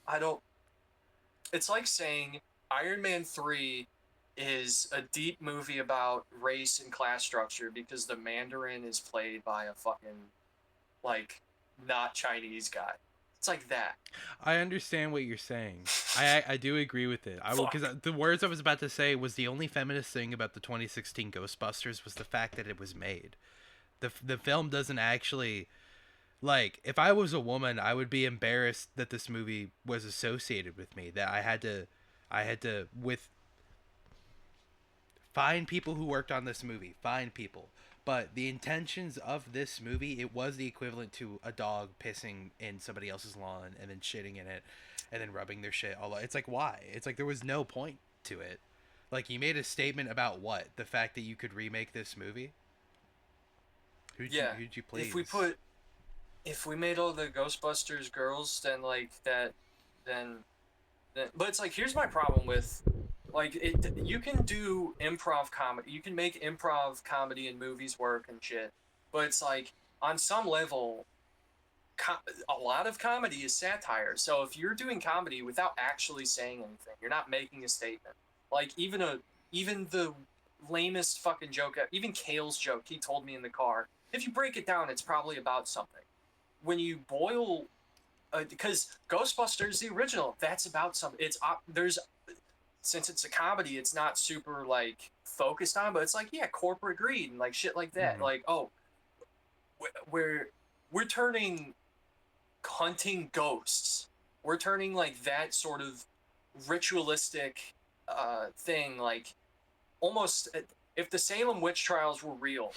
I don't. It's like saying Iron Man 3 is a deep movie about race and class structure because the Mandarin is played by a fucking like not Chinese guy. It's like that. I understand what you're saying. I do agree with it. I will, because the words I was about to say was the only feminist thing about the 2016 Ghostbusters was the fact that it was made. The film doesn't actually, like, if I was a woman, I would be embarrassed that this movie was associated with me. That I had to with find people who worked on this movie, find people. But the intentions of this movie, it was the equivalent to a dog pissing in somebody else's lawn and then shitting in it and then rubbing their shit all. It's like, why? It's like there was no point to it. Like, you made a statement about what? The fact that you could remake this movie? Who'd you please? If we made all the Ghostbusters girls, then like that, then but it's like, here's my problem with like it. You can do improv comedy. You can make improv comedy in movies work and shit. But it's like on some level, a lot of comedy is satire. So if you're doing comedy without actually saying anything, you're not making a statement. Like even the lamest fucking joke, even Kale's joke he told me in the car. If you break it down, it's probably about something. When you boil, because Ghostbusters the original, that's about something. There's, since it's a comedy, it's not super like focused on, but it's like, yeah, corporate greed and like shit like that. Mhm. Like, oh, we're turning hunting ghosts. We're turning like that sort of ritualistic thing, like almost if the Salem witch trials were real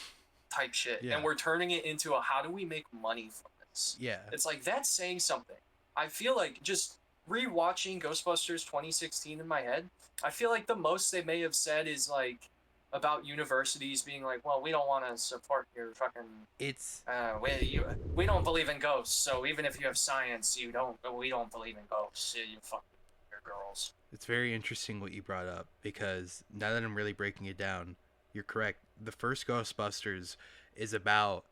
type shit, Yeah. and we're turning it into a how do we make money from this? Yeah. It's like that's saying something. I feel like just rewatching Ghostbusters 2016 in my head, I feel like the most they may have said is like about universities being like, well, we don't want to support your fucking It's we don't believe in ghosts, so even if you have science, we don't believe in ghosts. You fucking your girls. It's very interesting what you brought up, because now that I'm really breaking it down, you're correct. The first Ghostbusters is about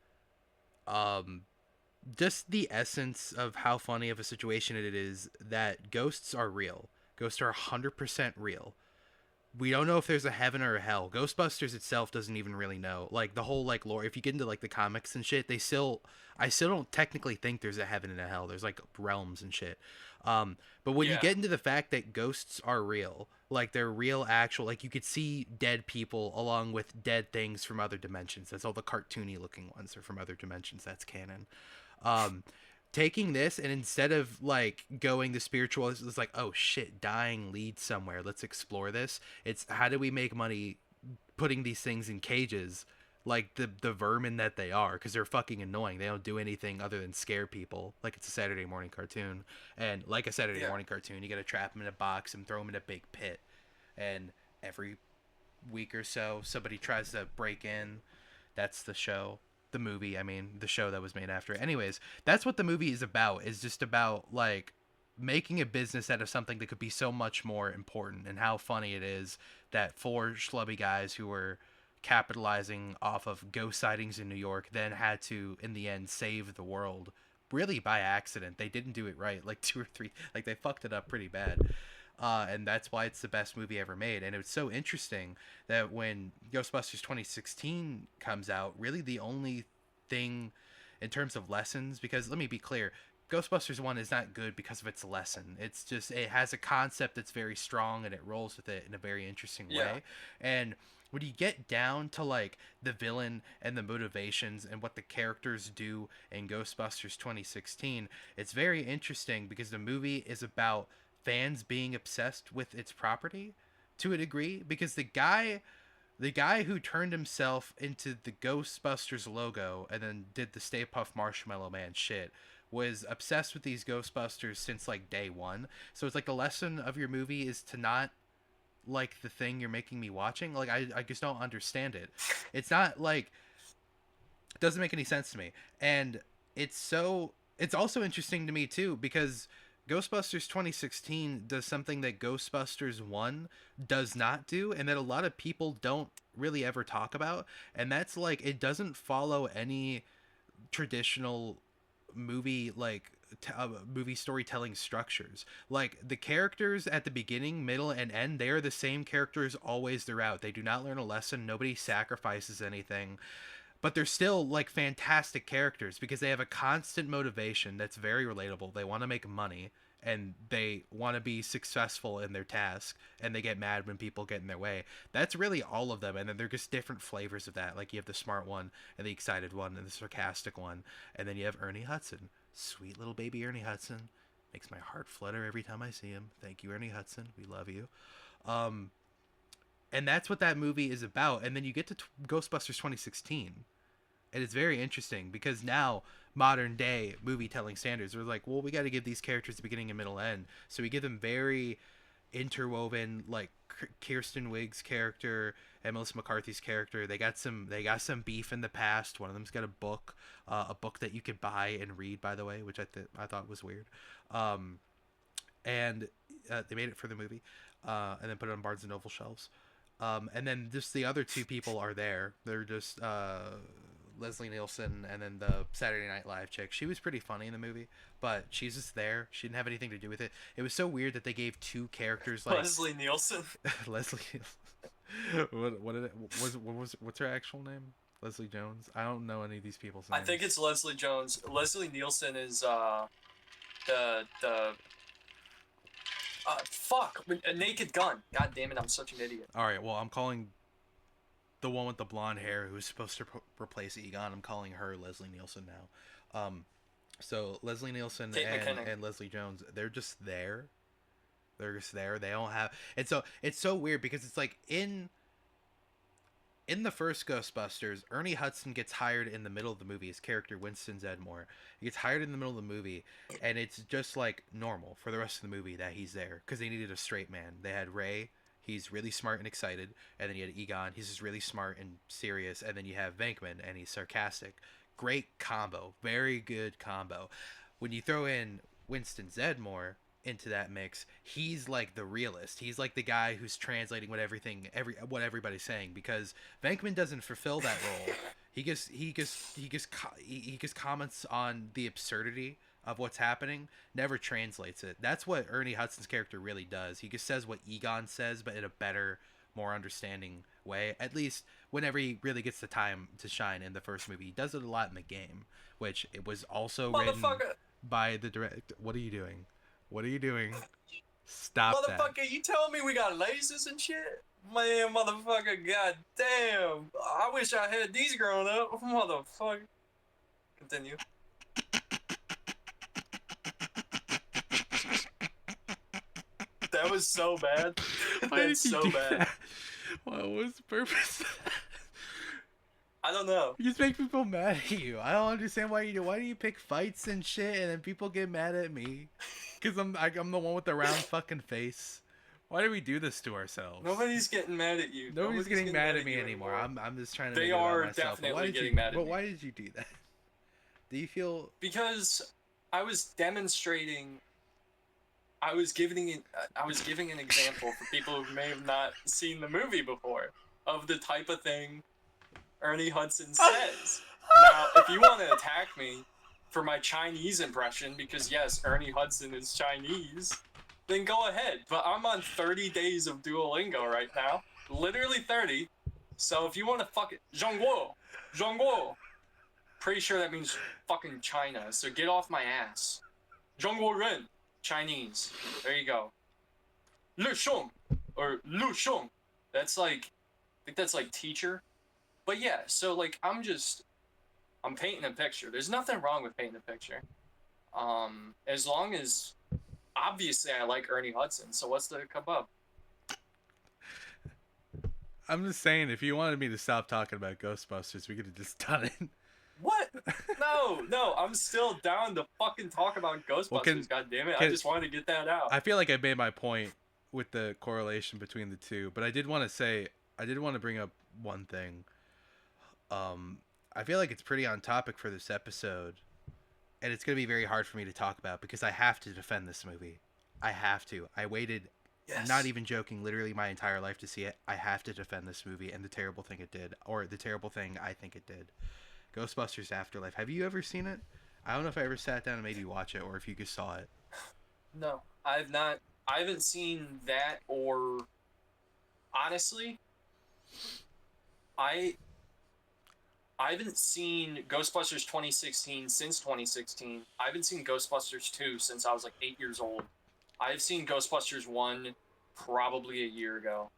just the essence of how funny of a situation it is that ghosts are real. Ghosts are 100% real. We don't know if there's a heaven or a hell. Ghostbusters itself doesn't even really know. Like, the whole like lore, if you get into like the comics and shit, I still don't technically think there's a heaven and a hell. There's like realms and shit. But when you get into the fact that ghosts are real, like they're real, actual, like you could see dead people along with dead things from other dimensions. That's all the cartoony looking ones are from other dimensions. That's canon. Taking this, and instead of like going the spiritual, it's like, oh shit, dying leads somewhere, let's explore this. It's how do we make money putting these things in cages, like the vermin that they are, because they're fucking annoying. They don't do anything other than scare people, like it's a Saturday morning cartoon. And like a Saturday morning cartoon, you gotta trap them in a box and throw them in a big pit, and every week or so somebody tries to break in. That's the show. The movie, I mean, the show that was made after. Anyways, that's what the movie is about. Is just about like making a business out of something that could be so much more important, and how funny it is that four schlubby guys who were capitalizing off of ghost sightings in New York then had to, in the end, save the world. Really by accident. They didn't do it right. Like two or three, like they fucked it up pretty bad. And that's why it's the best movie ever made. And it's so interesting that when Ghostbusters 2016 comes out, really the only thing in terms of lessons, because let me be clear, Ghostbusters 1 is not good because of its lesson. It's just, it has a concept that's very strong and it rolls with it in a very interesting way. And when you get down to like the villain and the motivations and what the characters do in Ghostbusters 2016, it's very interesting because the movie is about fans being obsessed with its property to a degree, because the guy The guy who turned himself into the Ghostbusters logo and then did the Stay Puft Marshmallow Man shit was obsessed with these Ghostbusters since like day one. So it's like the lesson of your movie is to not like the thing you're making me watching. Like I just don't understand it. It's not like it doesn't make any sense to me. And it's also interesting to me too because Ghostbusters 2016 does something that Ghostbusters 1 does not do and that a lot of people don't really ever talk about, and that's like it doesn't follow any traditional movie movie storytelling structures. Like the characters at the beginning, middle, and end, they are the same characters always throughout. They do not learn a lesson. Nobody sacrifices anything, but they're still like fantastic characters because they have a constant motivation that's very relatable. They want to make money and they want to be successful in their task, and they get mad when people get in their way. That's really all of them, and then they're just different flavors of that. Like you have the smart one and the excited one and the sarcastic one, and then you have Ernie Hudson, sweet little baby Ernie Hudson. Makes my heart flutter every time I see him. Thank you, Ernie Hudson. We love you. And that's what that movie is about. And then you get to Ghostbusters 2016, and it's very interesting because now modern day movie telling standards are like, well, we got to give these characters the beginning and middle end, so we give them very interwoven, like Kirsten Wiig's character and Melissa McCarthy's character. They got some beef in the past. One of them's got a book that you could buy and read, by the way, which I thought was weird. And they made it for the movie, and then put it on Barnes and Noble shelves. And then just the other two people are there. They're just Leslie Nielsen and then the Saturday Night Live chick. She was pretty funny in the movie, but she's just there. She didn't have anything to do with it. It was so weird that they gave two characters like Leslie Nielsen. Leslie. What's her actual name? Leslie Jones. I don't know any of these people's names. I think it's Leslie Jones. Leslie Nielsen is fuck, a Naked Gun. God damn it, I'm such an idiot. All right, well, I'm calling the one with the blonde hair who's supposed to replace Egon. I'm calling her Leslie Nielsen now. So Leslie Nielsen and Leslie Jones, they're just there. They're just there. They don't have. And so it's so weird because it's like in the first Ghostbusters, Ernie Hudson gets hired in the middle of the movie. His character, Winston Zedmore, he gets hired in the middle of the movie, and it's just like normal for the rest of the movie that he's there because they needed a straight man. They had Ray. He's really smart and excited. And then you had Egon. He's just really smart and serious. And then you have Venkman, and he's sarcastic. Great combo. Very good combo. When you throw in Winston Zedmore into that mix, he's like the realist. He's like the guy who's translating what everybody's saying, because Venkman doesn't fulfill that role. He just comments on the absurdity of what's happening, never translates it. That's what Ernie Hudson's character really does. He just says what Egon says, but in a better, more understanding way. At least whenever he really gets the time to shine in the first movie. He does it a lot in the game, which it was also written by the director. What are you doing? What are you doing? Stop that. Motherfucker, you telling me we got lasers and shit? Man, motherfucker, goddamn. I wish I had these growing up. Motherfucker. Continue. That was so bad. That's so bad. What was the purpose? I don't know. You just make people mad at you. I don't understand why do you pick fights and shit and then people get mad at me? Because I'm the one with the round fucking face. Why do we do this to ourselves? Nobody's getting mad at you. Nobody's getting mad at me anymore. I'm just trying to. They are definitely getting mad at me. But why did you do that? Do you feel? Because I was demonstrating. I was giving an example for people who may have not seen the movie before of the type of thing Ernie Hudson says. Now, if you want to attack me for my Chinese impression, because yes, Ernie Hudson is Chinese, then go ahead. But I'm on 30 days of Duolingo right now. Literally 30. So if you want to fucking Zhongguo. Pretty sure that means fucking China. So get off my ass. Zhongguo Ren. Chinese. There you go. Le Shong. Or Lu Shong. That's like, I think that's like teacher. But yeah, so like I'm painting a picture. There's nothing wrong with painting a picture. As long as, obviously I like Ernie Hudson, so what's the kebab? I'm just saying, if you wanted me to stop talking about Ghostbusters, we could have just done it. What? No, I'm still down to fucking talk about Ghostbusters. Well, God damn it! I just wanted to get that out. I feel like I made my point with the correlation between the two, but I did want to bring up one thing. I feel like it's pretty on topic for this episode, and it's gonna be very hard for me to talk about because I have to defend this movie. I have to. I waited, not even joking, literally my entire life to see it. I have to defend this movie and the terrible thing it did, or the terrible thing I think it did. Ghostbusters Afterlife. Have you ever seen it? I don't know if I ever sat down and made you watch it, or if you just saw it. No, I've not. I haven't seen that, or honestly, I haven't seen Ghostbusters 2016 since 2016. I haven't seen Ghostbusters 2 since I was like 8 years old. I've seen Ghostbusters 1 probably a year ago.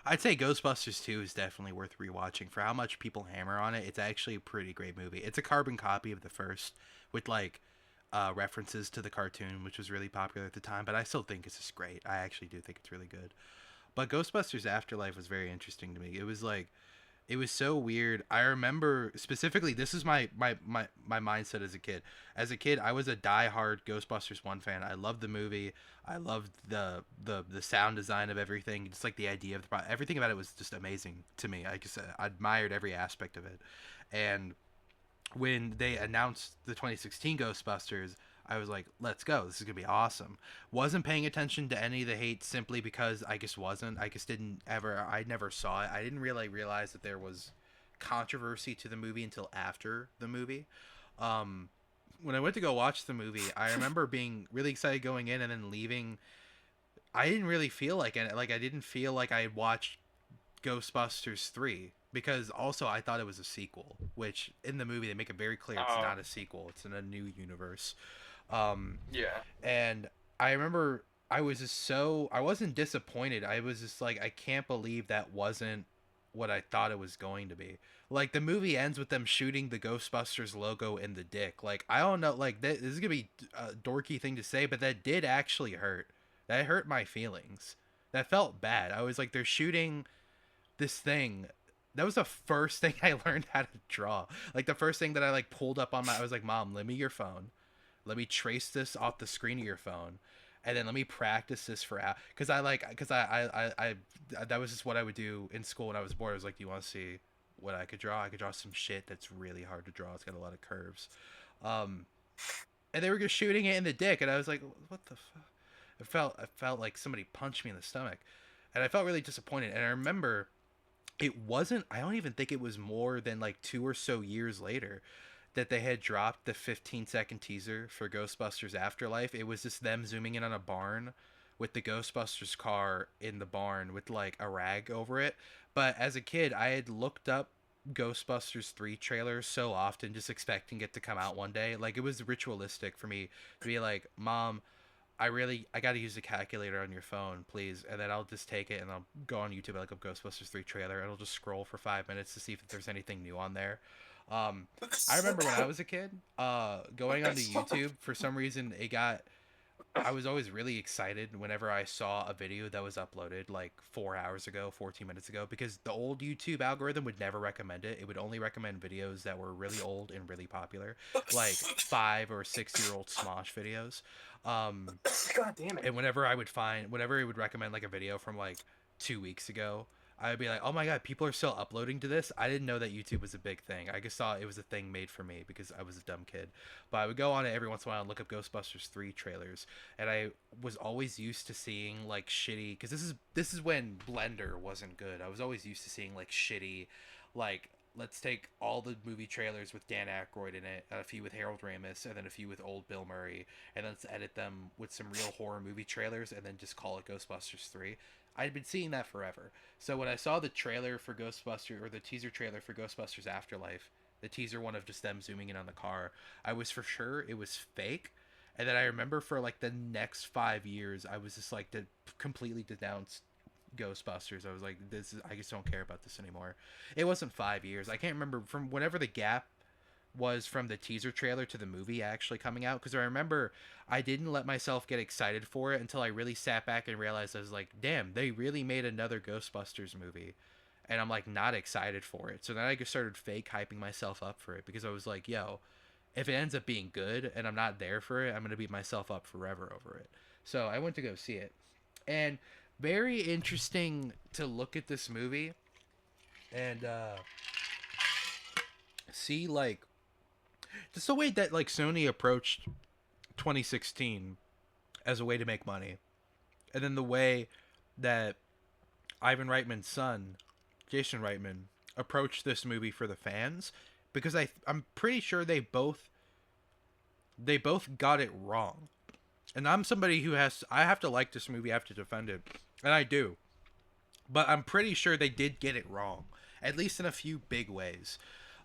I'd say Ghostbusters 2 is definitely worth rewatching. For how much people hammer on it, it's actually a pretty great movie. It's a carbon copy of the first, with like references to the cartoon, which was really popular at the time, but I still think it's just great. I actually do think it's really good. But Ghostbusters Afterlife was very interesting to me. It was like, it was so weird. I remember specifically, this is my mindset as a kid. As a kid, I was a diehard Ghostbusters 1 fan. I loved the movie. I loved the sound design of everything. Just like the idea of everything about it was just amazing to me. I admired every aspect of it. And when they announced the 2016 Ghostbusters, I was like, let's go. This is going to be awesome. Wasn't paying attention to any of the hate simply because I just wasn't. I just I never saw it. I didn't really realize that there was controversy to the movie until after the movie. When I went to go watch the movie, I remember being really excited going in and then leaving. I didn't really feel like it. Like, I didn't feel like I had watched Ghostbusters 3. Because also I thought it was a sequel, which in the movie they make it very clear it's not a sequel. It's in a new universe. Yeah. And I remember I wasn't disappointed. I was just like, I can't believe that wasn't what I thought it was going to be. Like, the movie ends with them shooting the Ghostbusters logo in the dick. Like, I don't know, like, this is gonna be a dorky thing to say, but that did actually hurt. That hurt my feelings. That felt bad. I was like, they're shooting this thing. That was the first thing I learned how to draw. Like, the first thing that I like pulled up on I was like, Mom, lend me your phone. Let me trace this off the screen of your phone, and then let me practice this for out. Because I that was just what I would do in school when I was bored. I was like, do you want to see what I could draw? I could draw some shit that's really hard to draw. It's got a lot of curves. And they were just shooting it in the dick, and I was like, what the fuck? I felt like somebody punched me in the stomach, and I felt really disappointed. And I remember, I don't even think it was more than like 2 or so years later that they had dropped the 15-second teaser for Ghostbusters Afterlife. It was just them zooming in on a barn with the Ghostbusters car in the barn with like a rag over it. But as a kid, I had looked up Ghostbusters 3 trailers so often, just expecting it to come out one day. Like, it was ritualistic for me to be like, Mom, I got to use the calculator on your phone, please. And then I'll just take it and I'll go on YouTube, like a Ghostbusters 3 trailer, and I'll just scroll for 5 minutes to see if there's anything new on there. I remember when I was a kid, going onto YouTube, for some reason I was always really excited whenever I saw a video that was uploaded like 4 hours ago, 14 minutes ago, because the old YouTube algorithm would never recommend it. It would only recommend videos that were really old and really popular, like 5 or 6-year-old Smosh videos. God damn it. And whenever it would recommend like a video from like 2 weeks ago, I would be like, oh my god, people are still uploading to this? I didn't know that YouTube was a big thing. I just thought it was a thing made for me because I was a dumb kid. But I would go on it every once in a while and look up Ghostbusters 3 trailers. And I was always used to seeing like shitty, because this is when Blender wasn't good. I was always used to seeing like shitty, like, let's take all the movie trailers with Dan Aykroyd in it, a few with Harold Ramis, and then a few with old Bill Murray, and then let's edit them with some real horror movie trailers, and then just call it Ghostbusters 3. I'd been seeing that forever. So when I saw the trailer for Ghostbusters, or the teaser trailer for Ghostbusters Afterlife, the teaser one of just them zooming in on the car, I was for sure it was fake. And then I remember for like the next 5 years, I was just like completely denounced Ghostbusters. I was like, I just don't care about this anymore. It wasn't 5 years. I can't remember from whenever the gap was from the teaser trailer to the movie actually coming out, because I remember I didn't let myself get excited for it until I really sat back and realized I was like, damn, they really made another Ghostbusters movie, and I'm like not excited for it. So then I just started fake hyping myself up for it, because I was like, yo, if it ends up being good and I'm not there for it, I'm gonna beat myself up forever over it. So I went to go see it, and very interesting to look at this movie and see like just the way that like Sony approached 2016 as a way to make money, and then the way that Ivan Reitman's son, Jason Reitman, approached this movie for the fans, because I'm pretty sure they both got it wrong. And I'm somebody who I have to like this movie, I have to defend it, and I do. But I'm pretty sure they did get it wrong, at least in a few big ways.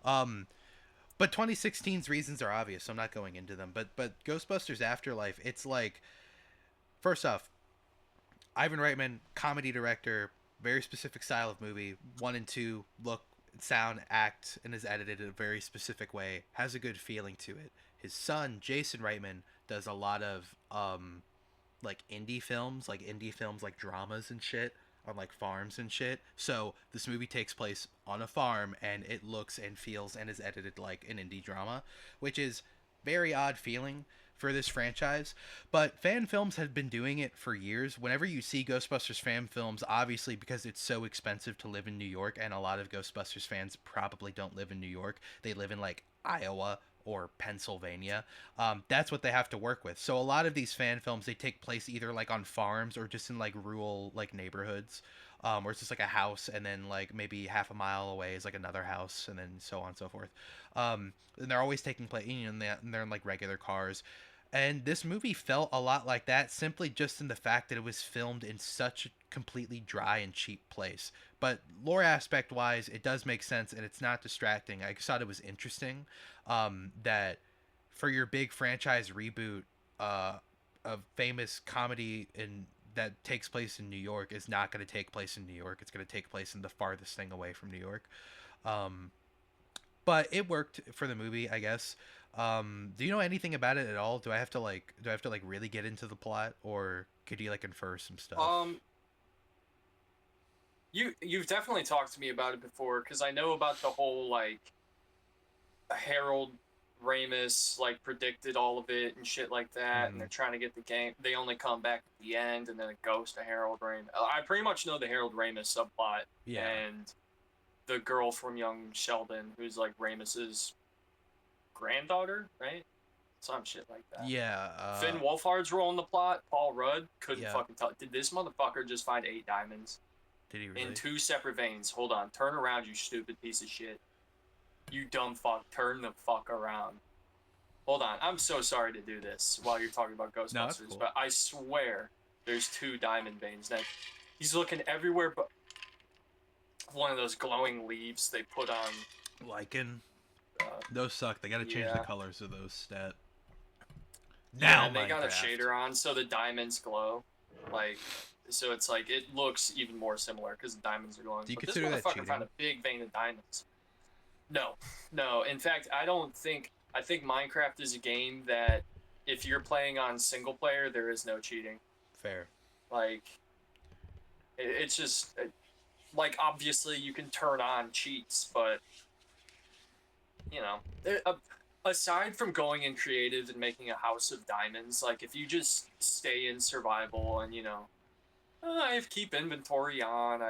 But 2016's reasons are obvious, so I'm not going into them. But Ghostbusters Afterlife, it's like, first off, Ivan Reitman, comedy director, very specific style of movie. 1 and 2 look, sound, act, and is edited in a very specific way. Has a good feeling to it. His son, Jason Reitman, does a lot of like indie films, like dramas and shit on like farms and shit. So this movie takes place on a farm, and it looks and feels and is edited like an indie drama, which is very odd feeling for this franchise. But fan films have been doing it for years. Whenever you see Ghostbusters fan films, obviously because it's so expensive to live in New York, and a lot of Ghostbusters fans probably don't live in New York, they live in like Iowa or Pennsylvania. That's what they have to work with. So a lot of these fan films, they take place either like on farms or just in like rural like neighborhoods, where it's just like a house, and then like maybe half a mile away is like another house, and then so on and so forth. And they're always taking place, you know, and they're in like regular cars. And this movie felt a lot like that, simply just in the fact that it was filmed in such a completely dry and cheap place. But lore aspect wise, it does make sense, and it's not distracting. I just thought it was interesting that for your big franchise reboot, of famous comedy that takes place in New York is not going to take place in New York. It's going to take place in the farthest thing away from New York. But it worked for the movie, I guess. Do you know anything about it at all? Do I have to like really get into the plot, or could you like infer some stuff? You've definitely talked to me about it before, because I know about the whole like Harold Ramis like predicted all of it and shit like that, and they're trying to get the game. They only come back at the end, and then it goes to Harold Ramis. I pretty much know the Harold Ramis subplot, Yeah. and the girl from Young Sheldon, who's like Ramis's granddaughter, right? Some shit like that. Yeah. Finn Wolfhard's role in the plot, Paul Rudd, couldn't Yeah. fucking tell. Did this motherfucker just find 8 diamonds Did he really? in 2 separate veins? Hold on, turn around, you stupid piece of shit. You dumb fuck, turn the fuck around. Hold on, I'm so sorry to do this while you're talking about Ghostbusters, No, that's cool. but I swear there's 2 diamond veins. Now, he's looking everywhere but one of those glowing leaves they put on. Lichen. Those suck. They got to change the yeah. colors of those stat. Yeah, Now and they got a Minecraft. shader on so the diamonds glow. Like, so it's like, it looks even more similar because the diamonds are glowing. Do you but consider this that motherfucker cheating? found a big vein of diamonds. No. In fact, I think Minecraft is a game that if you're playing on single player, there is no cheating. Fair. Like, it's just, like, obviously you can turn on cheats, but, you know, aside from going in creative and making a house of diamonds, like, if you just stay in survival and, you know, I keep inventory on,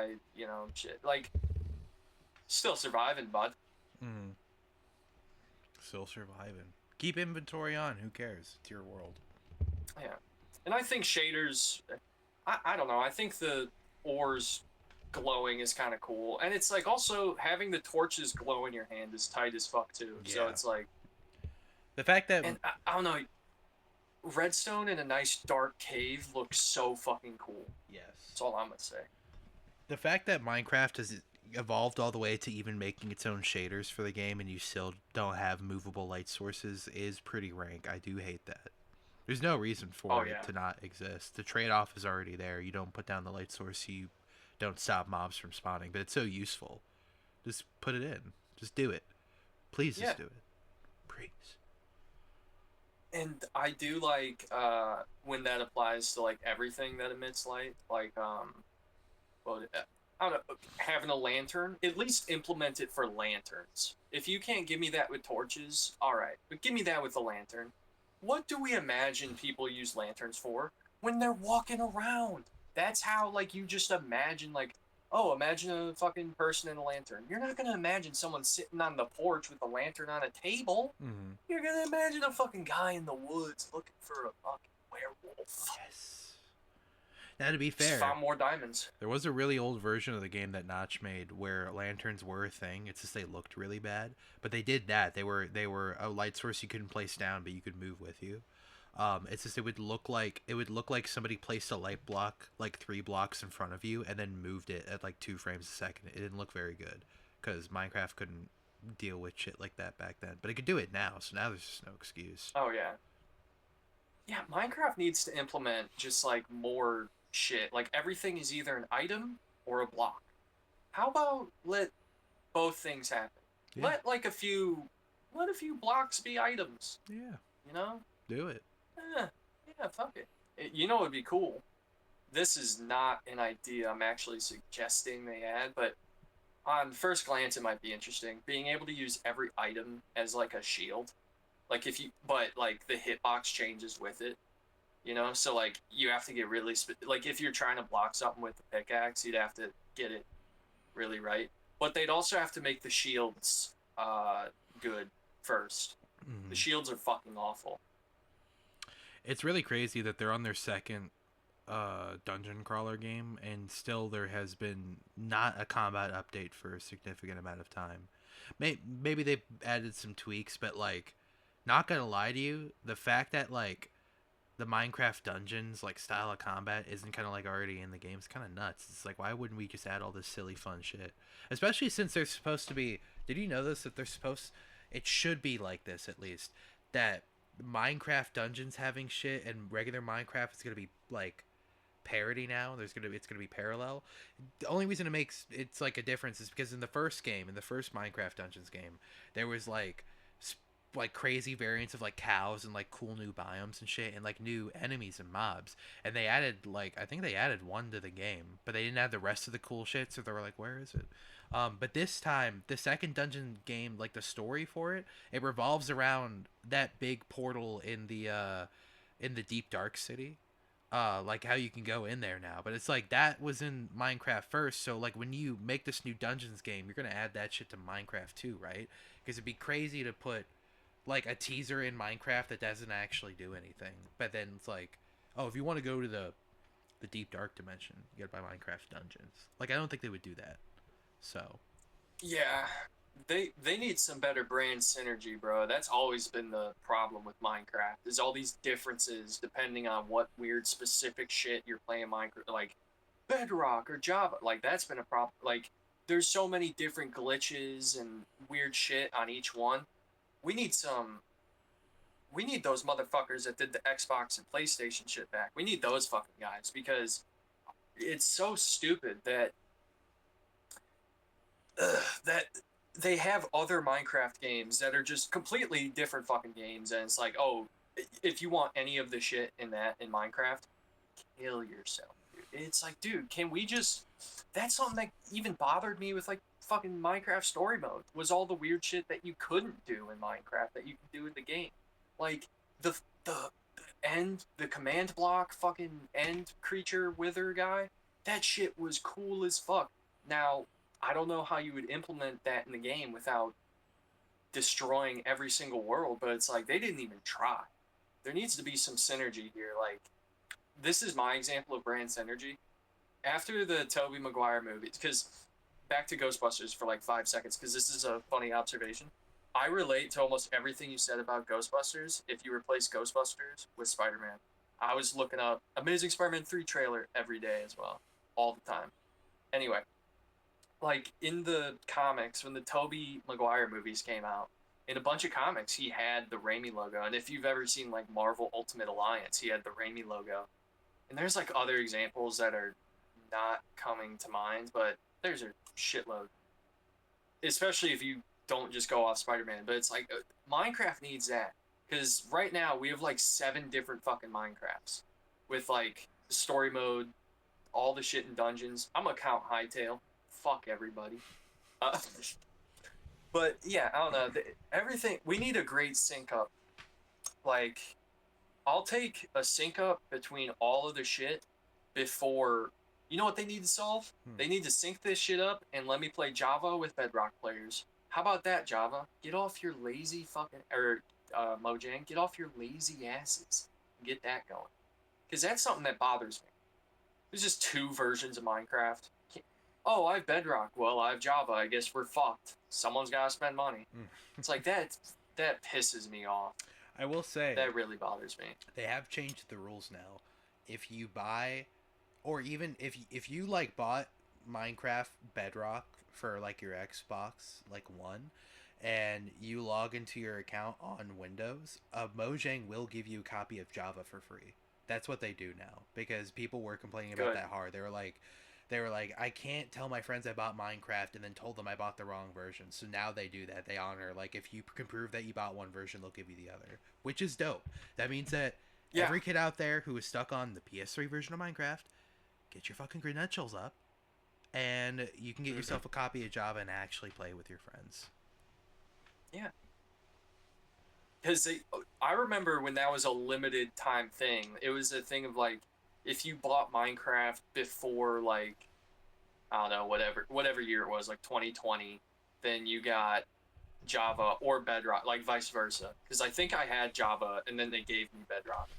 shit, like, still surviving, bud. Still surviving. Keep inventory on. Who cares? It's your world. Yeah. And I think shaders, I don't know, I think the ores glowing is kind of cool. And it's like also having the torches glow in your hand is tight as fuck too. Yeah. So it's like, The fact that and I don't know, redstone in a nice dark cave looks so fucking cool. yes. That's all I'm gonna say. The fact that Minecraft has evolved all the way to even making its own shaders for the game, and you still don't have movable light sources, is pretty rank. I do hate that. There's no reason for it to not exist. The trade-off is already there. You don't put down the light source, you don't stop mobs from spawning, but it's so useful. Just put it in. Just do it. Please just do it. increase. And I do like when that applies to like everything that emits light, like well, I don't know, having a lantern. At least implement it for lanterns. If you can't give me that with torches, all right, but give me that with a lantern. What do we imagine people use lanterns for when they're walking around? That's how like you just imagine like, oh, imagine a fucking person in a lantern. You're not gonna imagine someone sitting on the porch with a lantern on a table. Mm-hmm. You're gonna imagine a fucking guy in the woods looking for a fucking werewolf. Yes. Now, to be Just fair, found more diamonds. there was a really old version of the game that Notch made where lanterns were a thing. It's just they looked really bad, but they did that. They were a light source you couldn't place down, but you could move with you. It's just it would look like somebody placed a light block like 3 blocks in front of you and then moved it at like 2 frames a second. It didn't look very good because Minecraft couldn't deal with shit like that back then, but it could do it now. So now there's just no excuse. Oh yeah. Yeah, Minecraft needs to implement just like more shit. Like everything is either an item or a block. How about let both things happen? Yeah. Let a few blocks be items. Yeah, You know? do it. Yeah, fuck it. You know, it'd be cool. This is not an idea I'm actually suggesting they add, but on first glance, it might be interesting. Being able to use every item as like a shield, like but like the hitbox changes with it. You know, so like you have to get really like if you're trying to block something with the pickaxe, you'd have to get it really right. But they'd also have to make the shields good first. Mm-hmm. The shields are fucking awful. It's really crazy that they're on their second dungeon crawler game, and still there has been not a combat update for a significant amount of time. Maybe they've added some tweaks, but like, not gonna lie to you, the fact that like the Minecraft dungeons like style of combat isn't kind of like already in the game is kind of nuts. It's like, why wouldn't we just add all this silly fun shit? Especially since they're supposed to be. Did you know this? That they're supposed. It should be like this at least. That Minecraft dungeons having shit and regular Minecraft is gonna be like parody now. It's gonna be parallel. The only reason it makes it's like a difference is because in the first Minecraft Dungeons game, there was like crazy variants of like cows and like cool new biomes and shit and like new enemies and mobs, and they added like I think they added one to the game, but they didn't add the rest of the cool shit, so they were like, where is it? But this time the second dungeon game, like the story for it revolves around that big portal in the deep dark city, like how you can go in there now. But it's like that was in Minecraft first, so like when you make this new dungeons game, you're gonna add that shit to Minecraft too, right? Because it'd be crazy to put like a teaser in Minecraft that doesn't actually do anything, but then it's like, oh, if you want to go to the deep dark dimension, you gotta buy Minecraft Dungeons. Like I don't think they would do that. So Yeah, they need some better brand synergy, bro. That's always been the problem with Minecraft. Is all these differences depending on what weird specific shit you're playing Minecraft, like Bedrock or Java. Like that's been a problem. Like there's so many different glitches and weird shit on each one. We need those motherfuckers that did the Xbox and PlayStation shit back. We need those fucking guys because it's so stupid that that they have other Minecraft games that are just completely different fucking games, and it's like, oh, if you want any of the shit in Minecraft, kill yourself, dude. It's like, dude, can we just? That's something that even bothered me with like fucking Minecraft story mode was all the weird shit that you couldn't do in Minecraft that you could do in the game, like the command block fucking end creature wither guy. That shit was cool as fuck. Now I don't know how you would implement that in the game without destroying every single world, but it's like they didn't even try. There needs to be some synergy here. Like, this is my example of brand synergy. After the Tobey Maguire movies, because back to Ghostbusters for like 5 seconds, because this is a funny observation. I relate to almost everything you said about Ghostbusters if you replace Ghostbusters with Spider-Man. I was looking up Amazing Spider-Man 3 trailer every day as well, all the time. Anyway, like in the comics, when the Tobey Maguire movies came out, in a bunch of comics, he had the Raimi logo. And if you've ever seen like Marvel Ultimate Alliance, he had the Raimi logo. And there's like other examples that are not coming to mind, but there's a shitload. Especially if you don't just go off Spider-Man. But it's like Minecraft needs that, because right now we have like 7 different fucking Minecrafts with like story mode, all the shit in dungeons. I'm gonna count Hightail. Fuck everybody. Uh, but yeah, I don't know. Everything, we need a great sync up. Like, I'll take a sync up between all of the shit before. You know what they need to solve? They need to sync this shit up and let me play Java with Bedrock players. How about that, Java? Get off your lazy fucking, or Mojang, get off your lazy asses and get that going. Because that's something that bothers me. There's just 2 versions of Minecraft. Oh, I have Bedrock. Well, I have Java. I guess we're fucked. Someone's got to spend money. It's like that pisses me off. I will say that really bothers me. They have changed the rules now. If you buy, or even if you like bought Minecraft Bedrock for like your Xbox like One, and you log into your account on Windows, Mojang will give you a copy of Java for free. That's what they do now, because people were complaining about that hard. They were like, I can't tell my friends I bought Minecraft and then told them I bought the wrong version. So now they do that. They honor, like, if you can prove that you bought one version, they'll give you the other, which is dope. That means that every kid out there who is stuck on the PS3 version of Minecraft, get your fucking credentials up, and you can get yourself a copy of Java and actually play with your friends. Yeah. Because I remember when that was a limited time thing, it was a thing of like, if you bought Minecraft before, like, I don't know, whatever year it was, like 2020, then you got Java or Bedrock, like vice versa. Because I think I had Java and then they gave me Bedrock.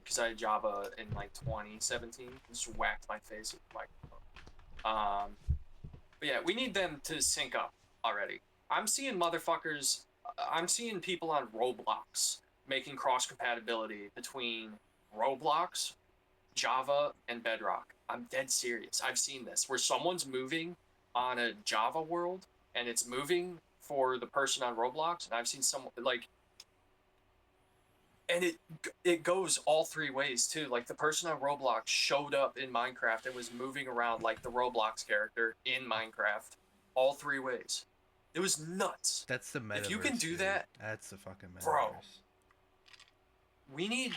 Because I had Java in like 2017. Just whacked my face with the microphone. But yeah, we need them to sync up already. I'm seeing people on Roblox making cross compatibility between Roblox, Java, and Bedrock. I'm dead serious. I've seen this where someone's moving on a Java world and it's moving for the person on Roblox, and I've seen someone like, and it goes all 3 ways too. Like the person on Roblox showed up in Minecraft and was moving around like the Roblox character in Minecraft, all 3 ways. It was nuts. That's the metaverse. If you can do that, that's the fucking metaverse. Bro, we need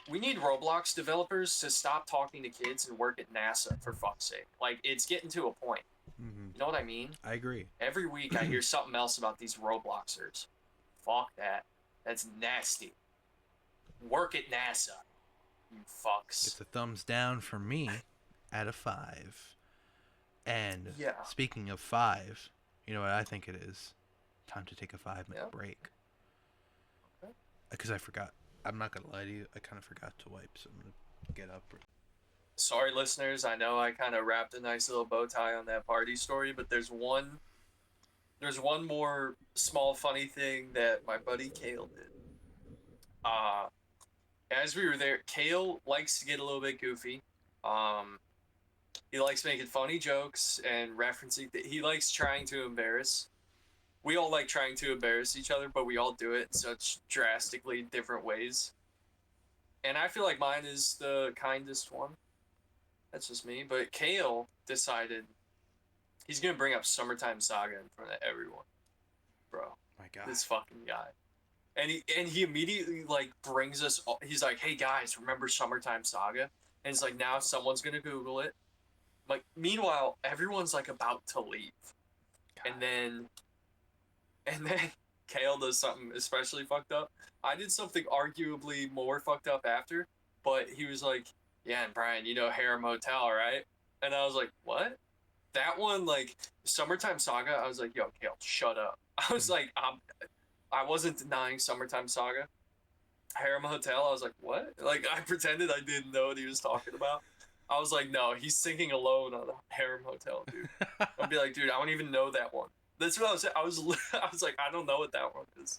Roblox developers to stop talking to kids and work at NASA, for fuck's sake. Like, it's getting to a point. Mm-hmm. You know what I mean? I agree. Every week I hear something else about these Robloxers. Fuck that. That's nasty. Work at NASA, you fucks. It's a thumbs down for me out of 5. And speaking of 5, you know what I think it is? Time to take a 5-minute break. Okay. Because I forgot. I'm not going to lie to you. I kind of forgot to wipe, so I'm going to get up. Sorry, listeners. I know I kind of wrapped a nice little bow tie on that party story, but there's one more small funny thing that my buddy Kale did. As we were there, Kale likes to get a little bit goofy. He likes making funny jokes and referencing. He likes trying to embarrass. We all like trying to embarrass each other, but we all do it in such drastically different ways. And I feel like mine is the kindest one. That's just me. But Kale decided he's going to bring up Summertime Saga in front of everyone. Bro. My God. This fucking guy. And he immediately, like, brings us all. He's like, hey, guys, remember Summertime Saga? And it's like, now someone's going to Google it. Like, meanwhile, everyone's, like, about to leave. God. And then Kale does something especially fucked up. I did something arguably more fucked up after, but he was like, yeah, and Bryan, you know Harem Hotel, right? And I was like, what? That one, like, Summertime Saga, I was like, yo, Kale, shut up. I was like, I wasn't denying Summertime Saga. Harem Hotel, I was like, what? Like, I pretended I didn't know what he was talking about. I was like, no, he's singing alone on Harem Hotel, dude. I'd be like, dude, I don't even know that one. That's what I was saying. I was like, I don't know what that one is.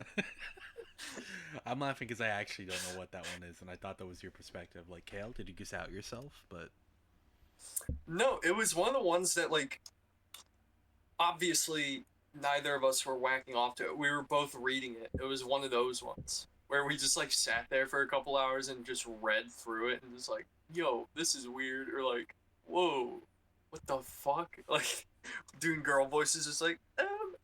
I'm laughing because I actually don't know what that one is, and I thought that was your perspective. Like, Kale, did you just out yourself? But no, it was one of the ones that, like, obviously neither of us were whacking off to it. We were both reading it. It was one of those ones where we just, like, sat there for a couple hours and just read through it and just like, yo, this is weird, or like, whoa, what the fuck? Like, doing girl voices, just like,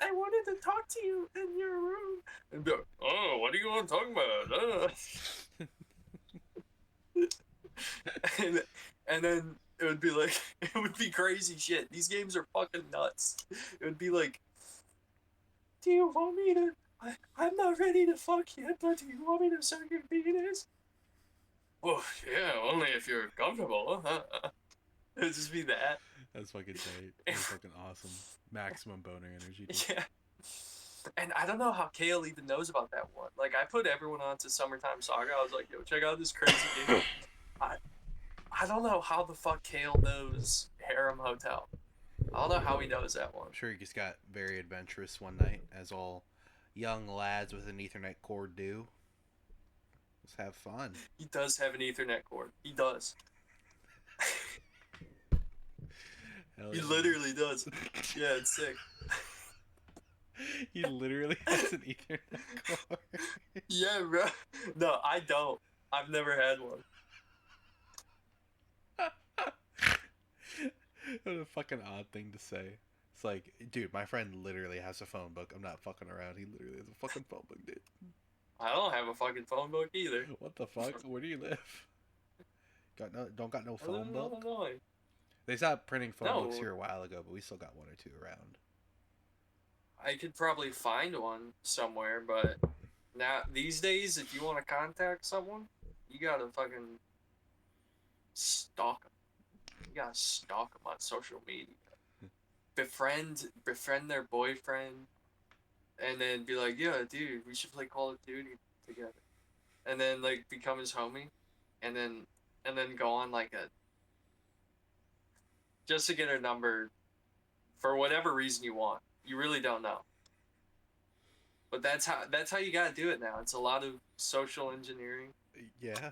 I wanted to talk to you in your room. And be like, oh, what do you want to talk about? And then it would be like, it would be crazy shit. These games are fucking nuts. It would be like, do you want me to? I'm not ready to fuck yet, but do you want me to suck your penis? Well, yeah, only if you're comfortable. It would just be that. That's fucking tight. That's fucking awesome. Maximum boner energy. Dude. Yeah. And I don't know how Kale even knows about that one. Like, I put everyone onto Summertime Saga. I was like, yo, check out this crazy game. I don't know how the fuck Kale knows Harem Hotel. I don't know how he knows that one. I'm sure he just got very adventurous one night, as all young lads with an Ethernet cord do. Just have fun. He does have an Ethernet cord. He does. He literally does. Yeah, it's sick. He literally has an Ethernet cord. Yeah, bro. No, I don't. I've never had one. What a fucking odd thing to say. It's like, dude, my friend literally has a phone book. I'm not fucking around. He literally has a fucking phone book, dude. I don't have a fucking phone book either. What the fuck? Where do you live? Don't got no phone book? Illinois. They stopped printing phone No. books here a while ago, but we still got one or two around. I could probably find one somewhere, but now these days, if you want to contact someone, you gotta fucking stalk them. You gotta stalk them on social media. Befriend their boyfriend, and then be like, "Yeah, dude, we should play Call of Duty together," and then like become his homie, and then go on like a just to get her number for whatever reason you want. You really don't know. But that's how you gotta do it now. It's a lot of social engineering. Yeah.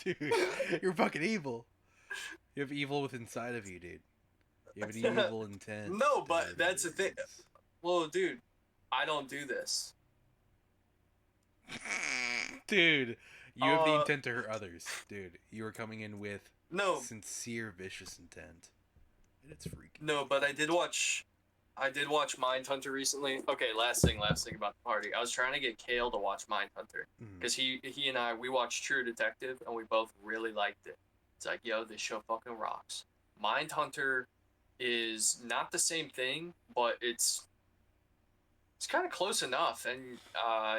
Dude, you're fucking evil. You have evil within inside of you, dude. You have an evil intent. No, but that's the thing. Well, dude, I don't do this. Dude, you have the intent to hurt others. Dude, you are coming in with sincere, vicious intent. And it's freaky. No, but I did watch Mindhunter recently. Okay, last thing about the party. I was trying to get Kale to watch Mindhunter because he and I, we watched True Detective and we both really liked it. It's like, yo, this show fucking rocks. Mindhunter is not the same thing, but it's kind of close enough, and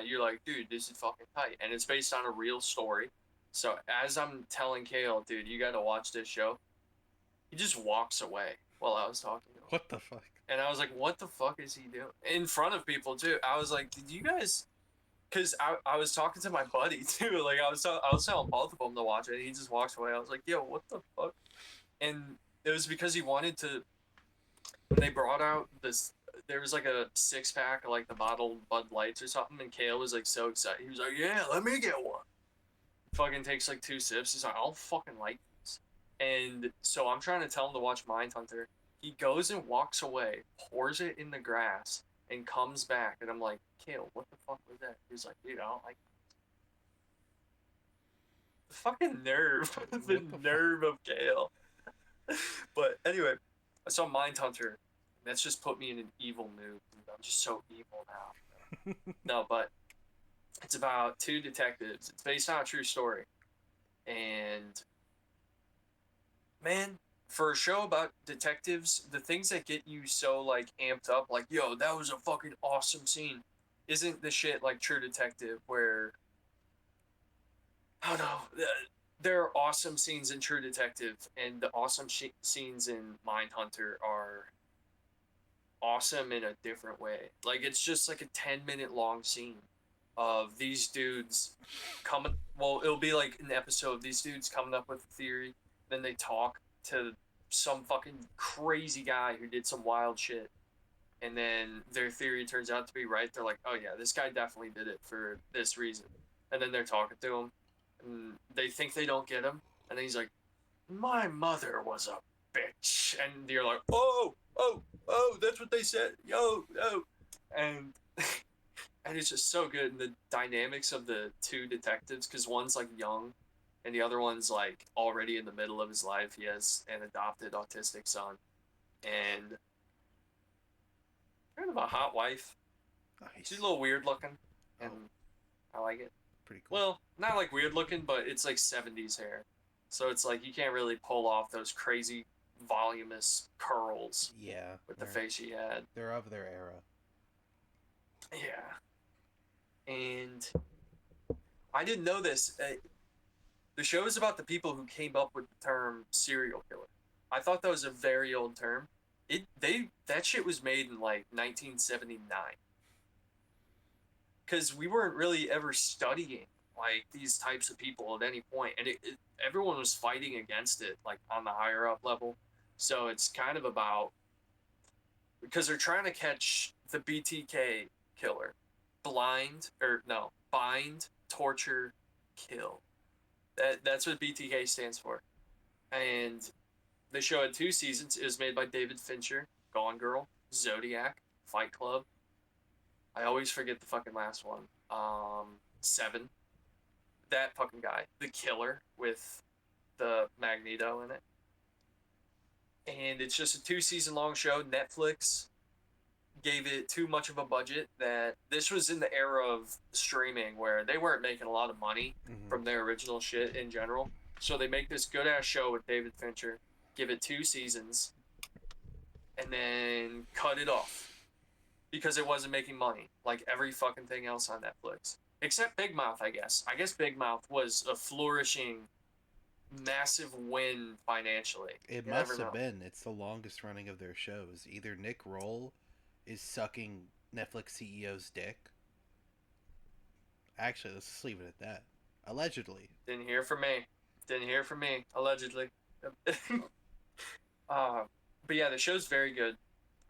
you're like, dude, this is fucking tight, and it's based on a real story. So as I'm telling Kale, dude, you gotta watch this show, he just walks away while I was talking to him. What the fuck? And I was like, what the fuck is he doing? In front of people, too. I was like, did you guys... Because I was talking to my buddy, too. Like, I was telling both of them to watch it, and he just walks away. I was like, yo, what the fuck? And it was because he wanted to... When they brought out this... There was, like, a six-pack of, like, the bottled Bud Lights or something, and Kale was, like, so excited. He was like, yeah, let me get one. Fucking takes, like, 2 sips. He's like, I don't fucking like this. And so I'm trying to tell him to watch Mindhunter. He goes and walks away, pours it in the grass, and comes back. And I'm like, Kale, what the fuck was that? He's like, dude, I don't like it. The fucking nerve. The nerve of Kale. But anyway, I saw Mindhunter. That's just put me in an evil mood. I'm just so evil now. No, but it's about 2 detectives. It's based on a true story. And, man... For a show about detectives, the things that get you so, like, amped up, like, yo, that was a fucking awesome scene, isn't the shit like True Detective, where, I don't know, there are awesome scenes in True Detective, and the awesome scenes in Mindhunter are awesome in a different way. Like, it's just like a 10-minute long scene of these dudes coming, well, it'll be like an episode of these dudes coming up with a theory, then they talk to some fucking crazy guy who did some wild shit, and then their theory turns out to be right. They're like, oh yeah, this guy definitely did it for this reason. And then they're talking to him, and they think they don't get him, and then he's like, my mother was a bitch. And you're like, oh, that's what they said. Yo. And and it's just so good. And the dynamics of the 2 detectives, because one's like young, and the other one's like already in the middle of his life. He has an adopted autistic son. and kind of a hot wife. Nice. She's a little weird looking, and I like it. Pretty cool. Well, not like weird looking, but it's like 70s hair. So it's like you can't really pull off those crazy voluminous curls yeah, with the face she had. they're of their era. Yeah. And I didn't know this. The show is about the people who came up with the term serial killer. I thought that was a very old term. That shit was made in like 1979. Because we weren't really ever studying like these types of people at any point, and everyone was fighting against it like on the higher up level. So it's kind of about, because they're trying to catch the BTK killer. Bind, torture, kill. That's what BTK stands for. And the show had 2 seasons. It was made by David Fincher, Gone Girl, Zodiac, Fight Club. I always forget the fucking last one. 7. That fucking guy, the killer with the Magneto in it. And it's just a 2-season long show. Netflix gave it too much of a budget. That this was in the era of streaming where they weren't making a lot of money from their original shit in general. So they make this good ass show with David Fincher, give it 2 seasons, and then cut it off because it wasn't making money like every fucking thing else on Netflix. Except Big Mouth, I guess. I guess Big Mouth was a flourishing, massive win financially. It must have been. It's the longest running of their shows. Either Nick Kroll is sucking Netflix CEO's dick. Actually, let's just leave it at that. Allegedly. Didn't hear from me. Allegedly. But yeah, the show's very good.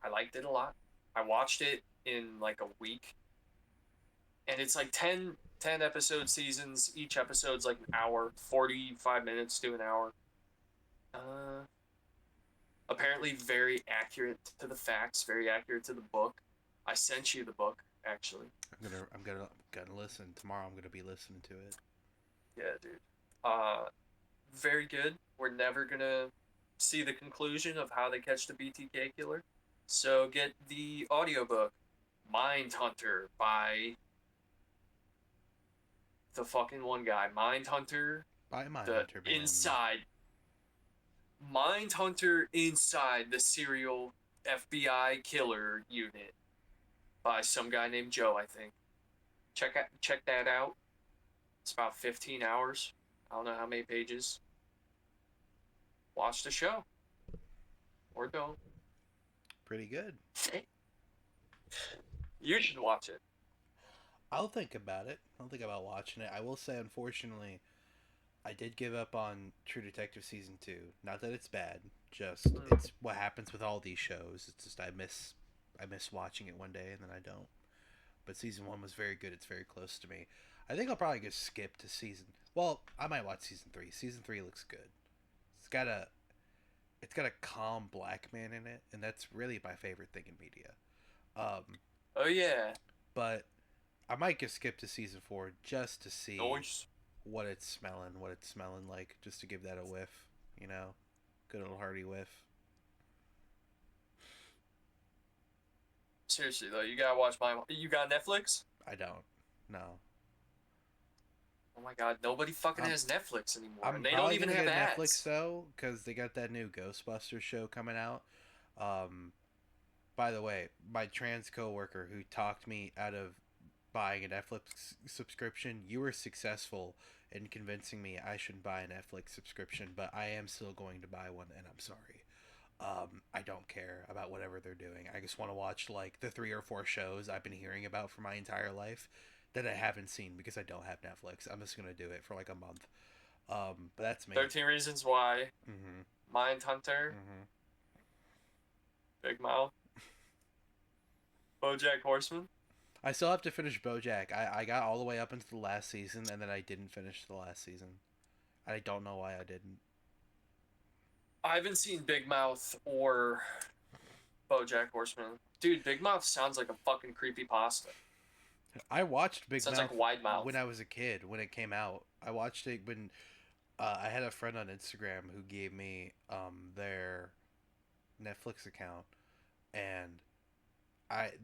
I liked it a lot. I watched it in like a week. And it's like 10 episode seasons. Each episode's like an hour, 45 minutes to an hour. Apparently very accurate to the facts, very accurate to the book. I sent you the book, actually. I'm gonna listen tomorrow. I'm gonna be listening to it. Yeah, dude. Very good. We're never gonna see the conclusion of how they catch the BTK killer. So get the audiobook, Mindhunter, by the fucking one guy. Mindhunter. By Mindhunter, man. Mindhunter Inside the Serial FBI Killer Unit by some guy named Joe, I think. Check that out. It's about 15 hours. I don't know how many pages. Watch the show. Or don't. Pretty good. You should watch it. I'll think about it. I'll think about watching it. I will say, unfortunately, I did give up on True Detective Season 2. Not that it's bad. Just, it's what happens with all these shows. It's just I miss watching it one day and then I don't. But Season 1 was very good. It's very close to me. I think I'll probably just skip to season... Well, I might watch Season 3. Season 3 looks good. It's got a calm black man in it, and that's really my favorite thing in media. Oh, yeah. But I might just skip to Season 4 just to see what it's smelling like, just to give that a whiff, you know? Good old hearty whiff. Seriously, though, you gotta watch You got Netflix? I don't. No. Oh my god, nobody fucking has Netflix anymore. And they don't probably even gonna have get ads. Netflix, though, because they got that new Ghostbusters show coming out. By the way, my trans coworker who talked me out of buying a Netflix subscription, you were successful in convincing me I shouldn't buy a Netflix subscription, but I am still going to buy one, and I'm sorry. I don't care about whatever they're doing. I just want to watch like the 3 or 4 shows I've been hearing about for my entire life that I haven't seen because I don't have Netflix. I'm just gonna do it for like a month. But that's me. 13 Reasons Why. Mindhunter. Big Mouth. BoJack Horseman. I still have to finish BoJack. I got all the way up into the last season, and then I didn't finish the last season. I don't know why I didn't. I haven't seen Big Mouth or BoJack Horseman. Dude, Big Mouth sounds like a fucking creepypasta. I watched Big Sounds Mouth like Wide Mouth when I was a kid, when it came out. I watched it when I had a friend on Instagram who gave me their Netflix account, and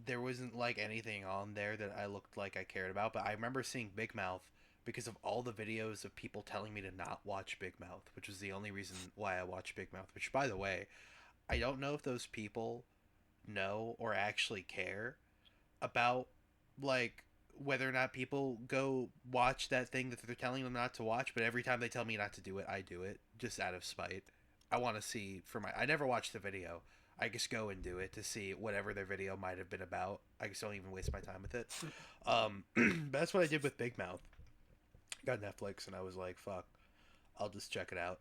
there wasn't like anything on there that I looked like I cared about, but I remember seeing Big Mouth because of all the videos of people telling me to not watch Big Mouth, which was the only reason why I watched Big Mouth. Which, by the way, I don't know if those people know or actually care about like whether or not people go watch that thing that they're telling them not to watch, but every time they tell me not to do it, I do it just out of spite. I want to see for my I never watch the video. I just go and do it to see whatever their video might have been about. I just don't even waste my time with it. But that's what I did with Big Mouth. Got Netflix and I was like, fuck, I'll just check it out.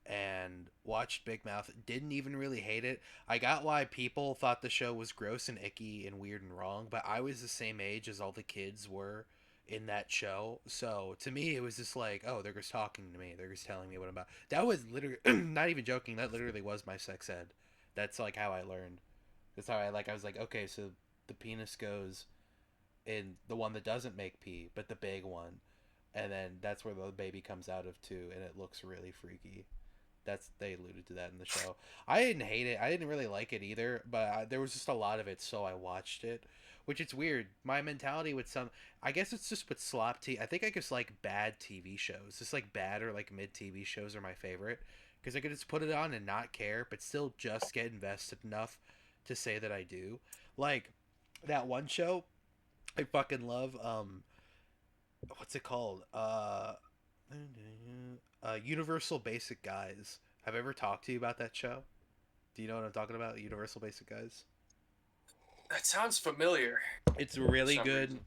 And watched Big Mouth. Didn't even really hate it. I got why people thought the show was gross and icky and weird and wrong, but I was the same age as all the kids were in that show. So to me, it was just like, oh, they're just talking to me. They're just telling me what I'm about. That was literally, not even joking, that literally was my sex ed. That's like how I learned. That's how I was like, okay, so the penis goes in the one that doesn't make pee, but the big one. And then that's where the baby comes out of too, and it looks really freaky. They alluded to that in the show. I didn't hate it. I didn't really like it either, but there was just a lot of it, so I watched it. Which it's weird. My mentality with I guess it's just with slop tea. I think I just like bad TV shows. Just like bad or like mid TV shows are my favorite because I could just put it on and not care, but still just get invested enough to say that I do. Like that one show I fucking love. What's it called? Universal Basic Guys. Have I ever talked to you about that show? Do you know what I'm talking about? Universal Basic Guys. That sounds familiar. It's really good. Reason.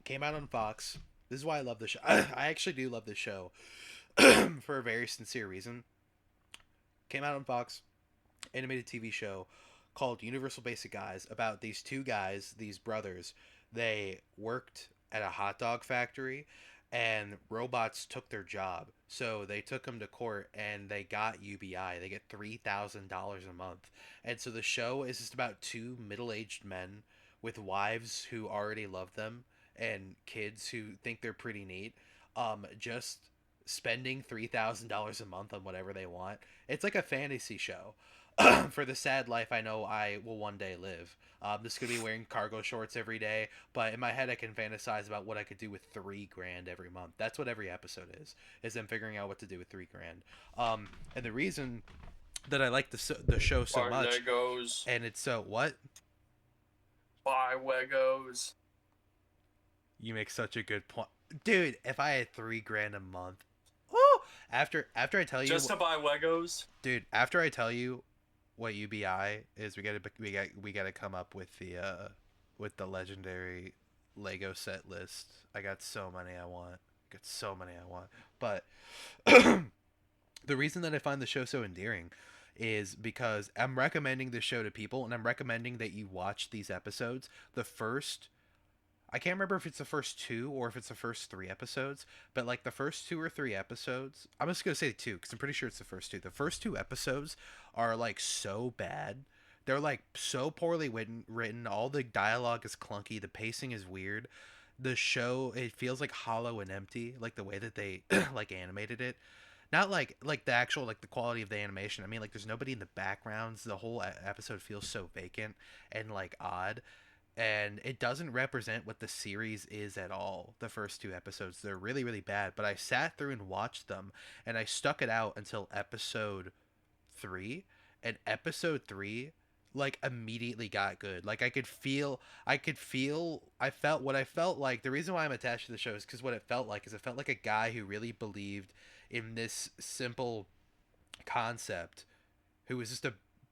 Came out on Fox. This is why I love the show. I actually do love this show for a very sincere reason. Came out on Fox. Animated TV show called Universal Basic Guys about these two guys, these brothers. They worked at a hot dog factory and robots took their job. So they took them to court and they got UBI. They get $3,000 a month. And so the show is just about two middle-aged men with wives who already love them and kids who think they're pretty neat. Just spending $3,000 a month on whatever they want. It's like a fantasy show. For the sad life I know I will one day live. This could be wearing cargo shorts every day, but in my head I can fantasize about what I could do with $3,000 every month. That's what every episode is them figuring out what to do with $3,000. And the reason that I like the show so Buy much, Legos. and it's so what? Buy Legos. You make such a good point, dude. If I had $3,000 a month, woo! After I tell you, Just to buy Legos, dude. After I tell you what UBI is, we gotta come up with the legendary Lego set list. I got so many I want. But the reason that I find the show so endearing is because I'm recommending this show to people, and I'm recommending that you watch these episodes. I can't remember if it's the first two or if it's the first three episodes, but like the first 2 or 3 episodes, I'm just going to say 2 because I'm pretty sure it's the first 2. The first 2 episodes are like so bad. They're like so poorly written. All the dialogue is clunky. The pacing is weird. The show, it feels like hollow and empty, like the way that they like animated it. Not like the actual, like the quality of the animation. I mean, like there's nobody in the backgrounds. The whole episode feels so vacant and like odd. And it doesn't represent what the series is at all. The first 2 episodes, they're really, really bad. But I sat through and watched them, and I stuck it out until episode 3. And episode 3, like, immediately got good. Like, I felt what I felt like. The reason why I'm attached to the show is because what it felt like is it felt like a guy who really believed in this simple concept, who was just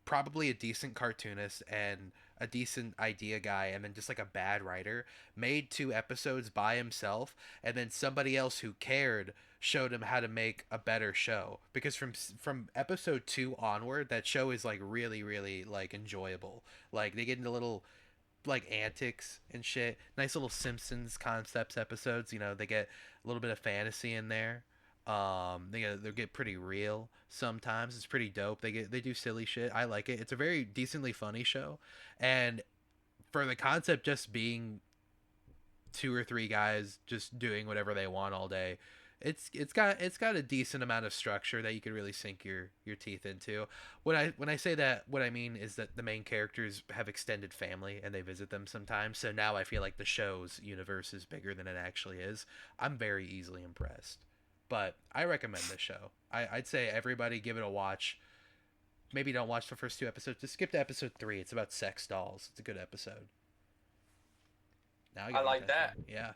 probably a decent cartoonist and a decent idea guy, and then just like a bad writer, made 2 episodes by himself, and then somebody else who cared showed him how to make a better show. Because from episode 2 onward, that show is like really, really like enjoyable. Like they get into little like antics and shit. Nice little Simpsons concepts episodes. You know, they get a little bit of fantasy in there. They get pretty real sometimes. It's pretty dope. They do silly shit. I like it. It's a very decently funny show, and for the concept just being 2 or 3 guys just doing whatever they want all day, It's got a decent amount of structure that you could really sink your teeth into. When I say that, what I mean is that the main characters have extended family and they visit them sometimes. So now I feel like the show's universe is bigger than it actually is. I'm very easily impressed. But I recommend this show. I'd say everybody give it a watch. Maybe don't watch the first 2 episodes. Just skip to episode 3. It's about sex dolls. It's a good episode. Now I like that. Yeah.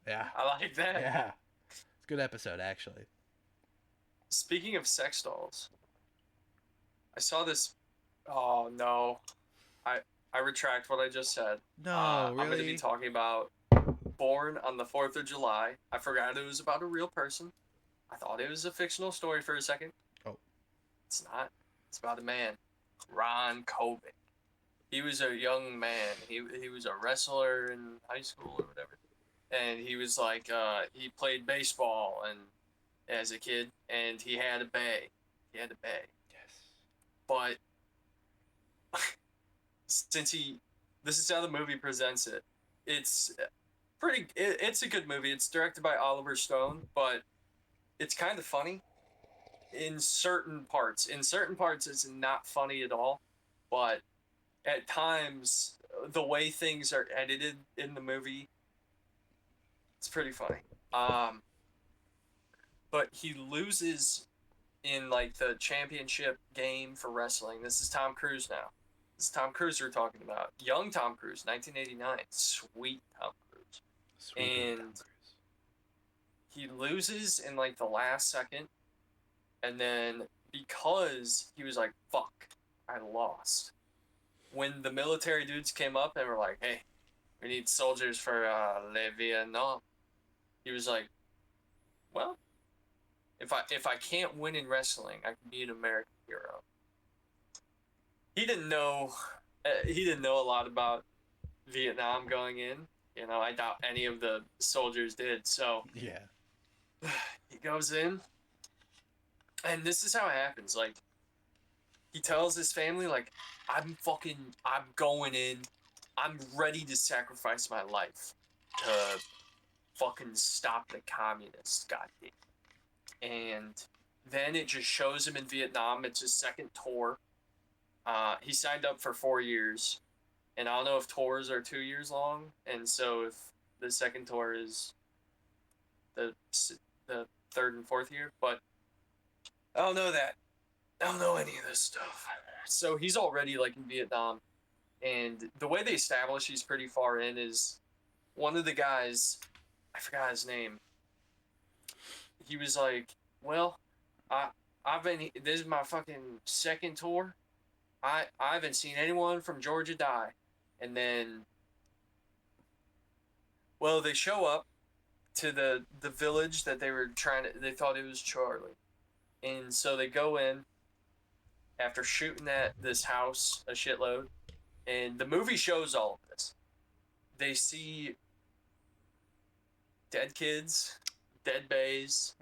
Yeah. I like that. Yeah. It's a good episode, actually. Speaking of sex dolls, I saw this. Oh no, I retract what I just said. No, I'm really? going to be talking about Born on the 4th of July. I forgot it was about a real person. I thought it was a fictional story for a second. Oh. It's not. It's about a man, Ron Kovic. He was a young man. He was a wrestler in high school or whatever. And he was like, he played baseball and as a kid, and he had a bay. Yes. But this is how the movie presents it. It's it's a good movie. It's directed by Oliver Stone, but it's kind of funny in certain parts. In certain parts, it's not funny at all, but at times, the way things are edited in the movie, it's pretty funny. But he loses in like the championship game for wrestling. This is Tom Cruise now. This is Tom Cruise we're talking about. Young Tom Cruise, 1989. Sweet Tom Cruise. And Tom Cruise. he loses in like the last second. And then because he was like, fuck, I lost. When the military dudes came up and were like, hey, we need soldiers for Le Vietnam, he was like, well, if I can't win in wrestling, I can be an American hero. He didn't know a lot about Vietnam going in. You know, I doubt any of the soldiers did. So Yeah. he goes in, and this is how it happens. Like, he tells his family, like, I'm going in. I'm ready to sacrifice my life to fucking stop the communists, goddamn. And then it just shows him in Vietnam. It's his second tour. He signed up for 4 years. And I don't know if tours are 2 years long. And so if the second tour is the third and fourth year. But I don't know that. I don't know any of this stuff. So he's already like in Vietnam. And the way they establish he's pretty far in is one of the guys, I forgot his name. He was like, well, this is my fucking second tour. I haven't seen anyone from Georgia die. And then, well, they show up to the village that they thought it was Charlie. And so they go in after shooting at this house a shitload. And the movie shows all of this. They see dead kids, dead bays,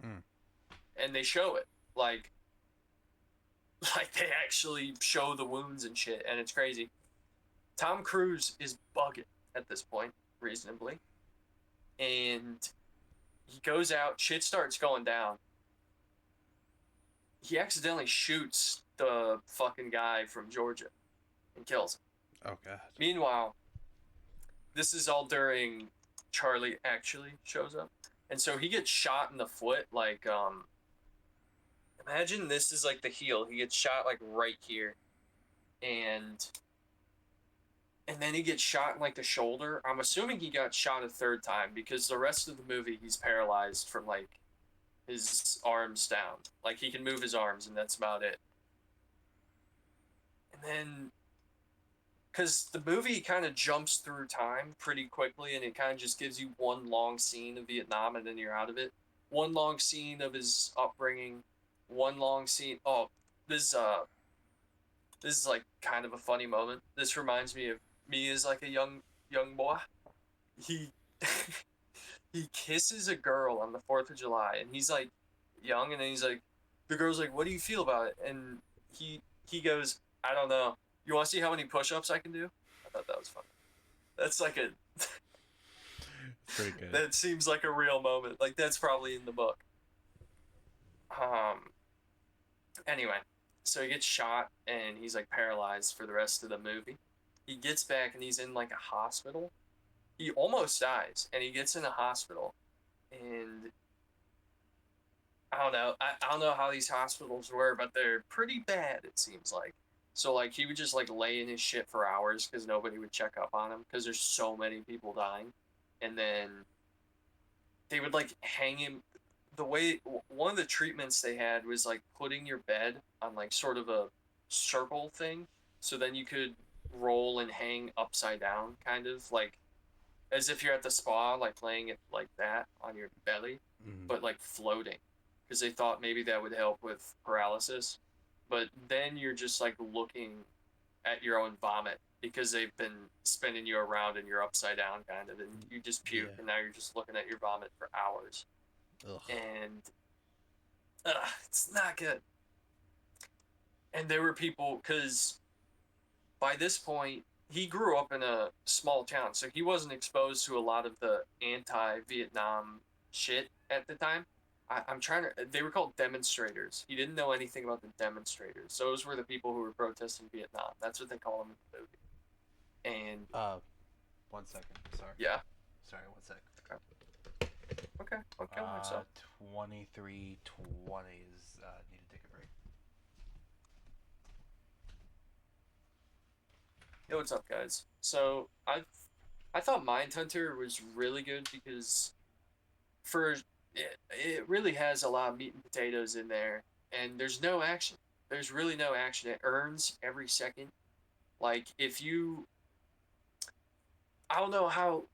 and they show it. Like they actually show the wounds and shit, and it's crazy. Tom Cruise is bugging at this point, reasonably. And he goes out, shit starts going down. He accidentally shoots the fucking guy from Georgia and kills him. Oh, God. Meanwhile, this is all during Charlie actually shows up. And so he gets shot in the foot, like, imagine this is like the heel. He gets shot like right here. And then he gets shot in like the shoulder. I'm assuming he got shot a third time because the rest of the movie he's paralyzed from like his arms down. Like he can move his arms and that's about it. And then, because the movie kind of jumps through time pretty quickly and it kind of just gives you one long scene of Vietnam and then you're out of it. One long scene of his upbringing. One long scene. Oh, this is like kind of a funny moment. This reminds me of me as like a young boy. He he kisses a girl on the 4th of July and he's like young and then he's like, the girl's like, what do you feel about it? And he goes, I don't know. You want to see how many push-ups I can do? I thought that was funny. That's like Pretty good. that seems like a real moment. Like that's probably in the book. Um. Anyway, so he gets shot and he's like paralyzed for the rest of the movie. He gets back and he's in like a hospital. He almost dies and he gets in a hospital and I don't know. I don't know how these hospitals were, but they're pretty bad, it seems like. So like he would just like lay in his shit for hours because nobody would check up on him because there's so many people dying, and then they would like hang him. The way one of the treatments they had was like putting your bed on like sort of a circle thing, so then you could roll and hang upside down, kind of like as if you're at the spa, like laying it like that on your belly, but like floating, because they thought maybe that would help with paralysis. But then you're just like looking at your own vomit because they've been spinning you around and you're upside down, kind of, and you just puke, and now you're just looking at your vomit for hours. Ugh. And it's not good. And there were people, because by this point, he grew up in a small town, so he wasn't exposed to a lot of the anti-Vietnam shit at the time. I'm trying to. They were called demonstrators. He didn't know anything about the demonstrators. Those were the people who were protesting Vietnam. That's what they call them in the movie. And 1 second. Sorry. Yeah. Sorry. 1 sec. Okay. Okay. So 2320 is need to take a break. Yo, what's up, guys? So I thought Mindhunter was really good because it really has a lot of meat and potatoes in there, and there's no action. There's really no action. It earns every second. Like if you, I don't know how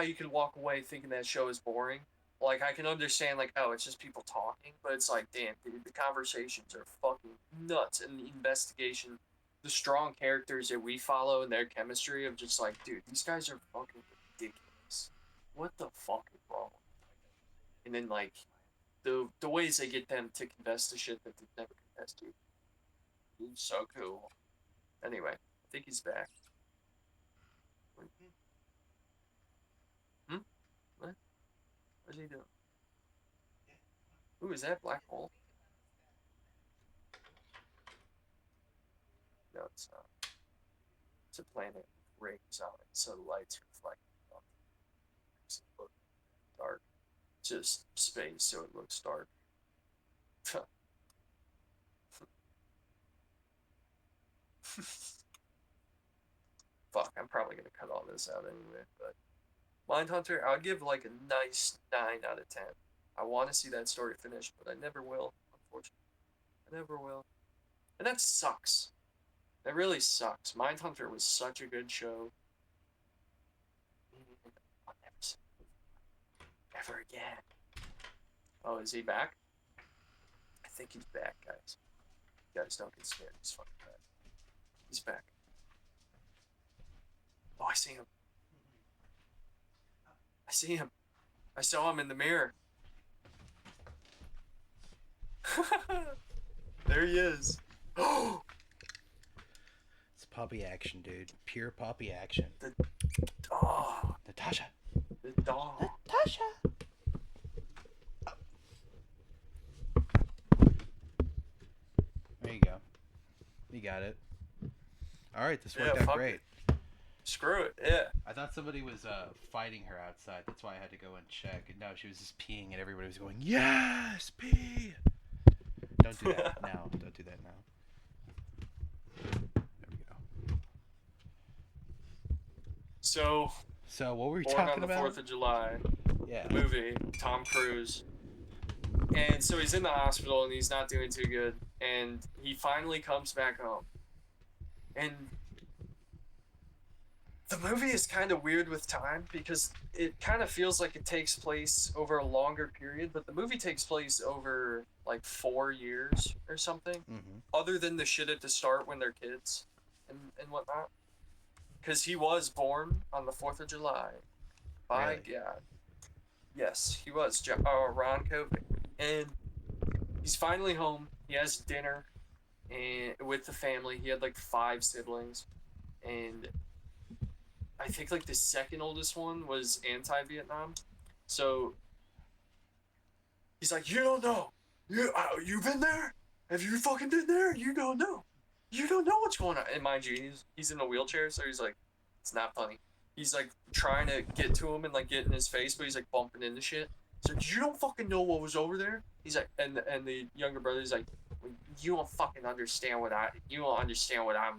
you could walk away thinking that show is boring. Like I can understand like, oh, it's just people talking, but it's like, damn, dude, the conversations are fucking nuts, and the investigation, the strong characters that we follow and their chemistry of just like, dude, these guys are fucking ridiculous. What the fuck is wrong? And then like the ways they get them to confess to shit that they've never confessed to. It's so cool. Anyway, I think he's back. What? What's he doing? Ooh, is that a black hole? No, it's not. It's a planet with rings on it, so the lights reflect off. Makes it look dark. Just space, so it looks dark. Fuck, I'm probably gonna cut all this out anyway, but Mindhunter, I'll give like a nice 9 out of 10. I want to see that story finished, but I never will, unfortunately. I never will. And that sucks. That really sucks. Mindhunter was such a good show. I'll never see it ever again. Oh, is he back? I think he's back, guys. You guys don't get scared. He's fucking back. He's back. Oh, I see him. I see him. I saw him in the mirror. There he is. Oh! It's puppy action, dude. Pure puppy action. Oh, Natasha. the dog. Natasha. There you go. You got it. All right, this worked out great. Screw it. Yeah. I thought somebody was fighting her outside. That's why I had to go and check. And no, she was just peeing, and everybody was going, "Yes, pee." Don't do that now. Don't do that now. There we go. So what were we Born talking on the about? 4th of July. Yeah. The movie, Tom Cruise. And so he's in the hospital and he's not doing too good. And he finally comes back home. And the movie is kind of weird with time because it kind of feels like it takes place over a longer period, but the movie takes place over like 4 years or something, other than the shit at the start when they're kids and whatnot. Because he was born on the 4th of July. By God. Yes, he was. Ron Kovic. And he's finally home. He has dinner and with the family. He had like 5 siblings. And I think like the second oldest one was anti-Vietnam. So he's like, you don't know. You been there? Have you fucking been there? You don't know. You don't know what's going on. And mind you, he's in a wheelchair, so he's like, it's not funny. He's like trying to get to him and like get in his face, but he's like bumping into shit. So you don't fucking know what was over there. He's like, and the younger brother's like, you don't fucking understand what I'm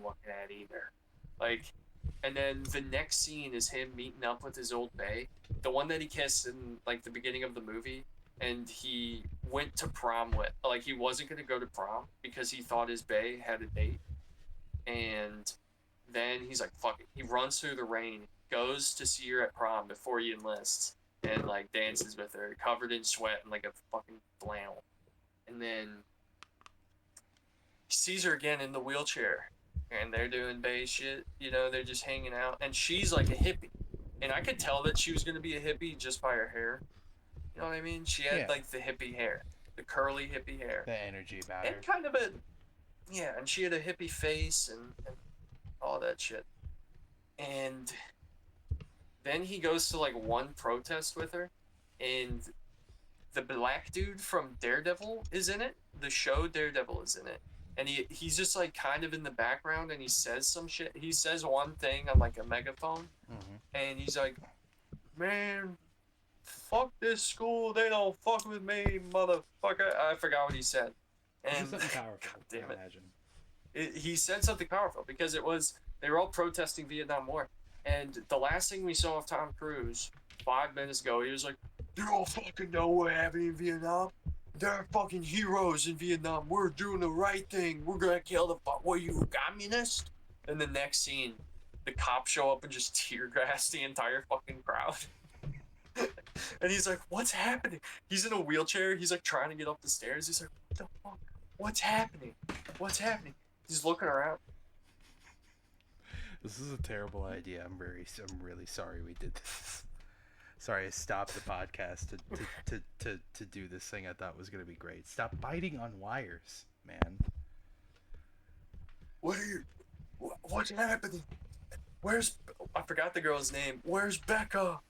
looking at either. Like, and then the next scene is him meeting up with his old bae, the one that he kissed in like the beginning of the movie, and he went to prom with. Like, he wasn't gonna go to prom because he thought his bae had a date, and then he's like, fuck it. He runs through the rain, goes to see her at prom before he enlists, and like dances with her, covered in sweat and like a fucking flannel. And then he sees her again in the wheelchair, and they're doing bae shit. You know, they're just hanging out, and she's like a hippie, and I could tell that she was gonna be a hippie just by her hair. You know what I mean? She had like the hippie hair, the curly hippie hair, the energy about her, and kind of a and she had a hippie face and all that shit. And then he goes to like one protest with her, and the black dude from Daredevil is in it. The show Daredevil is in it. And he's just like kind of in the background, and he says some shit. He says one thing on like a megaphone, and he's like, man, fuck this school. They don't fuck with me, motherfucker. I forgot what he said. And something powerful. God damn it. Imagine. He said something powerful because they were all protesting Vietnam War. And the last thing we saw of Tom Cruise 5 minutes ago, he was like, you don't fucking know what happened in Vietnam. They're fucking heroes in Vietnam. We're doing the right thing. We're gonna kill the fuck. What, you a communist? And the next scene, the cops show up and just tear gas the entire fucking crowd. And he's like, what's happening? He's in a wheelchair. He's like trying to get up the stairs. He's like, what the fuck? What's happening? What's happening? He's looking around. This is a terrible idea. I'm really sorry we did this. Sorry, I stopped the podcast to do this thing I thought was gonna be great. Stop biting on wires, man. What's happening? I forgot the girl's name. Where's Becca?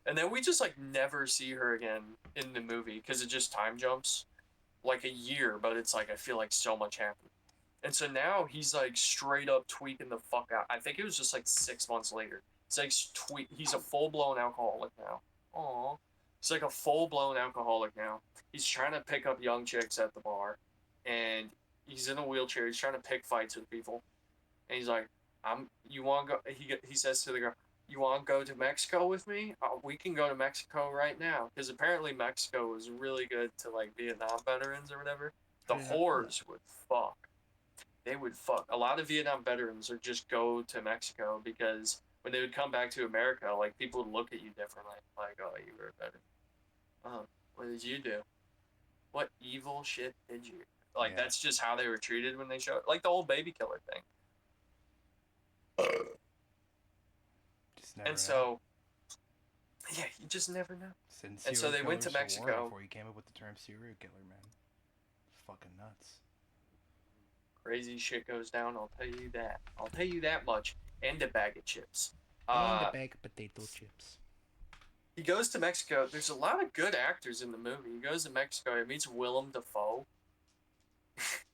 And then we just like never see her again in the movie because it just time jumps like a year, but it's like I feel like so much happened. And so now he's like straight up tweaking the fuck out. I think it was just like 6 months later. It's like he's a full-blown alcoholic now. Aww. He's like a full-blown alcoholic now. He's trying to pick up young chicks at the bar, and he's in a wheelchair. He's trying to pick fights with people. And he's like, you want to go? He says to the girl, you want to go to Mexico with me? We can go to Mexico right now. Because apparently Mexico was really good to like Vietnam veterans or whatever. The whores would fuck. They would fuck. A lot of Vietnam veterans would just go to Mexico because when they would come back to America, like people would look at you differently. Like, oh, you were a veteran. What did you do? What evil shit did you? Like, that's just how they were treated when they showed. Like the old baby killer thing. And so, yeah, you just never know. And so they went to Mexico. Before you came up with the term serial killer, man. It's fucking nuts. Crazy shit goes down, I'll tell you that. I'll tell you that much. And a bag of chips. And a bag of potato chips. He goes to Mexico. There's a lot of good actors in the movie. He goes to Mexico. He meets Willem Dafoe,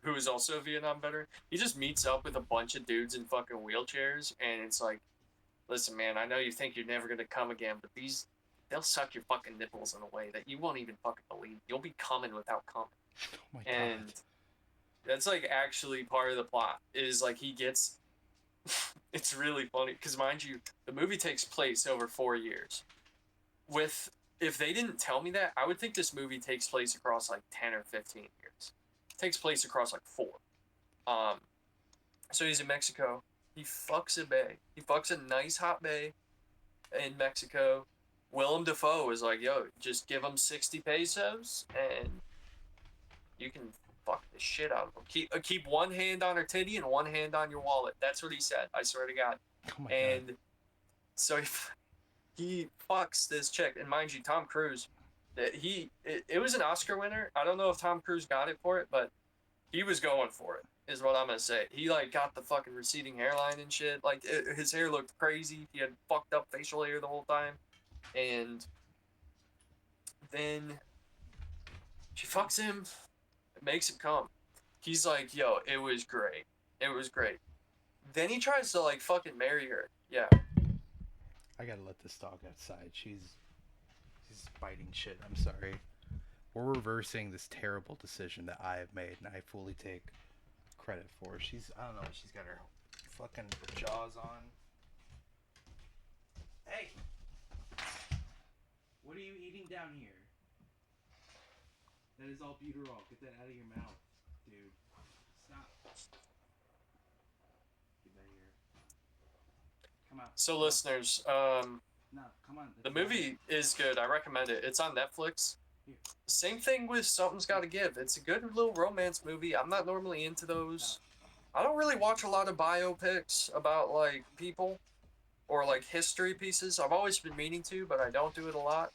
who is also a Vietnam veteran. He just meets up with a bunch of dudes in fucking wheelchairs, and it's like, listen, man, I know you think you're never going to come again, but they'll suck your fucking nipples in a way that you won't even fucking believe. You'll be coming without coming. Oh my God. And that's like actually part of the plot is like he gets it's really funny because mind you the movie takes place over 4 years. If they didn't tell me that, I would think this movie takes place across like 10 or 15 years. It takes place across like 4. So he's in Mexico. He fucks a bae. He fucks a nice hot bae in Mexico. Willem Dafoe is like, yo, just give him 60 pesos and you can fuck the shit out of him. Keep one hand on her titty and one hand on your wallet. That's what he said. I swear to God. Oh my and God. So he fucks this chick. And mind you, Tom Cruise, it was an Oscar winner. I don't know if Tom Cruise got it for it, but he was going for it, is what I'm going to say. He, like, got the fucking receding hairline and shit. Like, his hair looked crazy. He had fucked up facial hair the whole time. And then She fucks him, makes him come. He's like, yo, it was great. It was great. Then he tries to like fucking marry her. Yeah. I gotta let this dog outside. She's biting shit. I'm sorry. We're reversing this terrible decision that I have made, and I fully take credit for. I don't know, she's got her fucking jaws on. Hey! What are you eating down here? That is all buterol. Get that out of your mouth, dude. Stop. Get that here. Come on. So, listeners, No, come on. the movie is good. I recommend it. It's on Netflix. Here. Same thing with Something's Gotta Give. It's a good little romance movie. I'm not normally into those. I don't really watch a lot of biopics about like people or like history pieces. I've always been meaning to, but I don't do it a lot.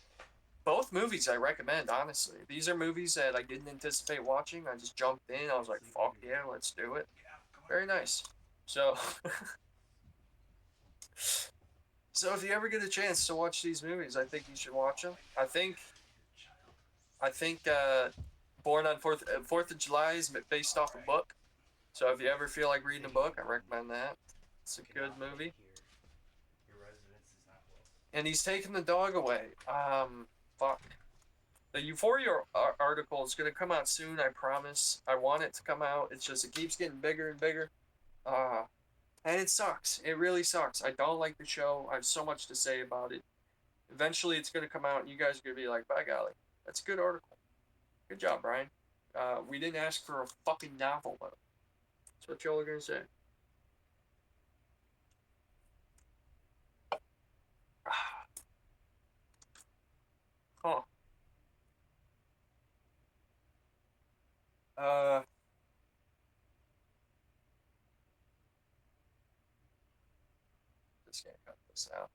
Both movies I recommend, honestly. These are movies that I didn't anticipate watching. I just jumped in. I was like, fuck yeah, let's do it. Very nice. So, so if you ever get a chance to watch these movies, I think you should watch them. I think Born on 4th of July is based off a book. So if you ever feel like reading a book, I recommend that. It's a good movie. And he's taking the dog away. Fuck. The Euphoria article is going to come out soon, I promise. I want it to come out. It's just, it keeps getting bigger and bigger. And it sucks. It really sucks. I don't like the show. I have so much to say about it. Eventually, it's going to come out, and you guys are going to be like, by golly, that's a good article. Good job, Bryan. We didn't ask for a fucking novel, though. That's what y'all are going to say. Huh. Just gonna cut this out.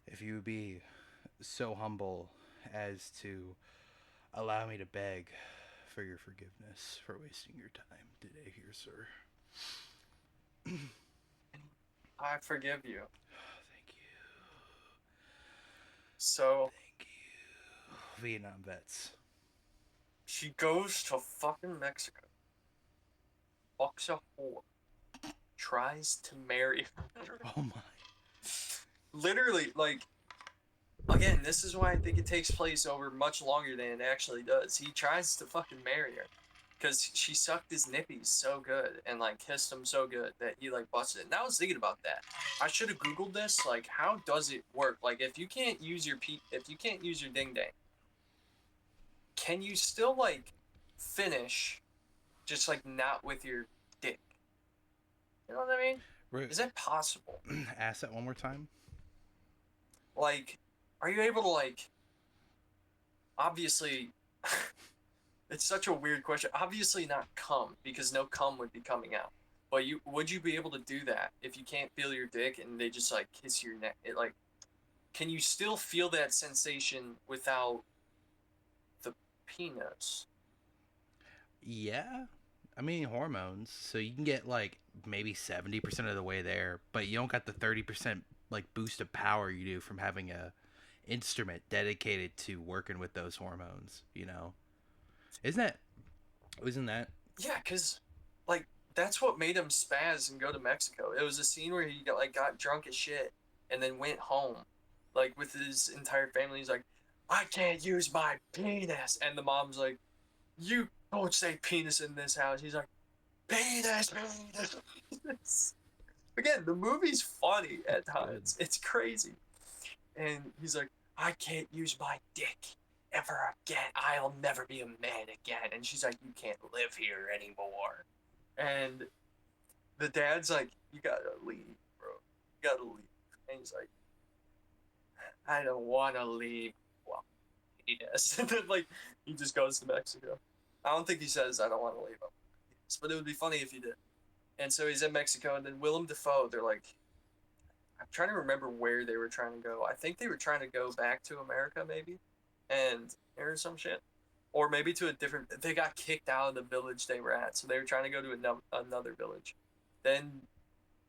If you would be so humble as to allow me to beg for your forgiveness for wasting your time today here, sir. I forgive you. Thank you. So, Thank you. Vietnam vets. she goes to fucking Mexico. Fucks a whore. Tries to marry her. Oh my. Literally, like, again, this is why I think it takes place over much longer than it actually does. He tries to fucking marry her because she sucked his nippies so good and like kissed him so good that he like busted it. And I was thinking about that. I should have googled this. Like, how does it work? Like, if you can't use your ding dang, can you still like finish just like not with your dick? You know what I mean? Right. Is that possible? Ask that one more time. Like, are you able to like, obviously, it's such a weird question. Obviously not cum, because no cum would be coming out. But would you be able to do that if you can't feel your dick and they just like kiss your neck? It like, can you still feel that sensation without the penis? Yeah. I mean, hormones. So you can get like maybe 70% of the way there, but you don't got the 30% like boost of power you do from having a instrument dedicated to working with those hormones, you know? Isn't that isn't that Yeah, because like that's what made him spaz and go to Mexico. It was a scene where he got drunk as shit and then went home, like with his entire family. He's like, I can't use my penis, and the mom's like, you don't say penis in this house. He's like, penis, penis, penis. Again, the movie's funny at times. It's crazy, and he's like, I can't use my dick ever again. I'll never be a man again. And she's like, you can't live here anymore. And the dad's like, you gotta leave, bro. You gotta leave. And he's like, I don't wanna leave. Well, he does. And then, like, he just goes to Mexico. I don't think he says, I don't wanna leave him. But it would be funny if he did. And so he's in Mexico, and then Willem Dafoe, they're like, I'm trying to remember where they were trying to go. I think they were trying to go back to America, maybe, and or some shit, or maybe to a different. They got kicked out of the village they were at, so they were trying to go to another village. Then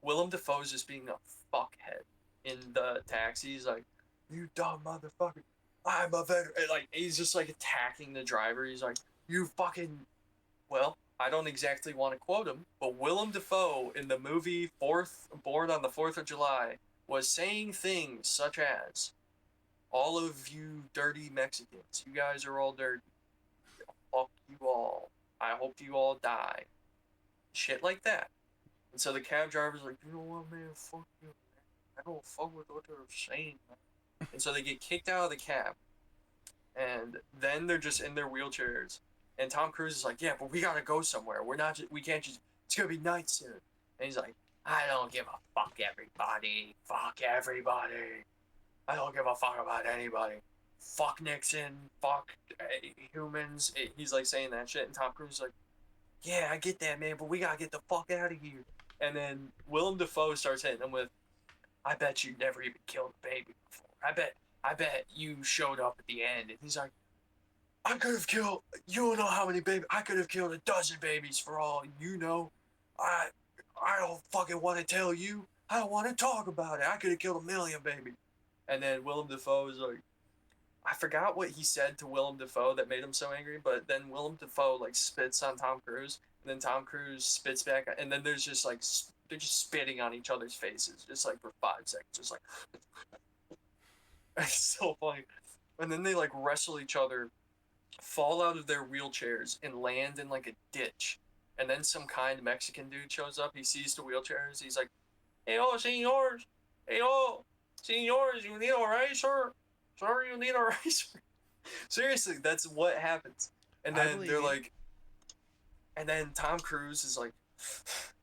Willem Dafoe's just being a fuckhead in the taxi. He's like, "You dumb motherfucker! I'm a veteran." And, like, he's just like attacking the driver. He's like, "You fucking." Well, I don't exactly want to quote him, but Willem Dafoe in the movie Born on the 4th of July was saying things such as, all of you dirty Mexicans, you guys are all dirty. Fuck you all. I hope you all die. Shit like that. And so the cab driver's like, you know what, man? Fuck you, man. I don't fuck with what they're saying, man. And so they get kicked out of the cab. And then they're just in their wheelchairs. And Tom Cruise is like, yeah, but we gotta go somewhere. We can't just, it's gonna be night soon. And he's like, I don't give a fuck, everybody. Fuck everybody. I don't give a fuck about anybody. Fuck Nixon. Fuck humans. He's like saying that shit. And Tom Cruise is like, yeah, I get that, man, but we gotta get the fuck out of here. And then Willem Dafoe starts hitting him with, I bet you never even killed a baby before. I bet you showed up at the end. And he's like, I could have killed, you don't know how many babies, I could have killed a dozen babies for all you know. I don't fucking want to tell you. I don't want to talk about it. I could have killed 1,000,000 babies. And then Willem Dafoe was like, I forgot what he said to Willem Dafoe that made him so angry, but then Willem Dafoe like spits on Tom Cruise, and then Tom Cruise spits back, and then there's just like, they're just spitting on each other's faces, just like for 5 seconds, just like, it's so funny. And then they like wrestle each other, fall out of their wheelchairs, and land in like a ditch. And then some kind Mexican dude shows up. He sees the wheelchairs. He's like, "Hey, oh, senors. Hey, oh, senors, you need a razor? Sir, you need a razor." Seriously, that's what happens. And then they're like, and then Tom Cruise is like,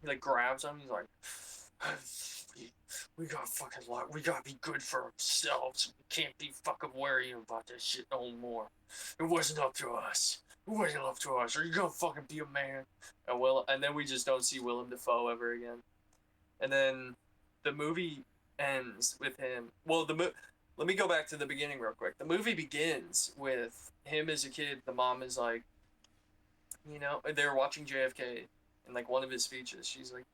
he like grabs him. He's like, we gotta fucking we gotta be good for ourselves. We can't be fucking worrying about this shit no more. It wasn't up to us. It wasn't up to us. Are you gonna fucking be a man? And then we just don't see Willem Dafoe ever again. And then the movie ends with him. Well, let me go back to the beginning real quick. The movie begins with him as a kid. The mom is like, you know, they're watching JFK, and like one of his speeches, she's like,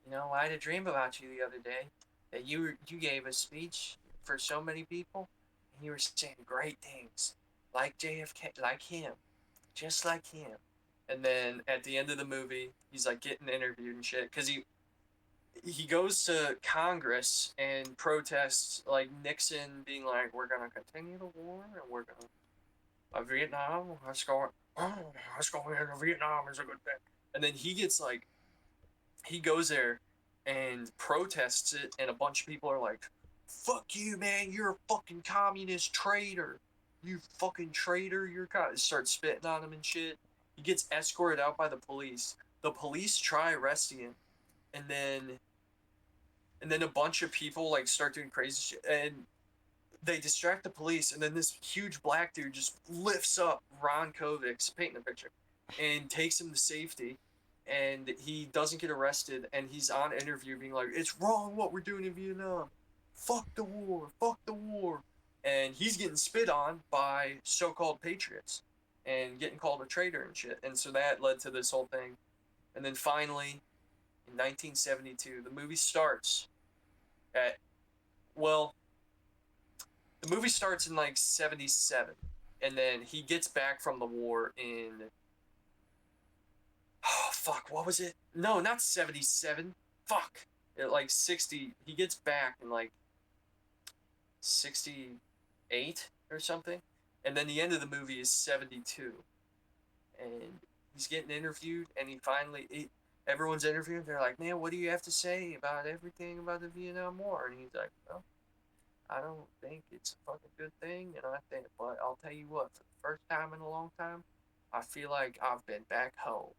you know, I had a dream about you the other day, that you gave a speech for so many people, and you were saying great things, like JFK, like him, just like him. And then at the end of the movie, he's like getting interviewed and shit, because he goes to Congress and protests like Nixon being like, we're gonna continue the war, and we're gonna Vietnam, let's go into Vietnam is a good thing. And then he goes there and protests it, and a bunch of people are like, fuck you, man, you're a fucking communist traitor. You fucking traitor, start spitting on him and shit. He gets escorted out by the police. The police try arresting him, and then a bunch of people like start doing crazy shit, and they distract the police, and then this huge black dude just lifts up Ron Kovics, painting a picture, and takes him to safety, and he doesn't get arrested, and he's on interview being like, it's wrong what we're doing in Vietnam. Fuck the war. Fuck the war. And he's getting spit on by so-called patriots and getting called a traitor and shit. And so that led to this whole thing. And then finally, in 1972, the movie starts at, well, the movie starts in like 77. And then he gets back from the war in, oh, fuck, what was it? No, not 77. Fuck. Like 60. He gets back in like 68 or something. And then the end of the movie is 72. And he's getting interviewed, and everyone's interviewing. They're like, man, what do you have to say about everything about the Vietnam War? And he's like, well, I don't think it's a fucking good thing, and I think, but I'll tell you what, for the first time in a long time, I feel like I've been back home.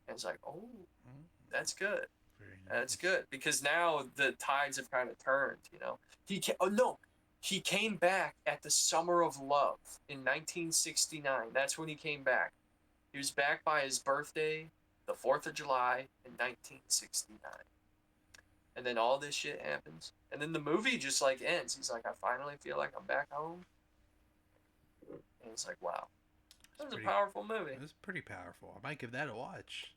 And it's like, oh, that's good. Very nice. That's good, because now the tides have kind of turned, you know. He came back at the Summer of Love in 1969. That's when he came back. He was back by his birthday, the 4th of July in 1969. And then all this shit happens. And then the movie just like ends. He's like, I finally feel like I'm back home. And it's like, wow. That was a powerful movie. It was pretty powerful. I might give that a watch.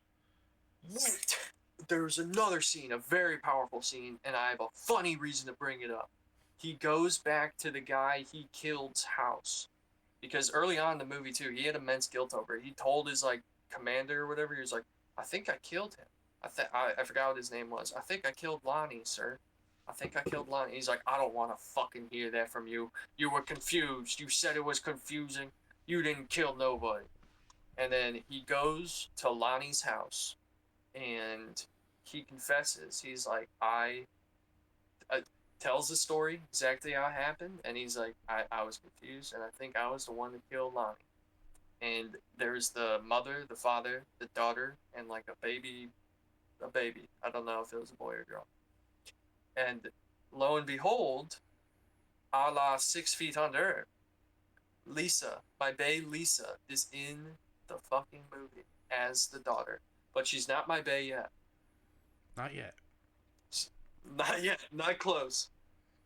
Wait! There's another scene, a very powerful scene, and I have a funny reason to bring it up. He goes back to the guy he killed's house. Because early on in the movie, too, he had immense guilt over it. He told his, like, commander or whatever, he was like, I think I killed him. I forgot what his name was. I think I killed Lonnie, sir. I think I killed Lonnie. He's like, I don't want to fucking hear that from you. You were confused. You said it was confusing. You didn't kill nobody. And then he goes to Lonnie's house, and he confesses. He's like, tells the story exactly how it happened, and he's like, I was confused, and I think I was the one that killed Lonnie. And there's the mother, the father, the daughter, and like a baby. I don't know if it was a boy or girl. And lo and behold, a la 6 Feet Under, Lisa, my bae Lisa, is in the fucking movie as the daughter. But she's not my bae yet. Not yet. Not yet. Not close.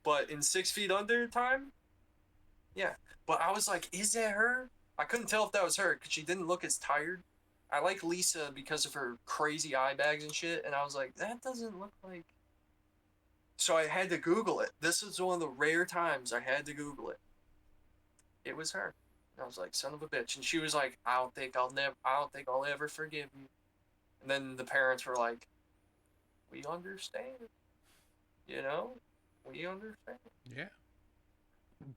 But in 6 Feet Under time, yeah. But I was like, is that her? I couldn't tell if that was her because she didn't look as tired. I like Lisa because of her crazy eye bags and shit, and I was like, that doesn't look like... So I had to Google it. This was one of the rare times I had to Google it. It was her. And I was like, son of a bitch. And she was like, I don't think I'll ever forgive you. And then the parents were like, we understand. You know? We understand. Yeah.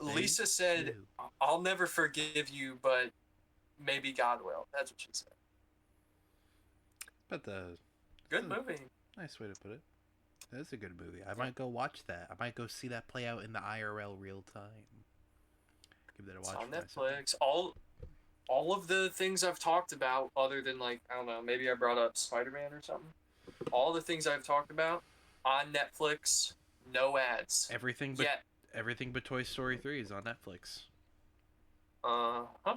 Lisa said, I'll never forgive you, but maybe God will. That's what she said. But good movie. Nice way to put it. That's a good movie. I might go watch that. I might go see that play out in the IRL real time. Give that a watch. It's on Netflix. All of the things I've talked about, other than like, I don't know, maybe I brought up Spider-Man or something. All the things I've talked about on Netflix, no ads. Everything but Toy Story 3 is on Netflix. Huh?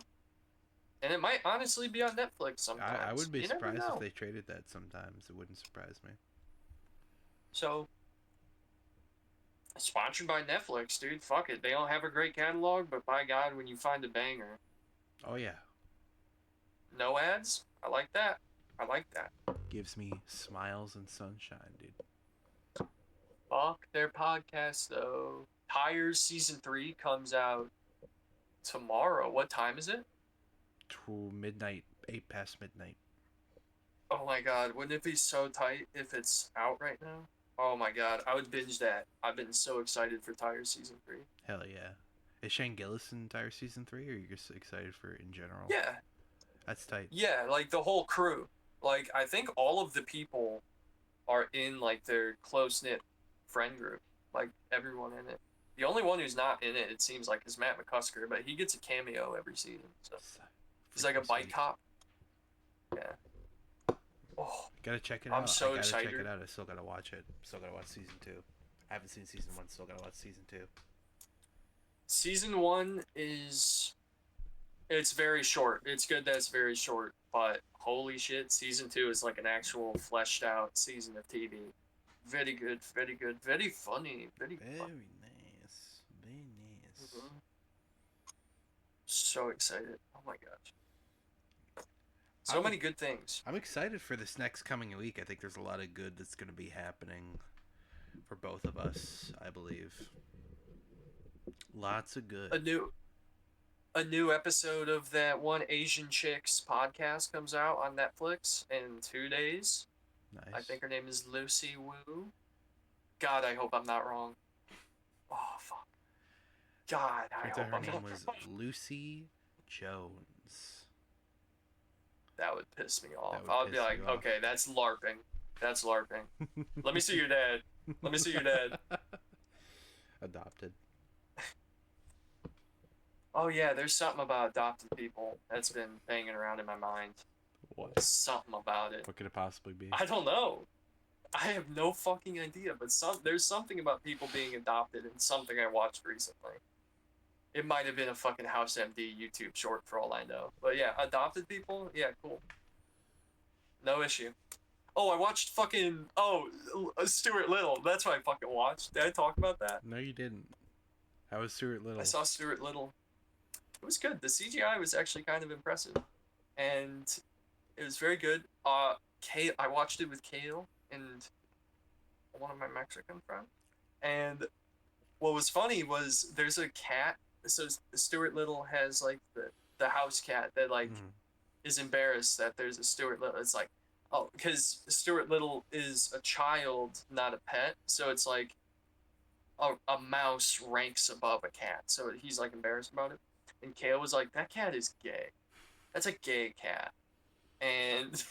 And it might honestly be on Netflix sometimes. I would be surprised if they traded that sometimes. It wouldn't surprise me. So, sponsored by Netflix, dude. Fuck it. They don't have a great catalog, but by God, when you find a banger. Oh, yeah. No ads? I like that. Gives me smiles and sunshine, dude. Fuck their podcast, though. Tires Season 3 comes out tomorrow. What time is it? To midnight. 8 past midnight. Oh my God. Wouldn't it be so tight if it's out right now? Oh my God. I would binge that. I've been so excited for Tires Season 3. Hell yeah. Is Shane Gillis in Tire Season 3, or are you just excited for it in general? Yeah. That's tight. Yeah, like the whole crew. Like, I think all of the people are in, like, their close-knit friend group. Like, everyone in it. The only one who's not in it, it seems like, is Matt McCusker, but he gets a cameo every season. So he's like a bike cop. Yeah. Oh, gotta check it out. I'm so excited. Check it out. I still gotta watch it. Still gotta watch Season 2. I haven't seen Season 1, still gotta watch Season 2. Season 1 is... It's very short. It's good that it's very short, but holy shit, Season 2 is like an actual fleshed out season of TV. Very good, very good, very funny, very nice. Very nice. So excited. Oh my gosh. So many good things. I'm excited for this next coming week. I think there's a lot of good that's going to be happening for both of us, I believe. Lots of good. A new episode of that one Asian Chicks podcast comes out on Netflix in 2 days. Nice. I think her name is Lucy Wu. God, I hope I'm not wrong. Oh, fuck. God, I hope her I'm name not was wrong. Lucy Jones. That would piss me off. Would I'll piss be like, you off. okay, that's LARPing. That's LARPing. Let me see your dad. Let me see your dad. Adopted. Oh, yeah, there's something about adopted people that's been banging around in my mind. What? Something about it. What could it possibly be? I don't know. I have no fucking idea, but there's something about people being adopted in something I watched recently. It might have been a fucking House MD YouTube short for all I know. But yeah, adopted people? Yeah, cool. No issue. Oh, I watched fucking... Stuart Little. That's what I fucking watched. Did I talk about that? No, you didn't. How was Stuart Little? I saw Stuart Little. It was good. The CGI was actually kind of impressive. And it was very good. I watched it with Kale and one of my Mexican friends. And what was funny was there's a cat. So Stuart Little has like the house cat that like is embarrassed that there's a Stuart Little. It's like, oh, because Stuart Little is a child, not a pet. So it's like a mouse ranks above a cat. So he's like embarrassed about it. And Kale was like, that cat is gay. That's a gay cat. And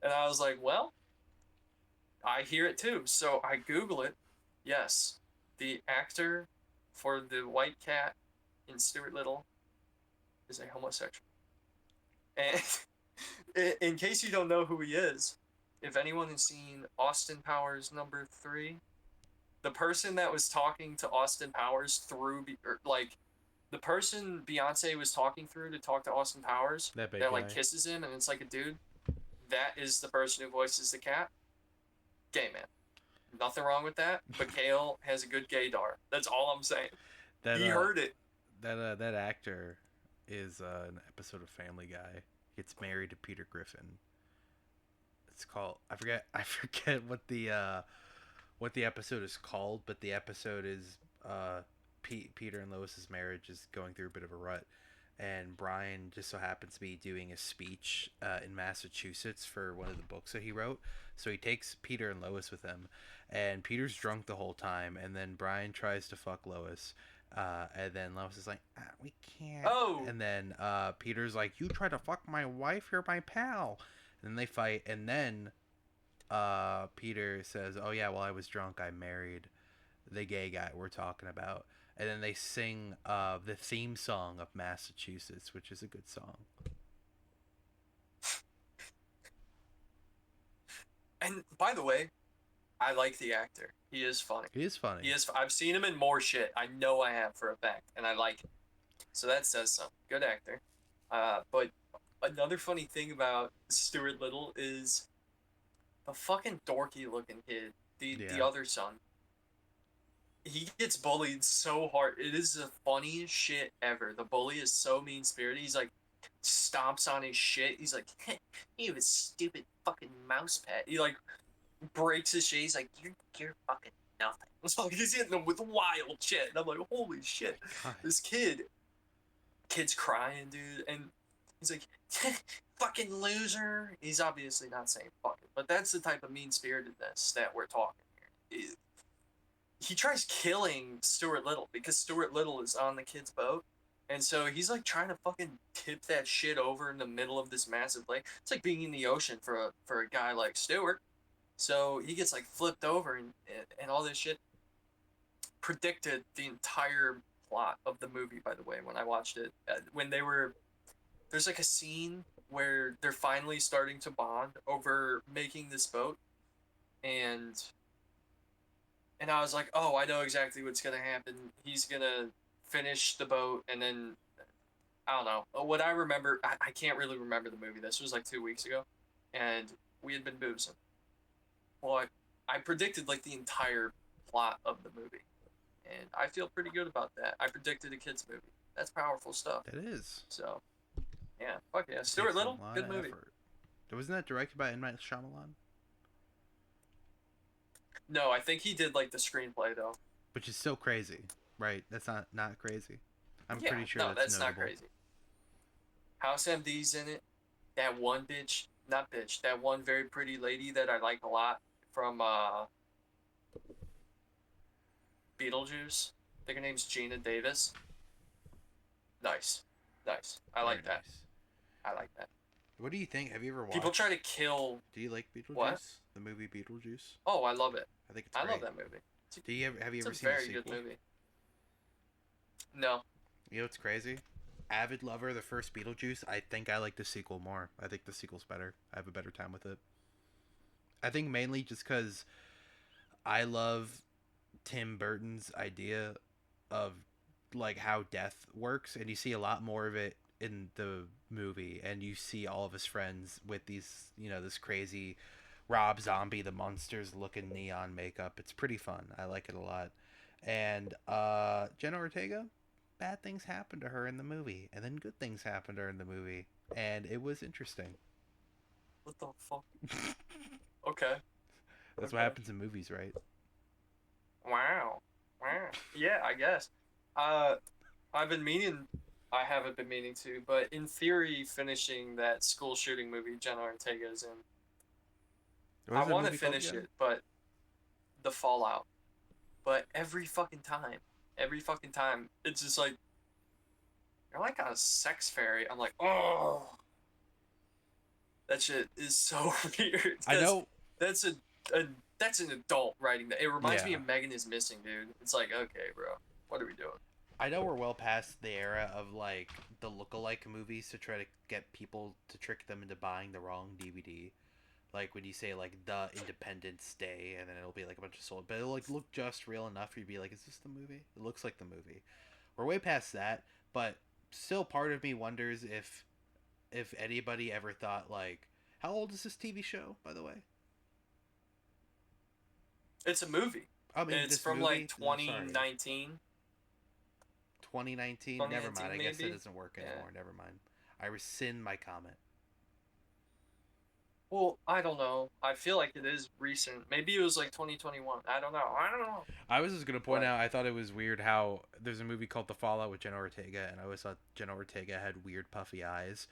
I was like, well, I hear it too. So I Google it. Yes, the actor for the white cat in Stuart Little is a homosexual. And in case you don't know who he is, if anyone has seen Austin Powers #3, the person that was talking to Austin Powers the person Beyonce was talking through to talk to Austin Powers, that like kisses him and it's like a dude, that is the person who voices the cat. Gay man. Nothing wrong with that, but Kale has a good gaydar. That's all I'm saying. He heard it. That actor is an episode of Family Guy. He gets married to Peter Griffin. It's called I forget what the episode is called, but the episode is Peter and Lois's marriage is going through a bit of a rut, and Bryan just so happens to be doing a speech in Massachusetts for one of the books that he wrote. So he takes Peter and Lois with him, and Peter's drunk the whole time, and then Bryan tries to fuck Lois, and then Lois is like, we can't. Oh. And then Peter's like, you try to fuck my wife, you're my pal. And then they fight, and then Peter says, oh yeah, well I was drunk, I married the gay guy we're talking about. And then they sing the theme song of Massachusetts, which is a good song. And by the way, I like the actor. He is funny. He is funny. I've seen him in more shit. I know I have for a fact, and I like him. So that says something. Good actor. But another funny thing about Stuart Little is the fucking dorky looking kid, the other son. He gets bullied so hard. It is the funniest shit ever. The bully is so mean-spirited. He's like, stomps on his shit. He's like, you a stupid fucking mouse pet. He like breaks his shit. He's like, you're fucking nothing. So he's hitting him with wild shit. And I'm like, holy shit. God. This kid's crying, dude. And he's like, fucking loser. He's obviously not saying fucking, but that's the type of mean-spiritedness that we're talking here. He tries killing Stuart Little because Stuart Little is on the kid's boat. And so he's like trying to fucking tip that shit over in the middle of this massive lake. It's like being in the ocean for a guy like Stuart. So he gets like flipped over and all this shit. Predicted the entire plot of the movie, by the way, when I watched it. There's like a scene where they're finally starting to bond over making this boat. And I was like, oh, I know exactly what's going to happen. He's going to finish the boat, and then, I don't know. What I remember, I can't really remember the movie. This was like 2 weeks ago, and we had been boozing. Well, I predicted like the entire plot of the movie, and I feel pretty good about that. I predicted a kid's movie. That's powerful stuff. It is. So, yeah, fuck yeah. Stuart Little, good movie. Effort. Wasn't that directed by M. Night Shyamalan? No, I think he did like the screenplay though. Which is so crazy, right? That's not crazy. I'm Yeah, pretty sure no, that's not notable. crazy. House MD's in it. That one bitch, not bitch, that one very pretty lady that I like a lot from Beetlejuice. I think her name's Gina Davis. Nice. I like that. Nice. I like that. What do you think? Have you ever watched? People try to kill. Do you like Beetlejuice? What? The movie Beetlejuice? Oh, I love it. I think it's I great. love that movie. Do you have you It's ever a seen the very sequel? good movie. No. You know what's crazy? Avid lover of the first Beetlejuice. I think I like the sequel more. I think the sequel's better. I have a better time with it. I think mainly just because I love Tim Burton's idea of like how death works, and you see a lot more of it in the movie, and you see all of his friends with these, this crazy Rob Zombie the Monsters looking neon makeup. It's pretty fun. I like it a lot. And Jenna Ortega, bad things happen to her in the movie, and then good things happen to her in the movie, and it was interesting. What the fuck? Okay. That's what happens in movies, right? Wow. Yeah, I guess. I've been meaning. I haven't been meaning to, but in theory, finishing that school shooting movie Jenna Ortega is in. I want to finish it, but the Fallout. But every fucking time, it's just like you're like a sex fairy. I'm like, oh, that shit is so weird. I know. That's that's an adult writing that. It reminds me of Megan is Missing, dude. It's like, okay, bro, what are we doing? I know we're well past the era of like the lookalike movies to try to get people to trick them into buying the wrong DVD. Like when you say like the Independence Day, and then it'll be like a bunch of sold, but it'll like look just real enough for you to be like, is this the movie? It looks like the movie. We're way past that, but still part of me wonders if anybody ever thought like, how old is this TV show, by the way? It's a movie. I mean, it's from movie? like 2019. 2019? Never mind. I guess that doesn't work anymore. Yeah. Never mind. I rescind my comment. Well, I don't know. I feel like it is recent. Maybe it was like 2021. I don't know. I was just going to point out, I thought it was weird how there's a movie called The Fallout with Jenna Ortega, and I always thought Jenna Ortega had weird puffy eyes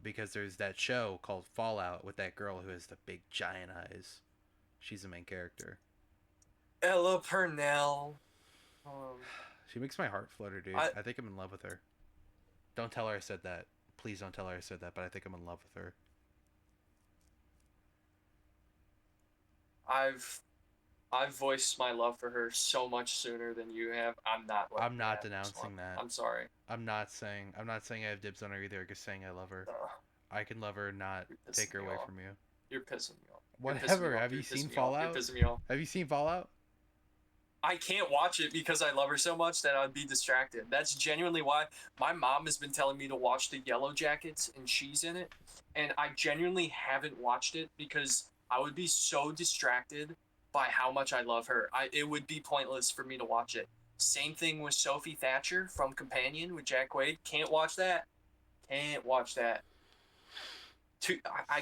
because there's that show called Fallout with that girl who has the big giant eyes. She's the main character. Ella Purnell. She makes my heart flutter, dude. I think I'm in love with her. Don't tell her I said that. Please don't tell her I said that, but I think I'm in love with her. I've voiced my love for her so much sooner than you have. I'm not denouncing that. I'm sorry. I'm not saying I have dibs on her either. I'm just saying I love her. I can love her, not take her away from you. You're pissing me off. Whatever. Have you seen Fallout? You're pissing me off. Have you seen Fallout? I can't watch it because I love her so much that I'd be distracted. That's genuinely why my mom has been telling me to watch The Yellow Jackets, and she's in it. And I genuinely haven't watched it because I would be so distracted by how much I love her. It would be pointless for me to watch it. Same thing with Sophie Thatcher from Companion with Jack Quaid. Can't watch that. I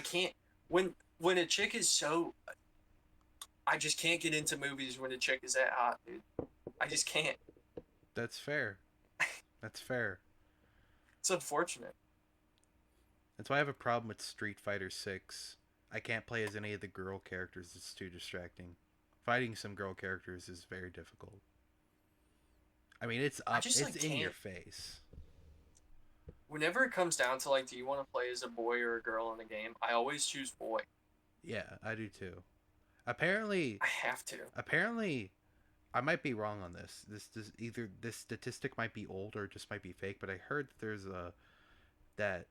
can't. When a chick is so... I just can't get into movies when a chick is that hot, dude. I just can't. That's fair. It's unfortunate. That's why I have a problem with Street Fighter 6. I can't play as any of the girl characters. It's too distracting. Fighting some girl characters is very difficult. I mean, it's up. It's in your face. Whenever it comes down to, like, do you want to play as a boy or a girl in a game, I always choose boy. Yeah, I do too. Apparently... I have to. Apparently, I might be wrong on this. Either this statistic might be old or it just might be fake, but I heard that there's that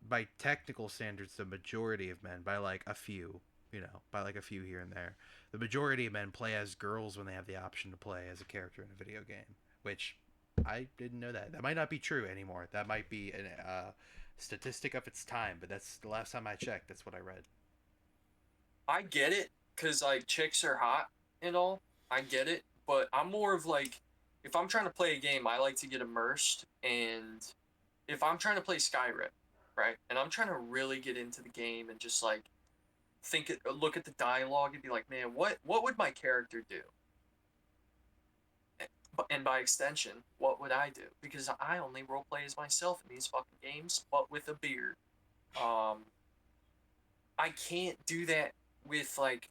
by technical standards, the majority of men, by like a few here and there, the majority of men play as girls when they have the option to play as a character in a video game, which I didn't know that. That might not be true anymore. That might be a statistic of its time, but that's the last time I checked. That's what I read. I get it, because, like, chicks are hot and all. I get it, but I'm more of, like, if I'm trying to play a game, I like to get immersed, and if I'm trying to play Skyrim, right? And I'm trying to really get into the game and just like look at the dialogue and be like, man, what would my character do? And by extension, what would I do? Because I only roleplay as myself in these fucking games, but with a beard. I can't do that with like,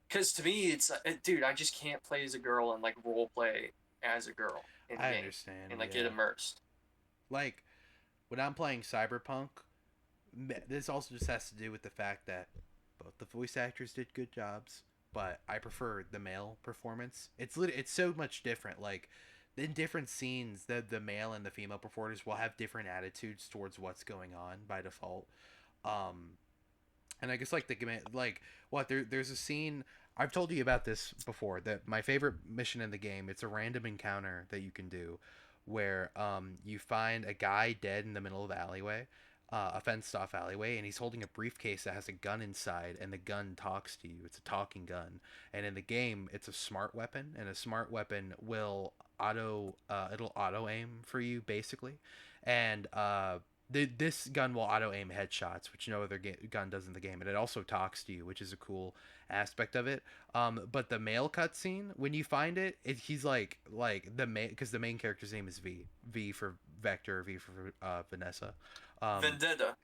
because to me it's dude, I just can't play as a girl and like roleplay as a girl in the I game understand. and like yeah. get immersed. Like when I'm playing Cyberpunk, this also just has to do with the fact that both the voice actors did good jobs, but I prefer the male performance. It's so much different. Like in different scenes, the male and the female performers will have different attitudes towards what's going on by default. Um, and I guess like there's a scene I've told you about this before, that my favorite mission in the game, it's a random encounter that you can do where you find a guy dead in the middle of the alleyway, a fenced off alleyway, and he's holding a briefcase that has a gun inside, and the gun talks to you. It's a talking gun. And in the game, it's a smart weapon, and a smart weapon will it'll auto aim for you basically. And this gun will auto aim headshots, which no other gun does in the game, and it also talks to you, which is a cool aspect of it. But the male cutscene, when you find he's like because the main character's name is V for Vector, V for Vanessa, Vendetta.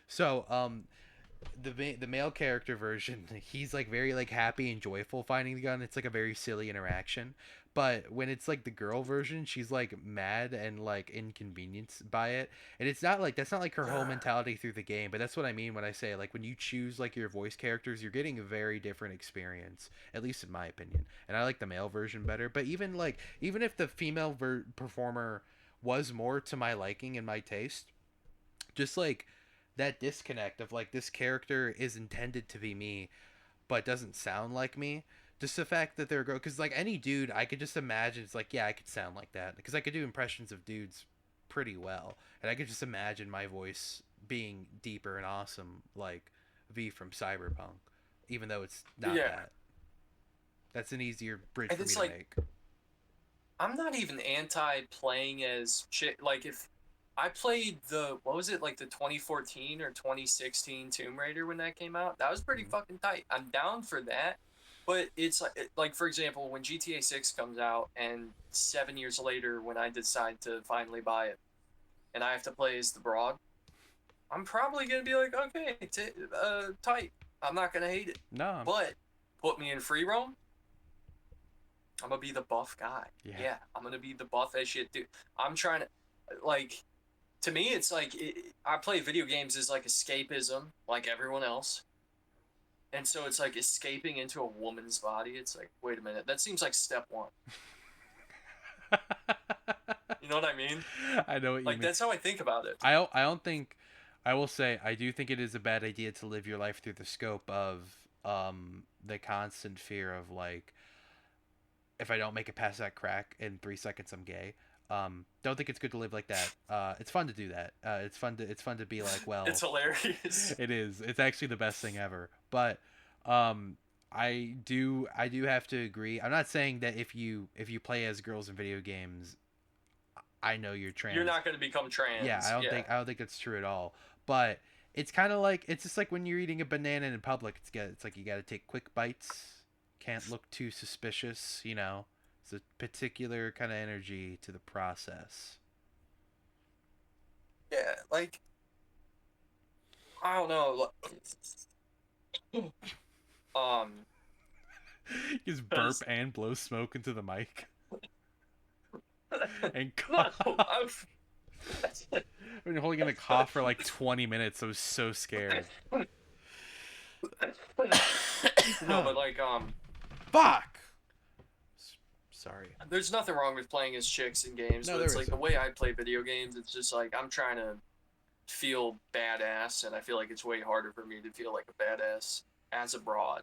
So the male character version, he's like very like happy and joyful finding the gun. It's like a very silly interaction. But when it's like the girl version, she's like mad and like inconvenienced by it. And it's not like that's not like her whole mentality through the game, but that's what I mean when I say like when you choose like your voice characters, you're getting a very different experience, at least in my opinion. And I like the male version better. But even if the female performer was more to my liking and my taste, just like that disconnect of like this character is intended to be me but doesn't sound like me, just the fact that they're girl, because like any dude I could just imagine, it's like, yeah, I could sound like that because I could do impressions of dudes pretty well, and I could just imagine my voice being deeper and awesome like V from Cyberpunk, even though it's not that. That's an easier bridge And for me to like, make. I'm not even anti playing as shit. Like if I played what was it, like the 2014 or 2016 Tomb Raider when that came out, that was pretty fucking tight. I'm down for that. But it's like for example, when GTA 6 comes out and 7 years later when I decide to finally buy it and I have to play as the broad, I'm probably going to be like, okay, tight. I'm not going to hate it. No. But put me in free roam, I'm going to be the buff guy. Yeah, I'm going to be the buff as shit dude. I'm trying to, like, to me, it's like, I play video games as like escapism, like everyone else. And so it's like escaping into a woman's body. It's like, wait a minute, that seems like step one. You know what I mean? I know what you mean. Like, that's how I think about it. I don't think, I will say, I do think it is a bad idea to live your life through the scope of the constant fear of like, if I don't make it past that crack in 3 seconds, I'm gay. Don't think it's good to live like that. It's fun to do that. It's fun to be like, well, it's hilarious. It is. It's actually the best thing ever. But I do have to agree. I'm not saying that if you play as girls in video games, I know you're trans. You're not going to become trans. Yeah, I don't think that's true at all. But it's kind of like, it's just like when you're eating a banana in public. It's like you got to take quick bites. Can't look too suspicious, you know. It's a particular kind of energy to the process. Yeah, like, I don't know. Just burp and blow smoke into the mic. And cough. No, I've been holding in a cough for like 20 minutes. I was so scared. No, but like, fuck. Sorry. There's nothing wrong with playing as chicks in games, No, but it's like isn't. the way I play video games, it's just like I'm trying to feel badass, and I feel like it's way harder for me to feel like a badass as a broad.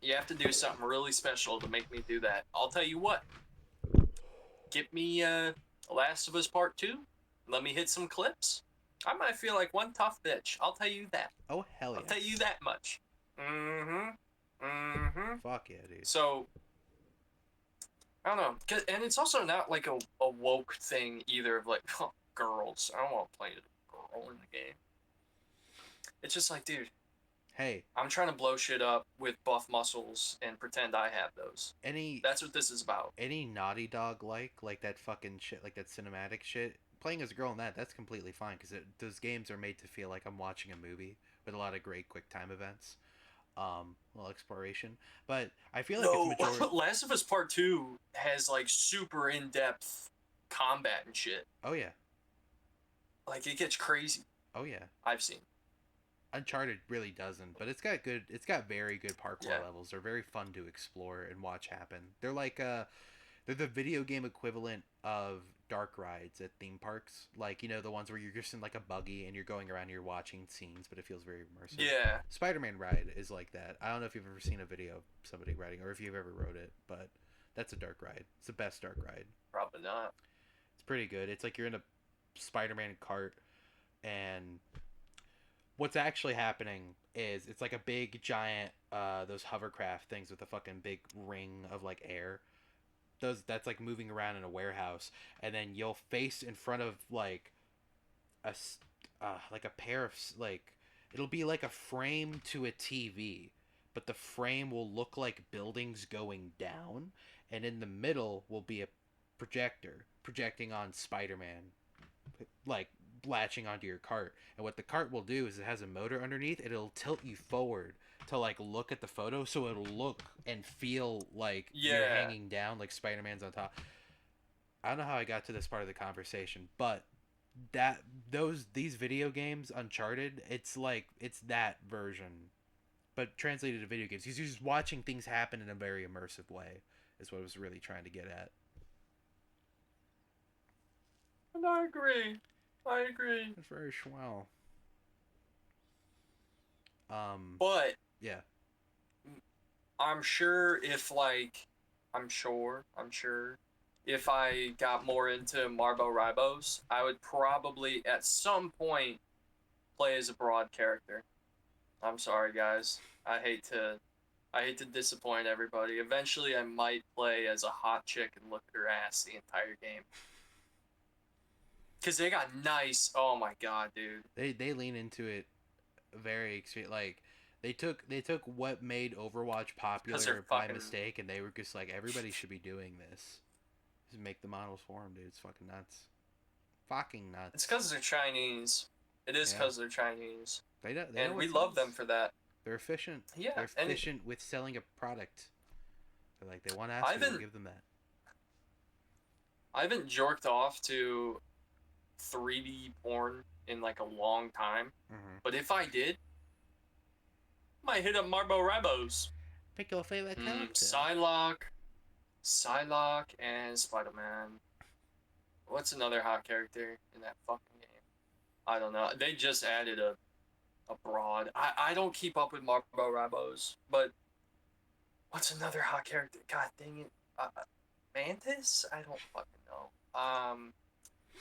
You have to do something really special to make me do that. I'll tell you what. Get me Last of Us Part 2. Let me hit some clips. I might feel like one tough bitch. I'll tell you that. Oh, hell yeah. I'll tell you that much. Fuck yeah, dude. So, I don't know. And it's also not like a woke thing either of like, oh, girls. I don't want to play a girl in the game. It's just like, dude, Hey, I'm trying to blow shit up with buff muscles and pretend I have those. any That's what this is about. Naughty Dog like that fucking shit, like that cinematic shit. Playing as a girl in that's completely fine because those games are made to feel like I'm watching a movie with a lot of great quick time events, a little exploration. But I feel like it's No, majority. Last of Us Part 2 has like super in-depth combat and shit. Oh yeah, Like it gets crazy. oh yeah. I've seen. Uncharted really doesn't, but it's got good. It's got very good parkour Yeah. levels. They're very fun to explore and watch happen. They're like they're the video game equivalent of dark rides at theme parks. Like, you know, the ones where you're just in like a buggy and you're going around and you're watching scenes, but it feels very immersive. Yeah. Spider-Man ride is like that. I don't know if you've ever seen a video of somebody riding or if you've ever rode it, but that's a dark ride. It's the best dark ride. Probably not. It's pretty good. It's like you're in a Spider-Man cart, and what's actually happening is it's like a big giant those hovercraft things with a fucking big ring of like air. That's like moving around in a warehouse, and then you'll face in front of like like a pair of like, it'll be like a frame to a TV, but the frame will look like buildings going down, and in the middle will be a projector projecting on Spider-Man, like latching onto your cart. And what the cart will do is it has a motor underneath. It'll tilt you forward to like look at the photo, so it'll look and feel like you're hanging down, like Spider-Man's on top. I don't know how I got to this part of the conversation, but these video games, Uncharted, it's like it's that version, but translated to video games. You're just watching things happen in a very immersive way. Is what I was really trying to get at. And I agree. It's very swell. But yeah. I'm sure if if I got more into Marbo Ribos, I would probably at some point play as a broad character. I'm sorry, guys. I hate to disappoint everybody. Eventually, I might play as a hot chick and look at her ass the entire game. Cause they got nice. Oh my god, dude. They lean into it very extreme. Like they took what made Overwatch popular by mistake, and they were just like, everybody should be doing this. Just make the models for them, dude. It's fucking nuts. Fucking nuts. It's because they're Chinese. It is because they're Chinese. They and we love them for that. They're efficient. Yeah, they're efficient with selling a product. They're like, they want to ask you to give them that. I haven't jerked off to 3D porn in like a long time, but if I did, I might hit up Marbo Rabos. Pick your favorite character. Psylocke, and Spider-Man. What's another hot character in that fucking game? I don't know. They just added a broad. I don't keep up with Marbo Rabos, but what's another hot character? God dang it. Mantis? I don't fucking know.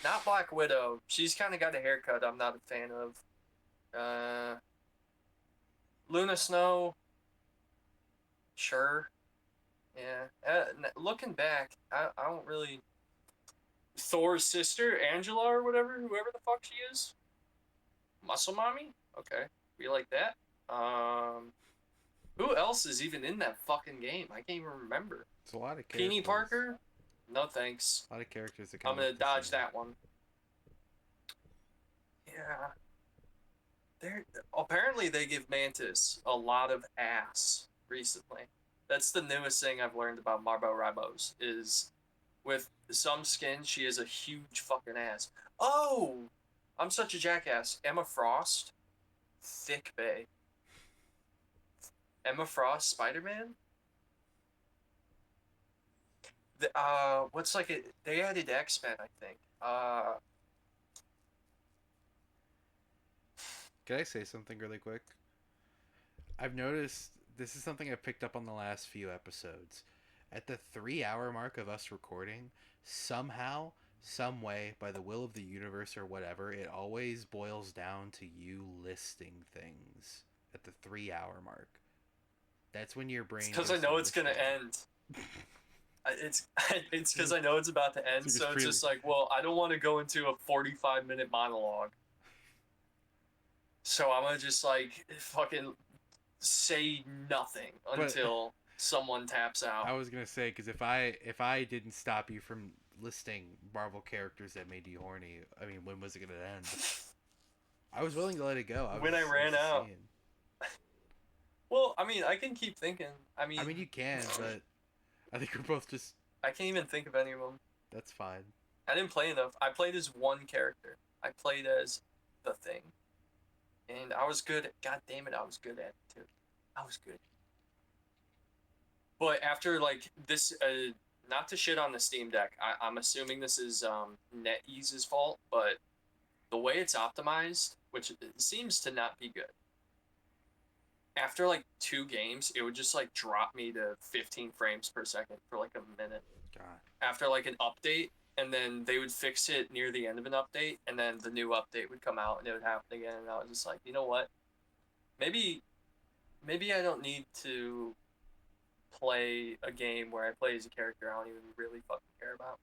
Not Black Widow. She's kind of got a haircut I'm not a fan of. Luna Snow. Sure. Yeah. Looking back, I don't really... Thor's sister, Angela or whatever, whoever the fuck she is. Muscle Mommy? Okay. We like that. Who else is even in that fucking game? I can't even remember. It's a lot of characters. Peony Parker? No thanks. A lot of characters that I'm gonna dodge that one. Yeah. Apparently they give Mantis a lot of ass recently. That's the newest thing I've learned about Marbo Ribos, is with some skins she has a huge fucking ass. Oh! I'm such a jackass. Emma Frost? Thick bae. Emma Frost, Spider-Man? What's like it? They added X-Men, I think. Can I say something really quick? I've noticed this is something I've picked up on the last few episodes. At the 3-hour mark of us recording, somehow, some way, by the will of the universe or whatever, it always boils down to you listing things at the 3-hour mark. That's when your brain... Because I know it's going to end. It's because I know it's about to end, It's so it's freely- just like, well, I don't want to go into a 45-minute monologue. So I'm gonna just like fucking say nothing until someone taps out. I was gonna say, because if I didn't stop you from listing Marvel characters that made you horny, I mean, when was it gonna end? I was willing to let it go. When I ran just out. saying. Well, I mean, I can keep thinking. I mean, you can, but I think we're both just. I can't even think of any of them. That's fine. I didn't play enough. I played as one character. I played as the Thing, and I was good. God damn it, I was good at it too. I was good. But after like this, not to shit on the Steam Deck, I'm assuming this is NetEase's fault, but the way it's optimized, which seems to not be good. After like 2 games, it would just like drop me to 15 frames per second for like a minute. God. After like an update, and then they would fix it near the end of an update, and then the new update would come out and it would happen again. And I was just like, you know what? Maybe I don't need to play a game where I play as a character I don't even really fucking care about.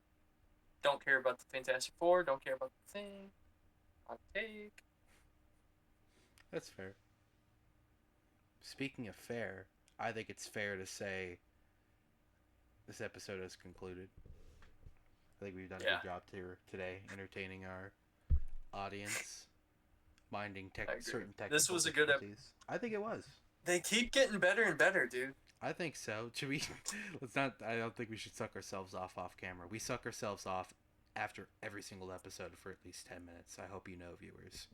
Don't care about the Fantastic Four. Don't care about the Thing. Hot take. That's fair. Speaking of fair, I think it's fair to say this episode has concluded. I think we've done a good job today, entertaining our audience, minding certain technical This was a good difficulties. I think it was. They keep getting better and better, dude. I think so. Should we? Let's not. I don't think we should suck ourselves off camera. We suck ourselves off after every single episode for at least 10 minutes. I hope you know, viewers.